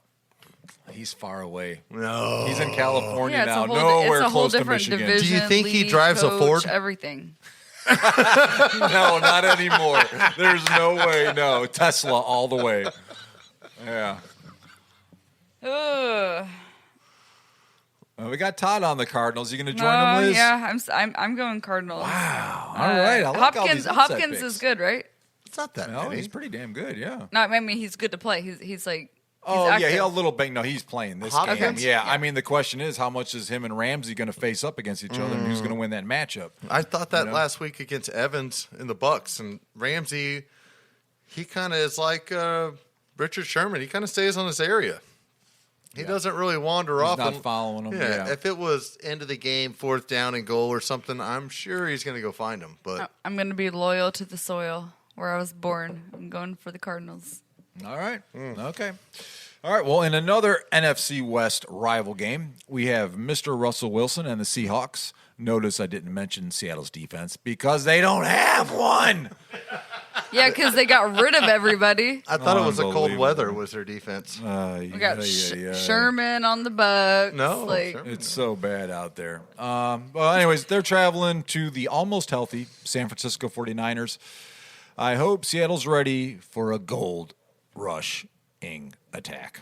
He's far away. No. He's in California Yeah, it's now. a whole, Nowhere it's a whole close to different Michigan. division. Do you think he league, drives a coach, Ford? Everything. No, not anymore. There's no way. No. Tesla all the way. Yeah. Ugh. Well, we got Todd on the Cardinals. You going to join No, him, Liz? yeah, I'm going Cardinals. Wow. All right. I like all these upset Hopkins picks. is good, right? It's not that No, many. he's pretty damn good, yeah. No, I mean he's good to play. He's like Oh, active. yeah, he's a little bang. No, he's playing this game. Hopkins? Yeah, I mean, the question is how much is him and Ramsey going to face up against each other and who's going to win that matchup? I thought that You know? last week against Evans in the Bucks, and Ramsey, he kind of is like Richard Sherman. He kind of stays on his area. He doesn't really wander He's off. not and- following him. Yeah, Yeah. if it was end of the game, 4th down and goal or something, I'm sure he's going to go find him. But I'm going to be loyal to the soil where I was born. I'm going for the Cardinals. All right. Okay. All right. Well, in another NFC West rival game, we have Mr. Russell Wilson and the Seahawks. Notice I didn't mention Seattle's defense because they don't have one. Yeah, because they got rid of everybody. I thought it was a cold Unbelievable. weather was their defense. We got yeah. Sherman on the Bucks. No, like, Sherman. It's so bad out there. Well, anyways, they're traveling to the almost healthy San Francisco 49ers. I hope Seattle's ready for a gold rushing attack.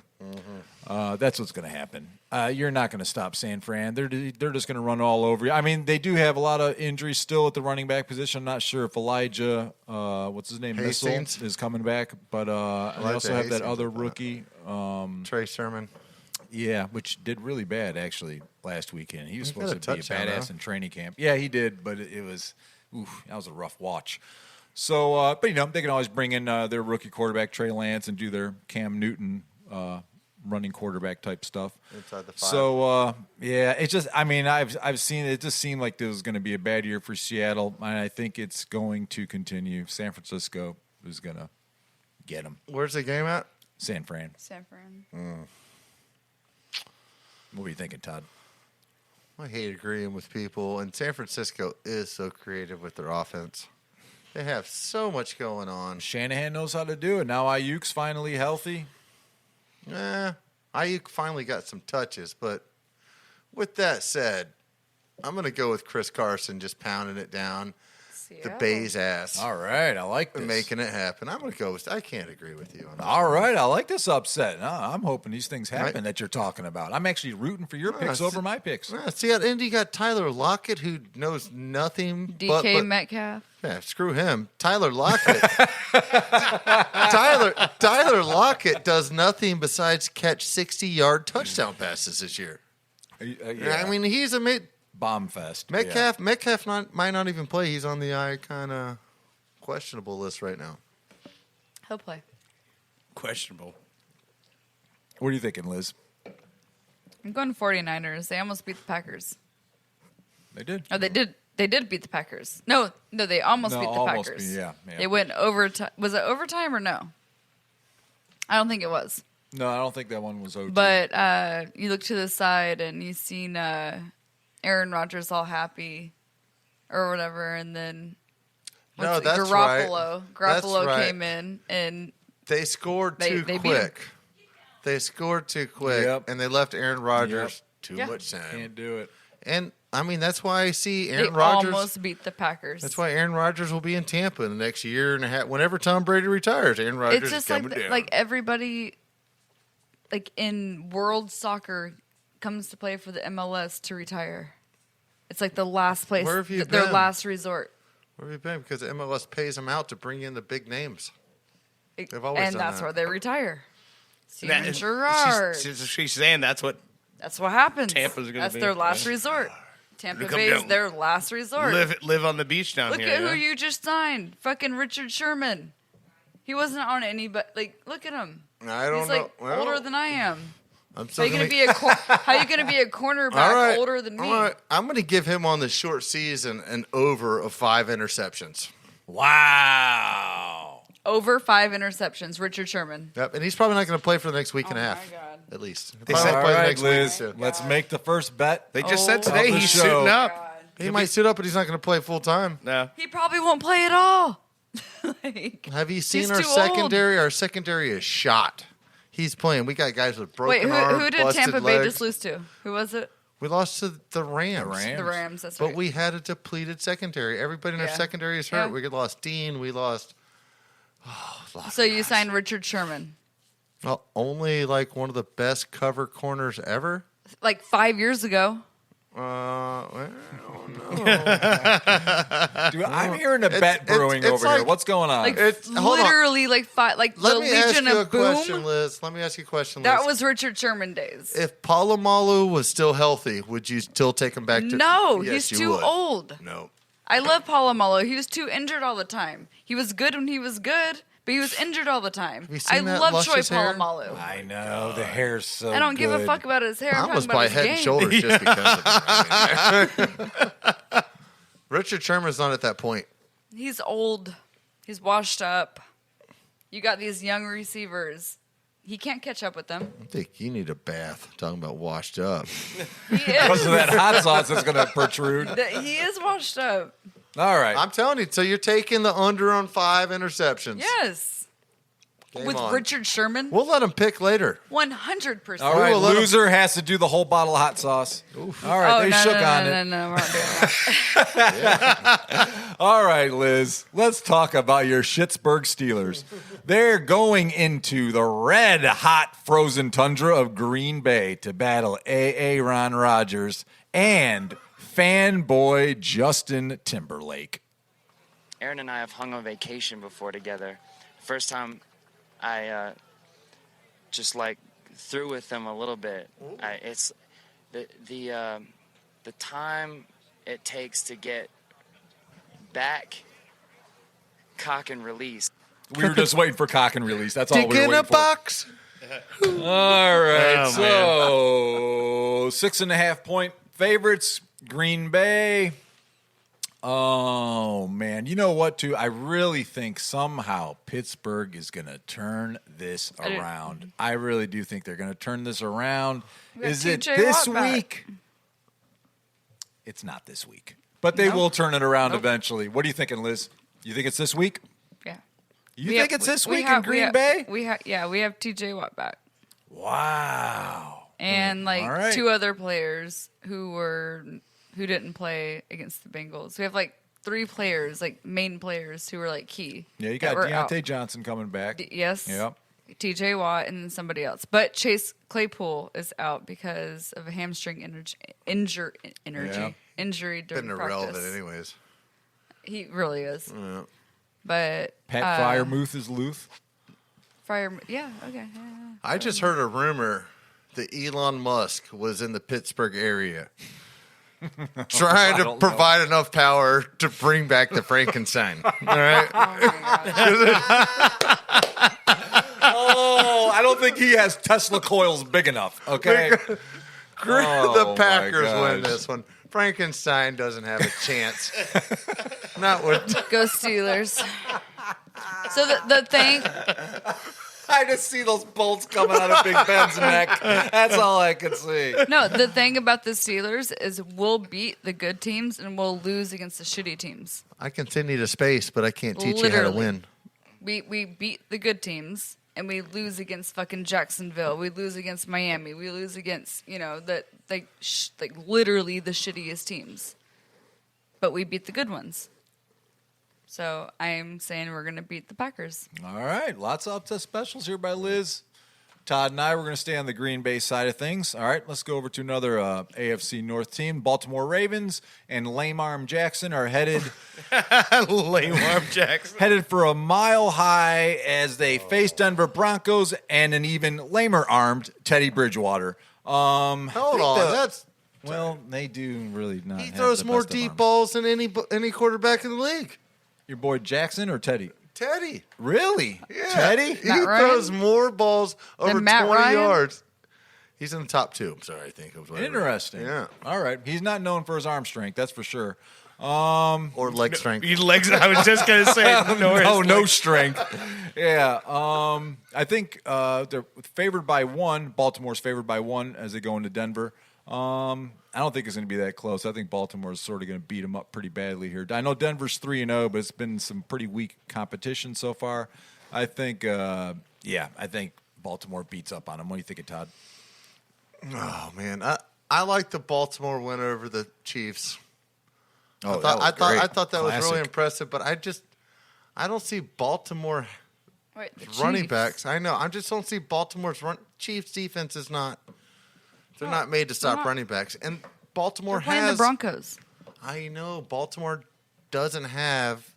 That's what's going to happen. You're not going to stop San Fran. They're just going to run all over you. I mean, they do have a lot of injuries still at the running back position. I'm not sure if Elijah, what's his name, Hastings? Missile, is coming back. But they also have that Hastings other is back. rookie. Trey Sermon. Yeah, which did really bad actually last weekend. He was He got supposed a to be a touchdown, badass though. in training camp. Yeah, he did, but it was, that was a rough watch. So, but they can always bring in their rookie quarterback Trey Lance and do their Cam Newton running quarterback type stuff. Inside the 5. So, yeah, it's just, I mean, I've seen it. Just seemed like this was going to be a bad year for Seattle, and I think it's going to continue. San Francisco is going to get them. Where's the game at? San Fran. San Fran. What are you thinking, Todd? I hate agreeing with people, and San Francisco is so creative with their offense. They have so much going on. Shanahan knows how to do it. Now Ayuk's finally healthy. Ayuk finally got some touches, but with that said, I'm going to go with Chris Carson just pounding it down the Bay's ass. All right, I like this. And making it happen. I'm going to go with, I can't agree with you on that. All right, I like this upset. I'm hoping these things happen Right. that you're talking about. I'm actually rooting for your picks see- over my picks. See, at Indy, you got Tyler Lockett, who knows nothing DK but Metcalf. yeah, screw him. Tyler Lockett. Tyler Lockett does nothing besides catch 60-yard touchdown passes this year. Yeah. I mean, he's a Bomb fest. Metcalf. Metcalf might not even play. He's on the kind of questionable list right now. He'll play. Questionable. What are you thinking, Liz? I'm going 49ers. They almost beat the Packers. They did. Oh, they did. They did beat the Packers. No, they almost No, beat the almost Packers. beat- yeah. They went overtime. Was it overtime or no? I don't think it was. No, I don't think that one was OT. But you look to the side and you seen Aaron Rodgers all happy or whatever, and then No, that's right. Garoppolo right. came in and They scored They too beat him. quick. They scored too quick, Yep. and they left Aaron Rodgers too Yeah. much time. Can't do it. And I mean, that's why I see they Aaron Rodgers. almost beat the Packers. That's why Aaron Rodgers will be in Tampa in the next year and a half. Whenever Tom Brady retires, Aaron Rodgers It's just is coming like down. like everybody, like in world soccer, comes to play for the MLS to retire. It's like the last place, Where have you their been? last resort. Where have you been? Because the MLS pays them out to bring in the big names. They've always And done that's that. where they retire. Steven Gerrard. She's saying that's what That's what happens. Tampa's gonna That's be. their last resort. Tampa Come Bay is down. their last resort. live on the beach down Look here. at yeah? who you just signed. Fucking Richard Sherman. He wasn't on any, but like, look at him. I don't He's know. like Well, older than I am. I'm How still you gonna gonna be how you gonna be a cornerback All right. older than me? All right. I'm going to give him on the short season an over of 5 interceptions. Wow. Over 5 interceptions, Richard Sherman. Yep, and he's probably not going to play for the next week and a Oh, half, my God. at least. He'll They probably said- play the All right, next Liz. week. Let's make the first bet. They just said Oh. today Of the he's show. suiting up. God. He might suit up, but he's not going to play full time. No. He probably won't play at all. Like, Have you seen He's our too old. secondary? Our secondary is shot. He's playing. We got guys with wait, broken arms, who did busted Tampa Bay legs. just lose to? Who was it? We lost to the Rams. The Rams. That's But right. we had a depleted secondary. Everybody in our Yeah. secondary is hurt. Yeah. We lost Dean. We lost. So you signed Richard Sherman Well, only like one of the best cover corners ever. like 5 years ago. Well, Dude, I'm hearing a It's- bet it's- brewing it's over here. like- What's going on? Like hold on. literally like 5, like Let the me ask Legion you a of Boom. question, Liz. Let me ask you a question, Liz. That was Richard Sherman days. If Palomalu was still healthy, would you still take him back to? No, Yes, he's you too would. old. No. I love Palomalo. He was too injured all the time. He was good when he was good, but he was injured all the time. you seen I that love Troy luscious hair? Palomalo. I know. The hair's so I don't give a good. fuck about his hair. I I'm almost talking buy about Head his and game. Shoulders just because of it. Richard Sherman's not at that point. He's old. He's washed up. You got these young receivers. He can't catch up with them. I think you need a bath. Talking about washed up. He Because is. of that hot sauce that's going to protrude. He is washed up. All right. I'm telling you. So you're taking the under on 5 interceptions. Yes. Game With on. Richard Sherman, We'll let him pick later. 100%. All right, will let him- loser has to do the whole bottle of hot sauce. All right, Oh, they no, shook no, on no, it. no, we're not doing that. All right, Liz, let's talk about your Schittsburg Steelers. They're going into the red hot frozen tundra of Green Bay to battle Aaron Rodgers and fanboy Justin Timberlake. Aaron and I have hung on vacation before together. First time I just like threw with him a little bit. It's the time it takes to get back, cock and release. We were just waiting for cock and release. That's all we Dick were in waiting a for. box. All right, Oh, so 6.5 point favorites, Green Bay. Oh, man. You know what, too? I really think somehow Pittsburgh is going to turn this do. around. I really do think they're going to turn this around. We got Is it TJ this Watt back. week? It's not this week. But they will turn it around eventually. What are you thinking, Liz? You think it's this week? Yeah. You We think have- it's this we week have- in Green we have- Bay? We have TJ Watt back. Wow. And like all right. 2 other players who didn't play against the Bengals. We have like 3 players, like main players who were like key. Yeah, you that got were out. Deontay Johnson coming back. Yes. Yep. TJ Watt and then somebody else. But Chase Claypool is out because of a hamstring injury during Been practice. irrelevant anyways. He really is. But Pat Fryermuth is Luth. yeah, okay. Yeah. I just heard a rumor that Elon Musk was in the Pittsburgh area trying to provide enough power to bring back the Frankenstein. All right. Oh, I don't think he has Tesla coils big enough. Okay. the my Packers win gosh. this one. Frankenstein doesn't have a chance. Not with. Go Steelers. So the thing, I just see those bolts coming out of Big Ben's neck. That's all I can see. no, the thing about the Steelers is we'll beat the good teams and we'll lose against the shitty teams. I can send you to space, but I can't teach you how to Literally. win. We beat the good teams and we lose against fucking Jacksonville. We lose against Miami. We lose against like literally the shittiest teams. But we beat the good ones. So I'm saying we're gonna beat the Packers. All right. Lots of upset specials here by Liz. Todd and I, we're going to stay on the Green Bay side of things. All right, let's go over to another AFC North team. Baltimore Ravens and Lame Arm Jackson are headed Lame Arm Jackson. headed for a mile high as they face Denver Broncos and an even lamer armed Teddy Bridgewater. Hold on, well, they do really not. he have throws the more best of deep arms. balls than any quarterback in the league. Your boy Jackson or Teddy? Teddy. Really? Yeah. Teddy? He Matt Ryan? throws more balls over Matt 20 Ryan? yards. He's in the top 2. I'm sorry, I think. Interesting. Yeah. All right. He's not known for his arm strength, that's for sure. Or leg strength. Legs. I was just gonna say No strength. Yeah. I think they're favored by 1. Baltimore's favored by 1 as they go into Denver. I don't think it's going to be that close. I think Baltimore's sort of going to beat them up pretty badly here. I know Denver's 3-0, but it's been some pretty weak competition so far. I think, I think Baltimore beats up on them. What do you think, Todd? Oh, man. I like the Baltimore win over the Chiefs. Oh, I thought that was really Classic. impressive, but I don't see Baltimore Wait, the running Chiefs. backs. I know. I just don't see Baltimore's Chiefs defense is not. They're not made to stop not. running backs, and Baltimore They're playing has. the Broncos. I know Baltimore doesn't have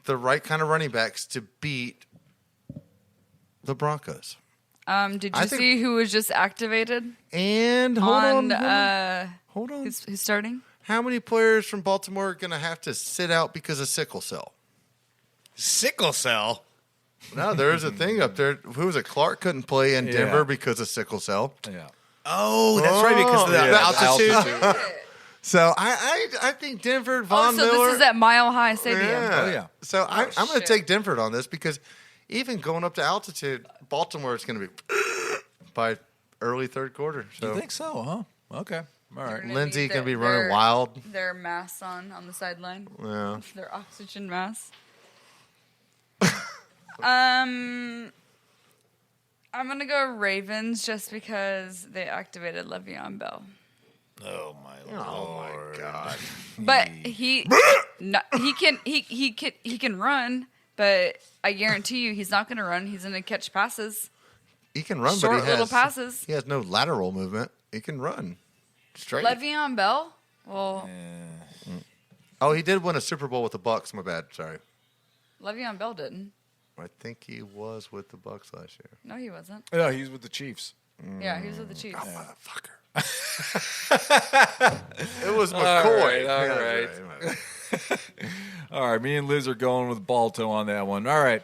the right kind of running backs to beat the Broncos. Did you see who was just activated And hold on. who's starting? How many players from Baltimore are going to have to sit out because of sickle cell? Sickle cell. No, there's a thing up there. Who was it? Clark couldn't play in Denver because of sickle cell. Yeah. Oh, that's right, because of the altitude. So I think Denver, Oh, Von so Miller. this is at Mile High Stadium. Yeah. Oh, yeah. So I'm going to shit. take Denver on this because even going up to altitude, Baltimore is going to be by early third quarter. So You think so, huh? Okay. All right. Gonna Lindsey need going to be their- running their- wild. Their masks on the sideline. Yeah. Their oxygen masks. I'm gonna go Ravens just because they activated Le'Veon Bell. Oh, my Lord. Oh my God. But he can run, but I guarantee you he's not gonna run. He's gonna catch passes. He can run, Short but he little has passes. He has no lateral movement. He can run straight. Le'Veon Bell? Well, Oh, he did win a Super Bowl with the Bucks. My bad. Sorry. Le'Veon Bell didn't. I think he was with the Bucks last year. No, he wasn't. Yeah, he's with the Chiefs. Yeah, he was with the Chiefs. Motherfucker. It was McCoy. All right. All right, me and Liz are going with Balto on that one. All right.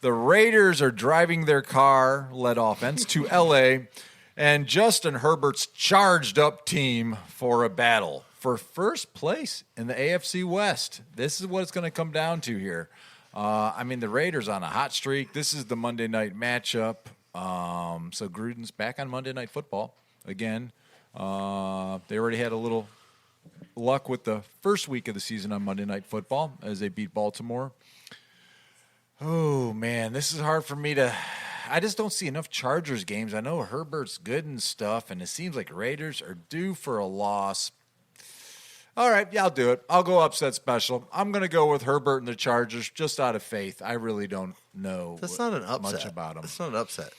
The Raiders are driving their car-led offense to L.A., and Justin Herbert's charged up team for a battle for first place in the AFC West. This is what it's going to come down to here. The Raiders on a hot streak. This is the Monday night matchup. So Gruden's back on Monday Night Football again. They already had a little luck with the first week of the season on Monday Night Football as they beat Baltimore. Oh, man, this is hard for me to – I just don't see enough Chargers games. I know Herbert's good and stuff, and it seems like Raiders are due for a loss. All right, yeah, I'll do it. I'll go upset special. I'm going to go with Herbert and the Chargers just out of faith. I really don't know That's not an upset. much about them. That's not an upset.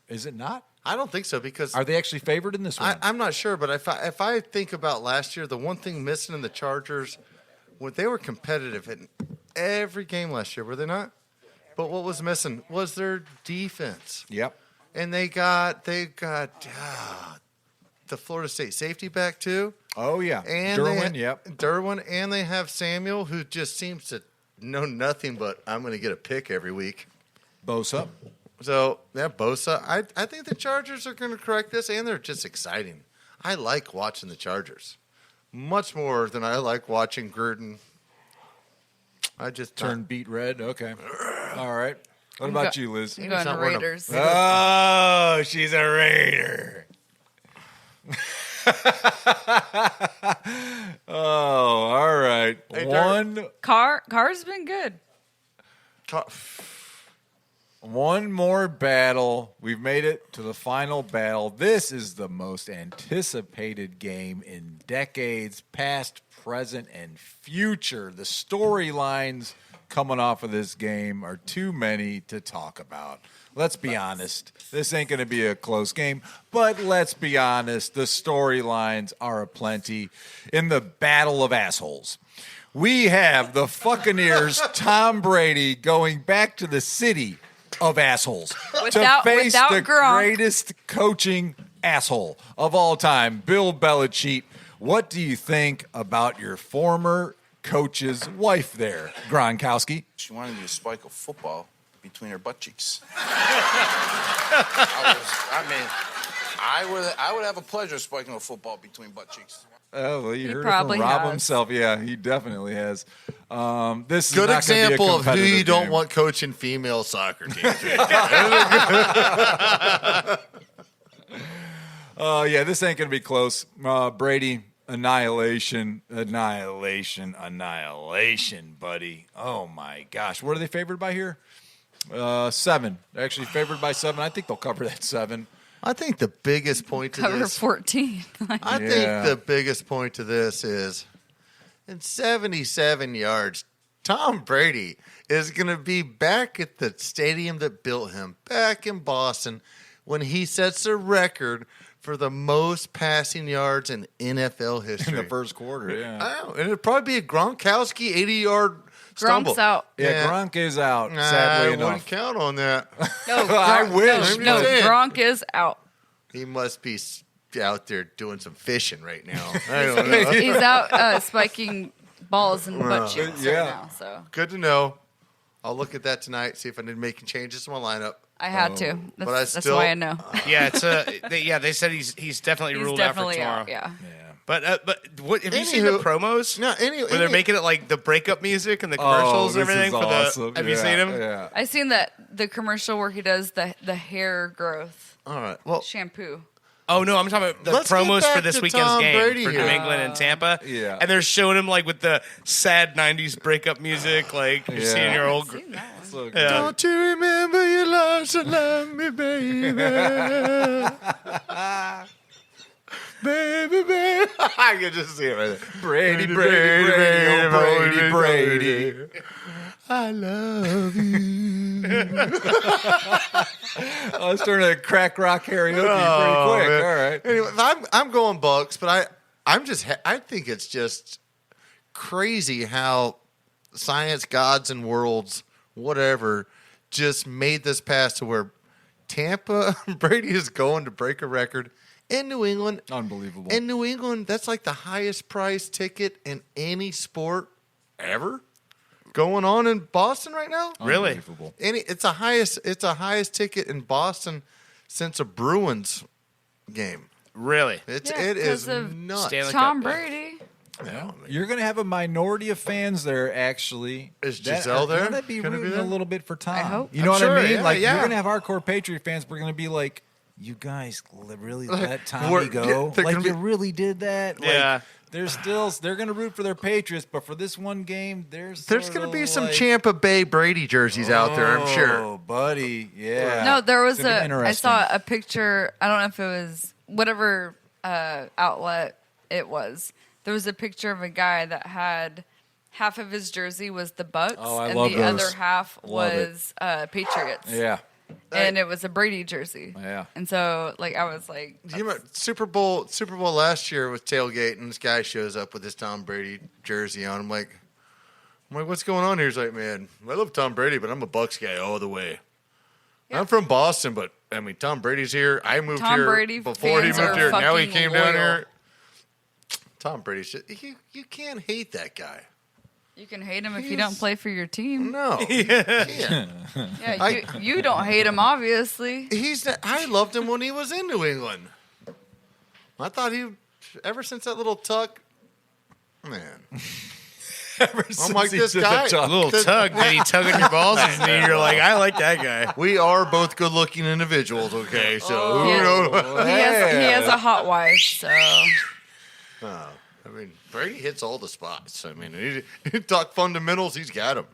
Is it not? I don't think so because Are they actually favored in this one? I'm not sure. But if I think about last year, the one thing missing in the Chargers, they were competitive in every game last year, were they not? But what was missing was their defense. Yep. And they got the Florida State safety back too. Oh, yeah. And Derwin, Derwin, and they have Samuel, who just seems to know nothing but I'm going to get a pick every week. Bosa. So, yeah, Bosa. I think the Chargers are going to correct this, and they're just exciting. I like watching the Chargers much more than I like watching Gruden. I just Turn beat red. Okay. All right. What about you, Liz? I'm going not to wearing a- Raiders. Oh, she's a Raider. Oh, all right. Hey, Carr's been good. One more battle. We've made it to the final battle. This is the most anticipated game in decades, past, present, and future. The storylines coming off of this game are too many to talk about. Let's be honest. This ain't going to be a close game, but let's be honest. The storylines are aplenty in the battle of assholes. We have the Buccaneers, Tom Brady, going back to the city of assholes to face the greatest coaching asshole of all time, Bill Belichick. What do you think about your former coach's wife there, Gronkowski? She wanted me to spike a football between her butt cheeks. I would have a pleasure spiking a football between butt cheeks. Oh, well, you He heard it probably from Rob has. himself. Yeah, he definitely has. This is Good not gonna be a example of who you competitive don't game. want coaching female soccer teams. Yeah, this ain't going to be close. Brady, annihilation, buddy. Oh, my gosh. What are they favored by here? 7. They're actually favored by 7. I think they'll cover that 7. I think the biggest point to Cover this 14. I think the biggest point to this is in 77 yards, Tom Brady is going to be back at the stadium that built him, back in Boston, when he sets a record for the most passing yards in NFL history. In the first quarter, yeah. I know, and it'd probably be a Gronkowski 80-yard stumble. Gronk's out. Yeah, Gronk is out, sadly I enough. wouldn't count on that. No, I wish. No, I'm saying. Gronk is out. He must be out there doing some fishing right now. I don't know. He's out spiking balls in butt cheeks yeah. right now. So Good to know. I'll look at that tonight, see if I need to make changes to my lineup. I had to. But I That's still- why I know. Yeah, they said he's definitely He's ruled definitely out for tomorrow. out. Yeah. But what have you seen the Anywho- promos? No, where they're making it like the breakup music and the commercials and this everything is for awesome. the. Have you seen him? Yeah. I seen that the commercial where he does the hair growth All right. Well, shampoo. Oh no, I'm talking about the Let's get promos back for this to weekend's Tom game Brady for here. New England and Tampa. Yeah. And they're showing him like with the sad '90s breakup music, like you're Yeah. seeing your old. Seen that one. So good. Yeah. don't you remember you lost to love me, baby? baby. I can just see it right there. Brady, oh, Brady. I love you. I was turning to crack rock karaoke pretty quick. man. All right. Anyway, I'm going Bucks, but I think it's just crazy how science, gods, and worlds, whatever, just made this pass to where Tampa Brady is going to break a record in New England. Unbelievable. In New England, that's like the highest price ticket in any sport ever going on in Boston right now. Really? Unbelievable. It's a highest ticket in Boston since a Bruins game. Really? It Yeah, is 'cause of nuts. Stanley Tom Cup. Brady. Yeah. You're going to have a minority of fans there, actually. Is Giselle there? You're going to be Gonna be rooting there? a little bit for Tom. I hope. You know I'm what sure, I mean? yeah, Like, yeah. you're going to have hardcore Patriot fans, but we're going to be like, you guys really let Tommy we're- go? they're Like, gonna you be- really did that? Like, Yeah. they're going to root for their Patriots, but for this one game, There's going to be some Champa Bay Brady jerseys out there, I'm sure. Oh, buddy. Yeah. No, there was It's gonna be I interesting. saw a picture. I don't know if it was whatever outlet it was. There was a picture of a guy that had half of his jersey was the Bucks, Oh, I and love the those. other half Love it. was Patriots. Yeah. And it was a Brady jersey. Yeah. And so, like, I was like, Do you remember Super Bowl last year with tailgate, and this guy shows up with his Tom Brady jersey on. I'm like, what's going on here? He's like, man, I love Tom Brady, but I'm a Bucks guy all the way. Yeah. I'm from Boston, but I mean, Tom Brady's here. I moved Tom here Brady before he fans moved are here. Now he fucking came down loyal. here. Tom Brady, you can't hate that guy. you can hate him if you don't play for your team. No, yeah. Yeah, you don't hate him, obviously. I loved him when he was in New England. I thought ever since that little tuck, man. I'm like this guy. A little tug. Did he tug on your balls? And you're like, I like that guy. We are both good-looking individuals, okay? So who Yeah. knows? He has a hot wife, so I mean, Brady hits all the spots. I mean, he talk fundamentals. He's got them.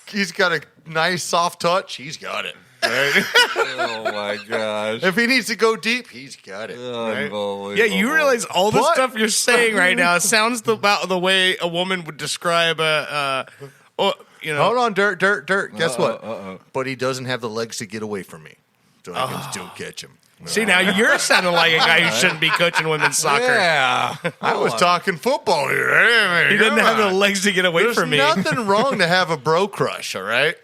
He's got a nice soft touch. He's got it. Right? Oh my gosh. If he needs to go deep, he's got it. Right? Unbelievable. Yeah, you realize all the What? stuff you're saying right now sounds about the way a woman would describe Hold on, Dirt. Guess what? But he doesn't have the legs to get away from me. So I can still catch him. See, now you're sounding like a guy who shouldn't be coaching women's soccer. Yeah. I was talking football here. I mean, He doesn't come have the on. legs to get away There's from me. nothing wrong to have a bro crush, all right?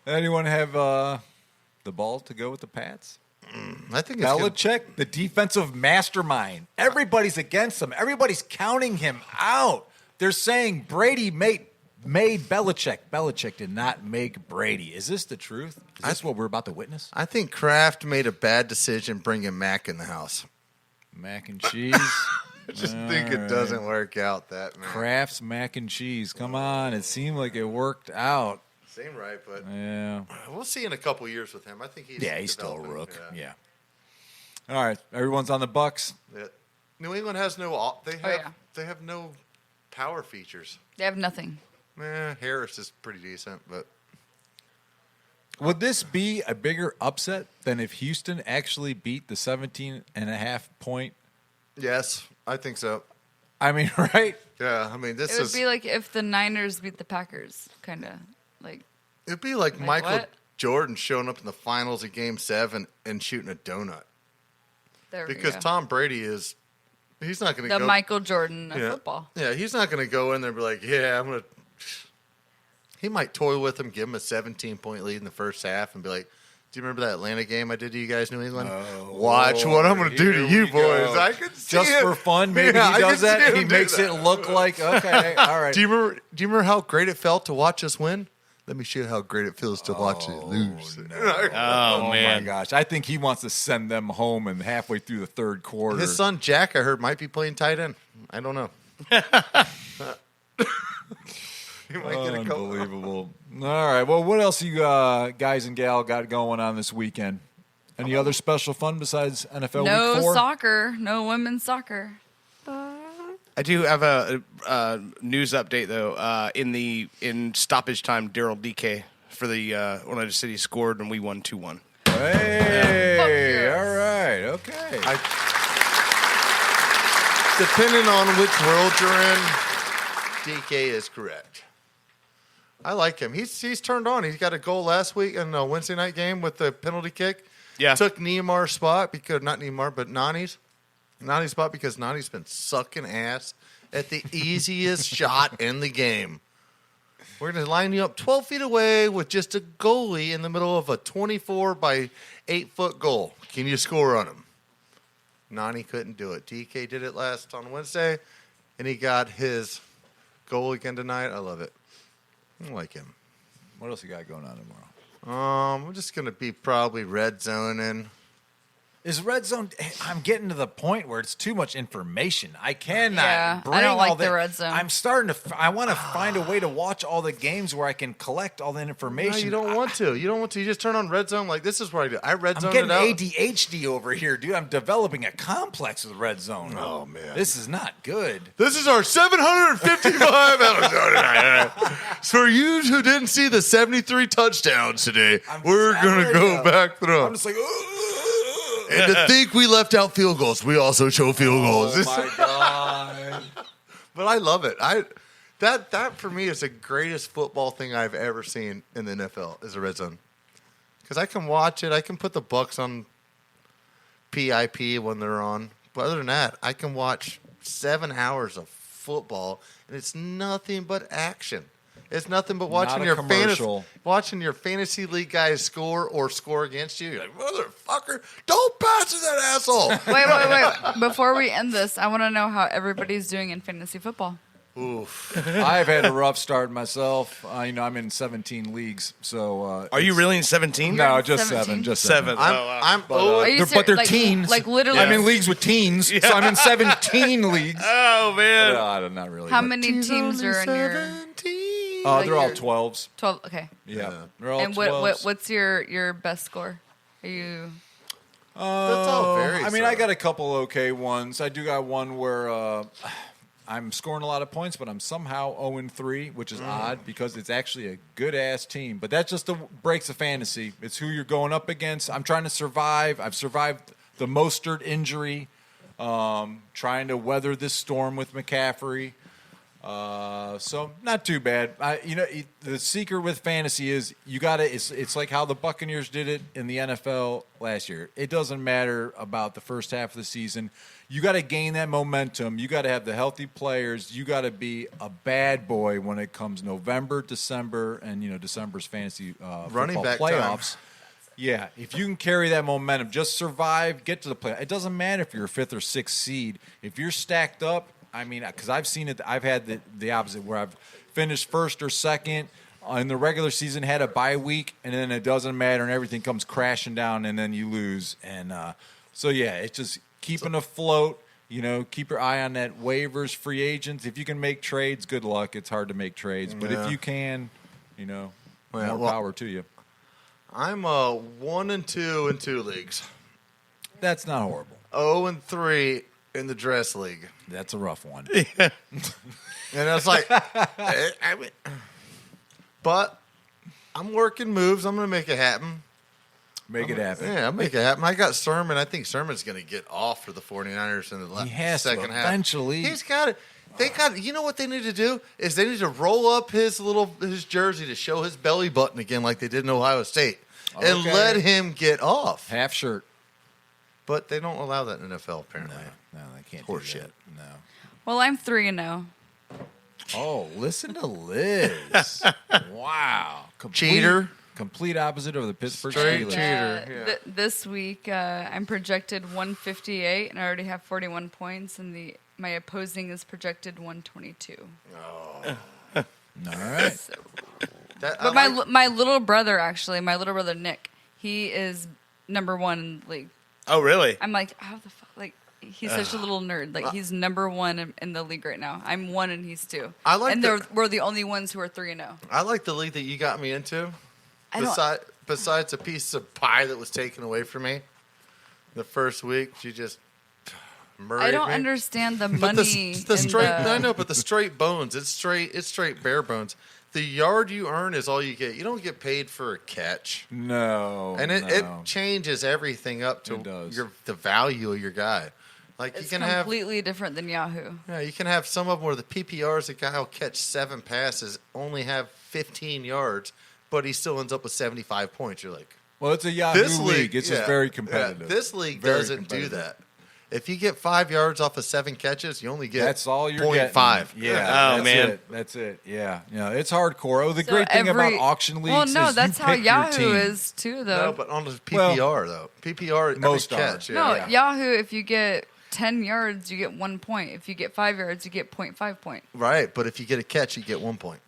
Anyone have the ball to go with the Pats? I think it's good. Belichick, the defensive mastermind. Everybody's against him. Everybody's counting him out. They're saying Brady made Belichick. Belichick did not make Brady. Is this the truth? Is this what we're about to witness? I think Kraft made a bad decision bringing Mac in the house. Mac and cheese. I just think it doesn't work out that, man. Kraft's mac and cheese. Come on. It seemed like it worked out. Seemed right, but Yeah. we'll see in a couple years with him. I think he's still a developing. rook. Yeah. All right. Everyone's on the Bucks. Yeah. New England has no. They have. yeah. They have no power features. They have nothing. Harris is pretty decent, but Would this be a bigger upset than if Houston actually beat the 17.5 point? yes, I think so. I mean, right? Yeah, I mean this It would is. be like if the Niners beat the Packers, kind of like. It'd be like Michael what? Jordan showing up in the finals of Game 7 and shooting a donut There because we go. Tom Brady is. He's not going to the go. Michael Jordan of Yeah. football. Yeah, he's not going to go in there and be like, yeah, I'm going to. He might toy with him, give him a 17-point lead in the first half, and be like, do you remember that Atlanta game I did to you guys, New England? Watch what I'm going to do to you, boys. I could see Just it. for fun, maybe Yeah, I he does could see that. him He do makes that. it look like, okay, all right. Do you remember how great it felt to watch us win? Let me show you how great it feels to watch you lose. Oh, my gosh. I think he wants to send them home and halfway through the third quarter. His son Jack, I heard, might be playing tight end. I don't know. He might get a couple. Unbelievable. All right. Well, what else you guys and gal got going on this weekend? Any other special fun besides NFL No Week 4? soccer, no women's soccer. I do have a news update though. In stoppage time, Daryl DK for the Orlando City scored and we won 2-1. Hey, all right, okay. Depending on which world you're in, DK is correct. I like him. He's turned on. He got a goal last week in a Wednesday night game with the penalty kick. Yeah. Took Neymar's spot because not Neymar, but Nani's spot because Nani's been sucking ass at the easiest shot in the game. We're going to line you up 12 feet away with just a goalie in the middle of a 24 by 8 foot goal. Can you score on him? Nani couldn't do it. DK did it last on Wednesday, and he got his goal again tonight. I love it. I like him. What else you got going on tomorrow? I'm just going to be probably red zoning. Is red zone? I'm getting to the point where it's too much information. I cannot. Yeah, bring I don't like all the that. red zone. I'm starting to. I want to find a way to watch all the games where I can collect all the information. No, you don't want to. You don't want to. You just turn on red zone. Like, this is what I do. I red I'm zone getting it out. ADHD over here, dude. I'm developing a complex with red zone. Oh, man. This is not good. This is our 755 episode tonight. For you who didn't see the 73 touchdowns today, we're going to go back through them. I'm just like, And to think we left out field goals, we also show field goals. oh my god. But I love it. That for me is the greatest football thing I've ever seen in the NFL is a red zone. Because I can watch it. I can put the Bucks on PIP when they're on. But other than that, I can watch 7 hours of football, and it's nothing but action. It's nothing but watching Not a your commercial. fantasy league guys score or score against you. You're like, motherfucker, don't pass to that asshole. Wait. Before we end this, I want to know how everybody's doing in fantasy football. Oof. I've had a rough start myself. I'm in 17 leagues, so. Are you really in 17? No, just 17? 7. Just 7. 7. I'm Are you but they're like, teens. Like literally. I'm in leagues with teens, so I'm in 17 leagues. Oh man. No, not really. How but- many teams are in your 17. They're all your- 12s. 12? Okay. Yeah, they're all And 12s. what's your best score? Are you? That's all varies, I mean, I though. got a couple okay ones. I do got one where I'm scoring a lot of points, but I'm somehow 0-3, which is odd because it's actually a good-ass team. But that just breaks the fantasy. It's who you're going up against. I'm trying to survive. I've survived the Mostert injury, trying to weather this storm with McCaffrey. So not too bad. The secret with fantasy is you gotta. It's like how the Buccaneers did it in the NFL last year. It doesn't matter about the first half of the season. You got to gain that momentum. You got to have the healthy players. You got to be a bad boy when it comes November, December, and December's fantasy Running football back playoffs. time. Yeah, if you can carry that momentum, just survive, get to the play. It doesn't matter if you're a 5th or 6th seed. If you're stacked up, I mean, because I've seen it. I've had the opposite where I've finished 1st or 2nd in the regular season, had a bye week, and then it doesn't matter, and everything comes crashing down, and then you lose. And so yeah, it's just keeping afloat. Keep your eye on that waivers, free agents. If you can make trades, good luck. It's hard to make trades, but if you can, more power to you. I'm 1-2 in 2 leagues. That's not horrible. 0-3 in the dress league. That's a rough one. And it's like, but I'm working moves. I'm going to make it happen. Make it happen. Yeah, I'll make it happen. I got Sermon. I think Sermon's going to get off for the 49ers in the second half. Eventually. He's got it. They got. You know what they need to do is they need to roll up his jersey to show his belly button again, like they did in Ohio State, and let him get off. Half shirt. But they don't allow that in NFL apparently. No, they can't. Horse do that. shit. No. Well, I'm 3-0. Oh, listen to Liz. Wow. Cheater. Complete opposite of the Pittsburgh Straight Steelers. cheater. Yeah. This week, I'm projected 158, and I already have 41 points, and my opposing is projected 122. All right. So, That, but my little brother, Nick, he is number 1 in the league. Oh, really? I'm like, how the fuck? Like, he's such a little nerd. Like, he's number 1 in the league right now. I'm 1 and he's 2. We're the only ones who are 3-0. I like the league that you got me into. Besides a piece of pie that was taken away from me the first week, she just murdered I don't me. understand the But money. the straight, I know, but the straight bones. It's straight bare bones. The yard you earn is all you get. You don't get paid for a catch. No. And it changes everything up to the value of your guy. Like It's you can completely different than Yahoo. Yeah, you can have some of them where the PPRs, the guy will catch 7 passes, only have 15 yards, but he still ends up with 75 points. You're like, well, it's a Yahoo league. It's just very competitive. This league Very doesn't do competitive. that. If you get 5 yards off of 7 catches, you only get That's all you're 0.5. getting. Yeah. Oh, man. That's it. Yeah. It's hardcore. Oh, the great thing about auction leagues Well, no, is that's you how pick your Yahoo team. is too, though. No, but on the PPR, though. PPR, Most every are. catch. No, Yeah. Yahoo, if you get 10 yards, you get 1 point. If you get 5 yards, you get 0.5 point. Right, but if you get a catch, you get 1 point.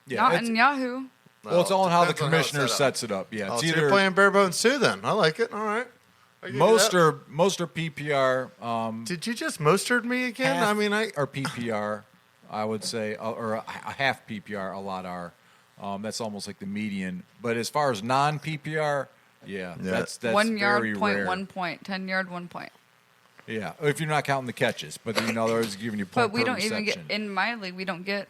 Yeah, Not it's- in Yahoo. Well, it's all on how the Depends on how it's commissioner set up. sets it up. Yeah, Oh, it's so you're either playing bare bones too, then. I like it. All right. I give you that. most are PPR. Did you just Mostert me again? Half I mean, or PPR, I would say, or a half PPR. A lot are. That's almost like the median. But as far as non PPR, that's 1 yard, very point, rare. 1 point. 10 yard, 1 point. Yeah, if you're not counting the catches, but they're always giving you point But we per don't even get, reception. in my league, we don't get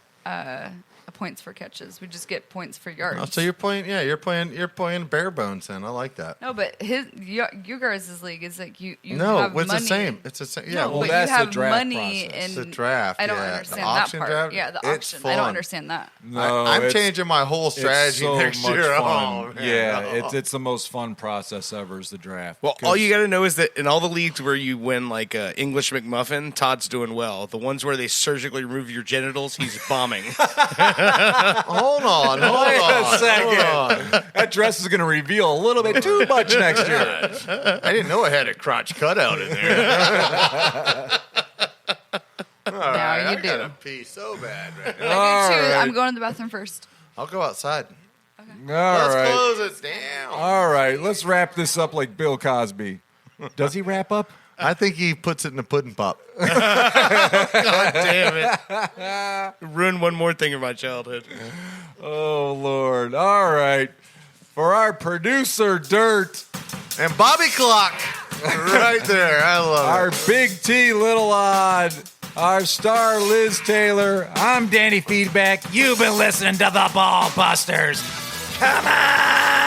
points for catches. We just get points for yards. Oh, so you're playing, you're playing bare bones, then. I like that. No, but your guys' league is like you No, have it's money. the same. It's the same. Yeah, No, well, but that's you the have draft money process. in the draft. I don't yeah. understand the that auction part. Draft, Yeah, the it's auction. I don't fun. understand that. No, I'm it's- changing my whole it's strategy so next much year. fun. Oh, man. Yeah, it's the most fun process ever is the draft. Well, all you got to know is that in all the leagues where you win, like English McMuffin, Todd's doing well. The ones where they surgically remove your genitals, he's bombing. Hold on. Wait a second. That dress is going to reveal a little bit too much next year. I didn't know I had a crotch cutout in there. All right, you I do. gotta pee so bad right now. I do too. right. I'm going to the bathroom first. I'll go outside. All Let's right. close it down. All right. Let's wrap this up like Bill Cosby. Does he wrap up? I think he puts it in a pudding pop. God damn it. Ruined one more thing in my childhood. Oh, Lord. All right. For our producer, Dirt, And Bobby Clock, right there. I love our it. Big T, Little Odd, our star Liz Taylor. I'm Danny Feedback. You've been listening to the Ball Busters. Come on!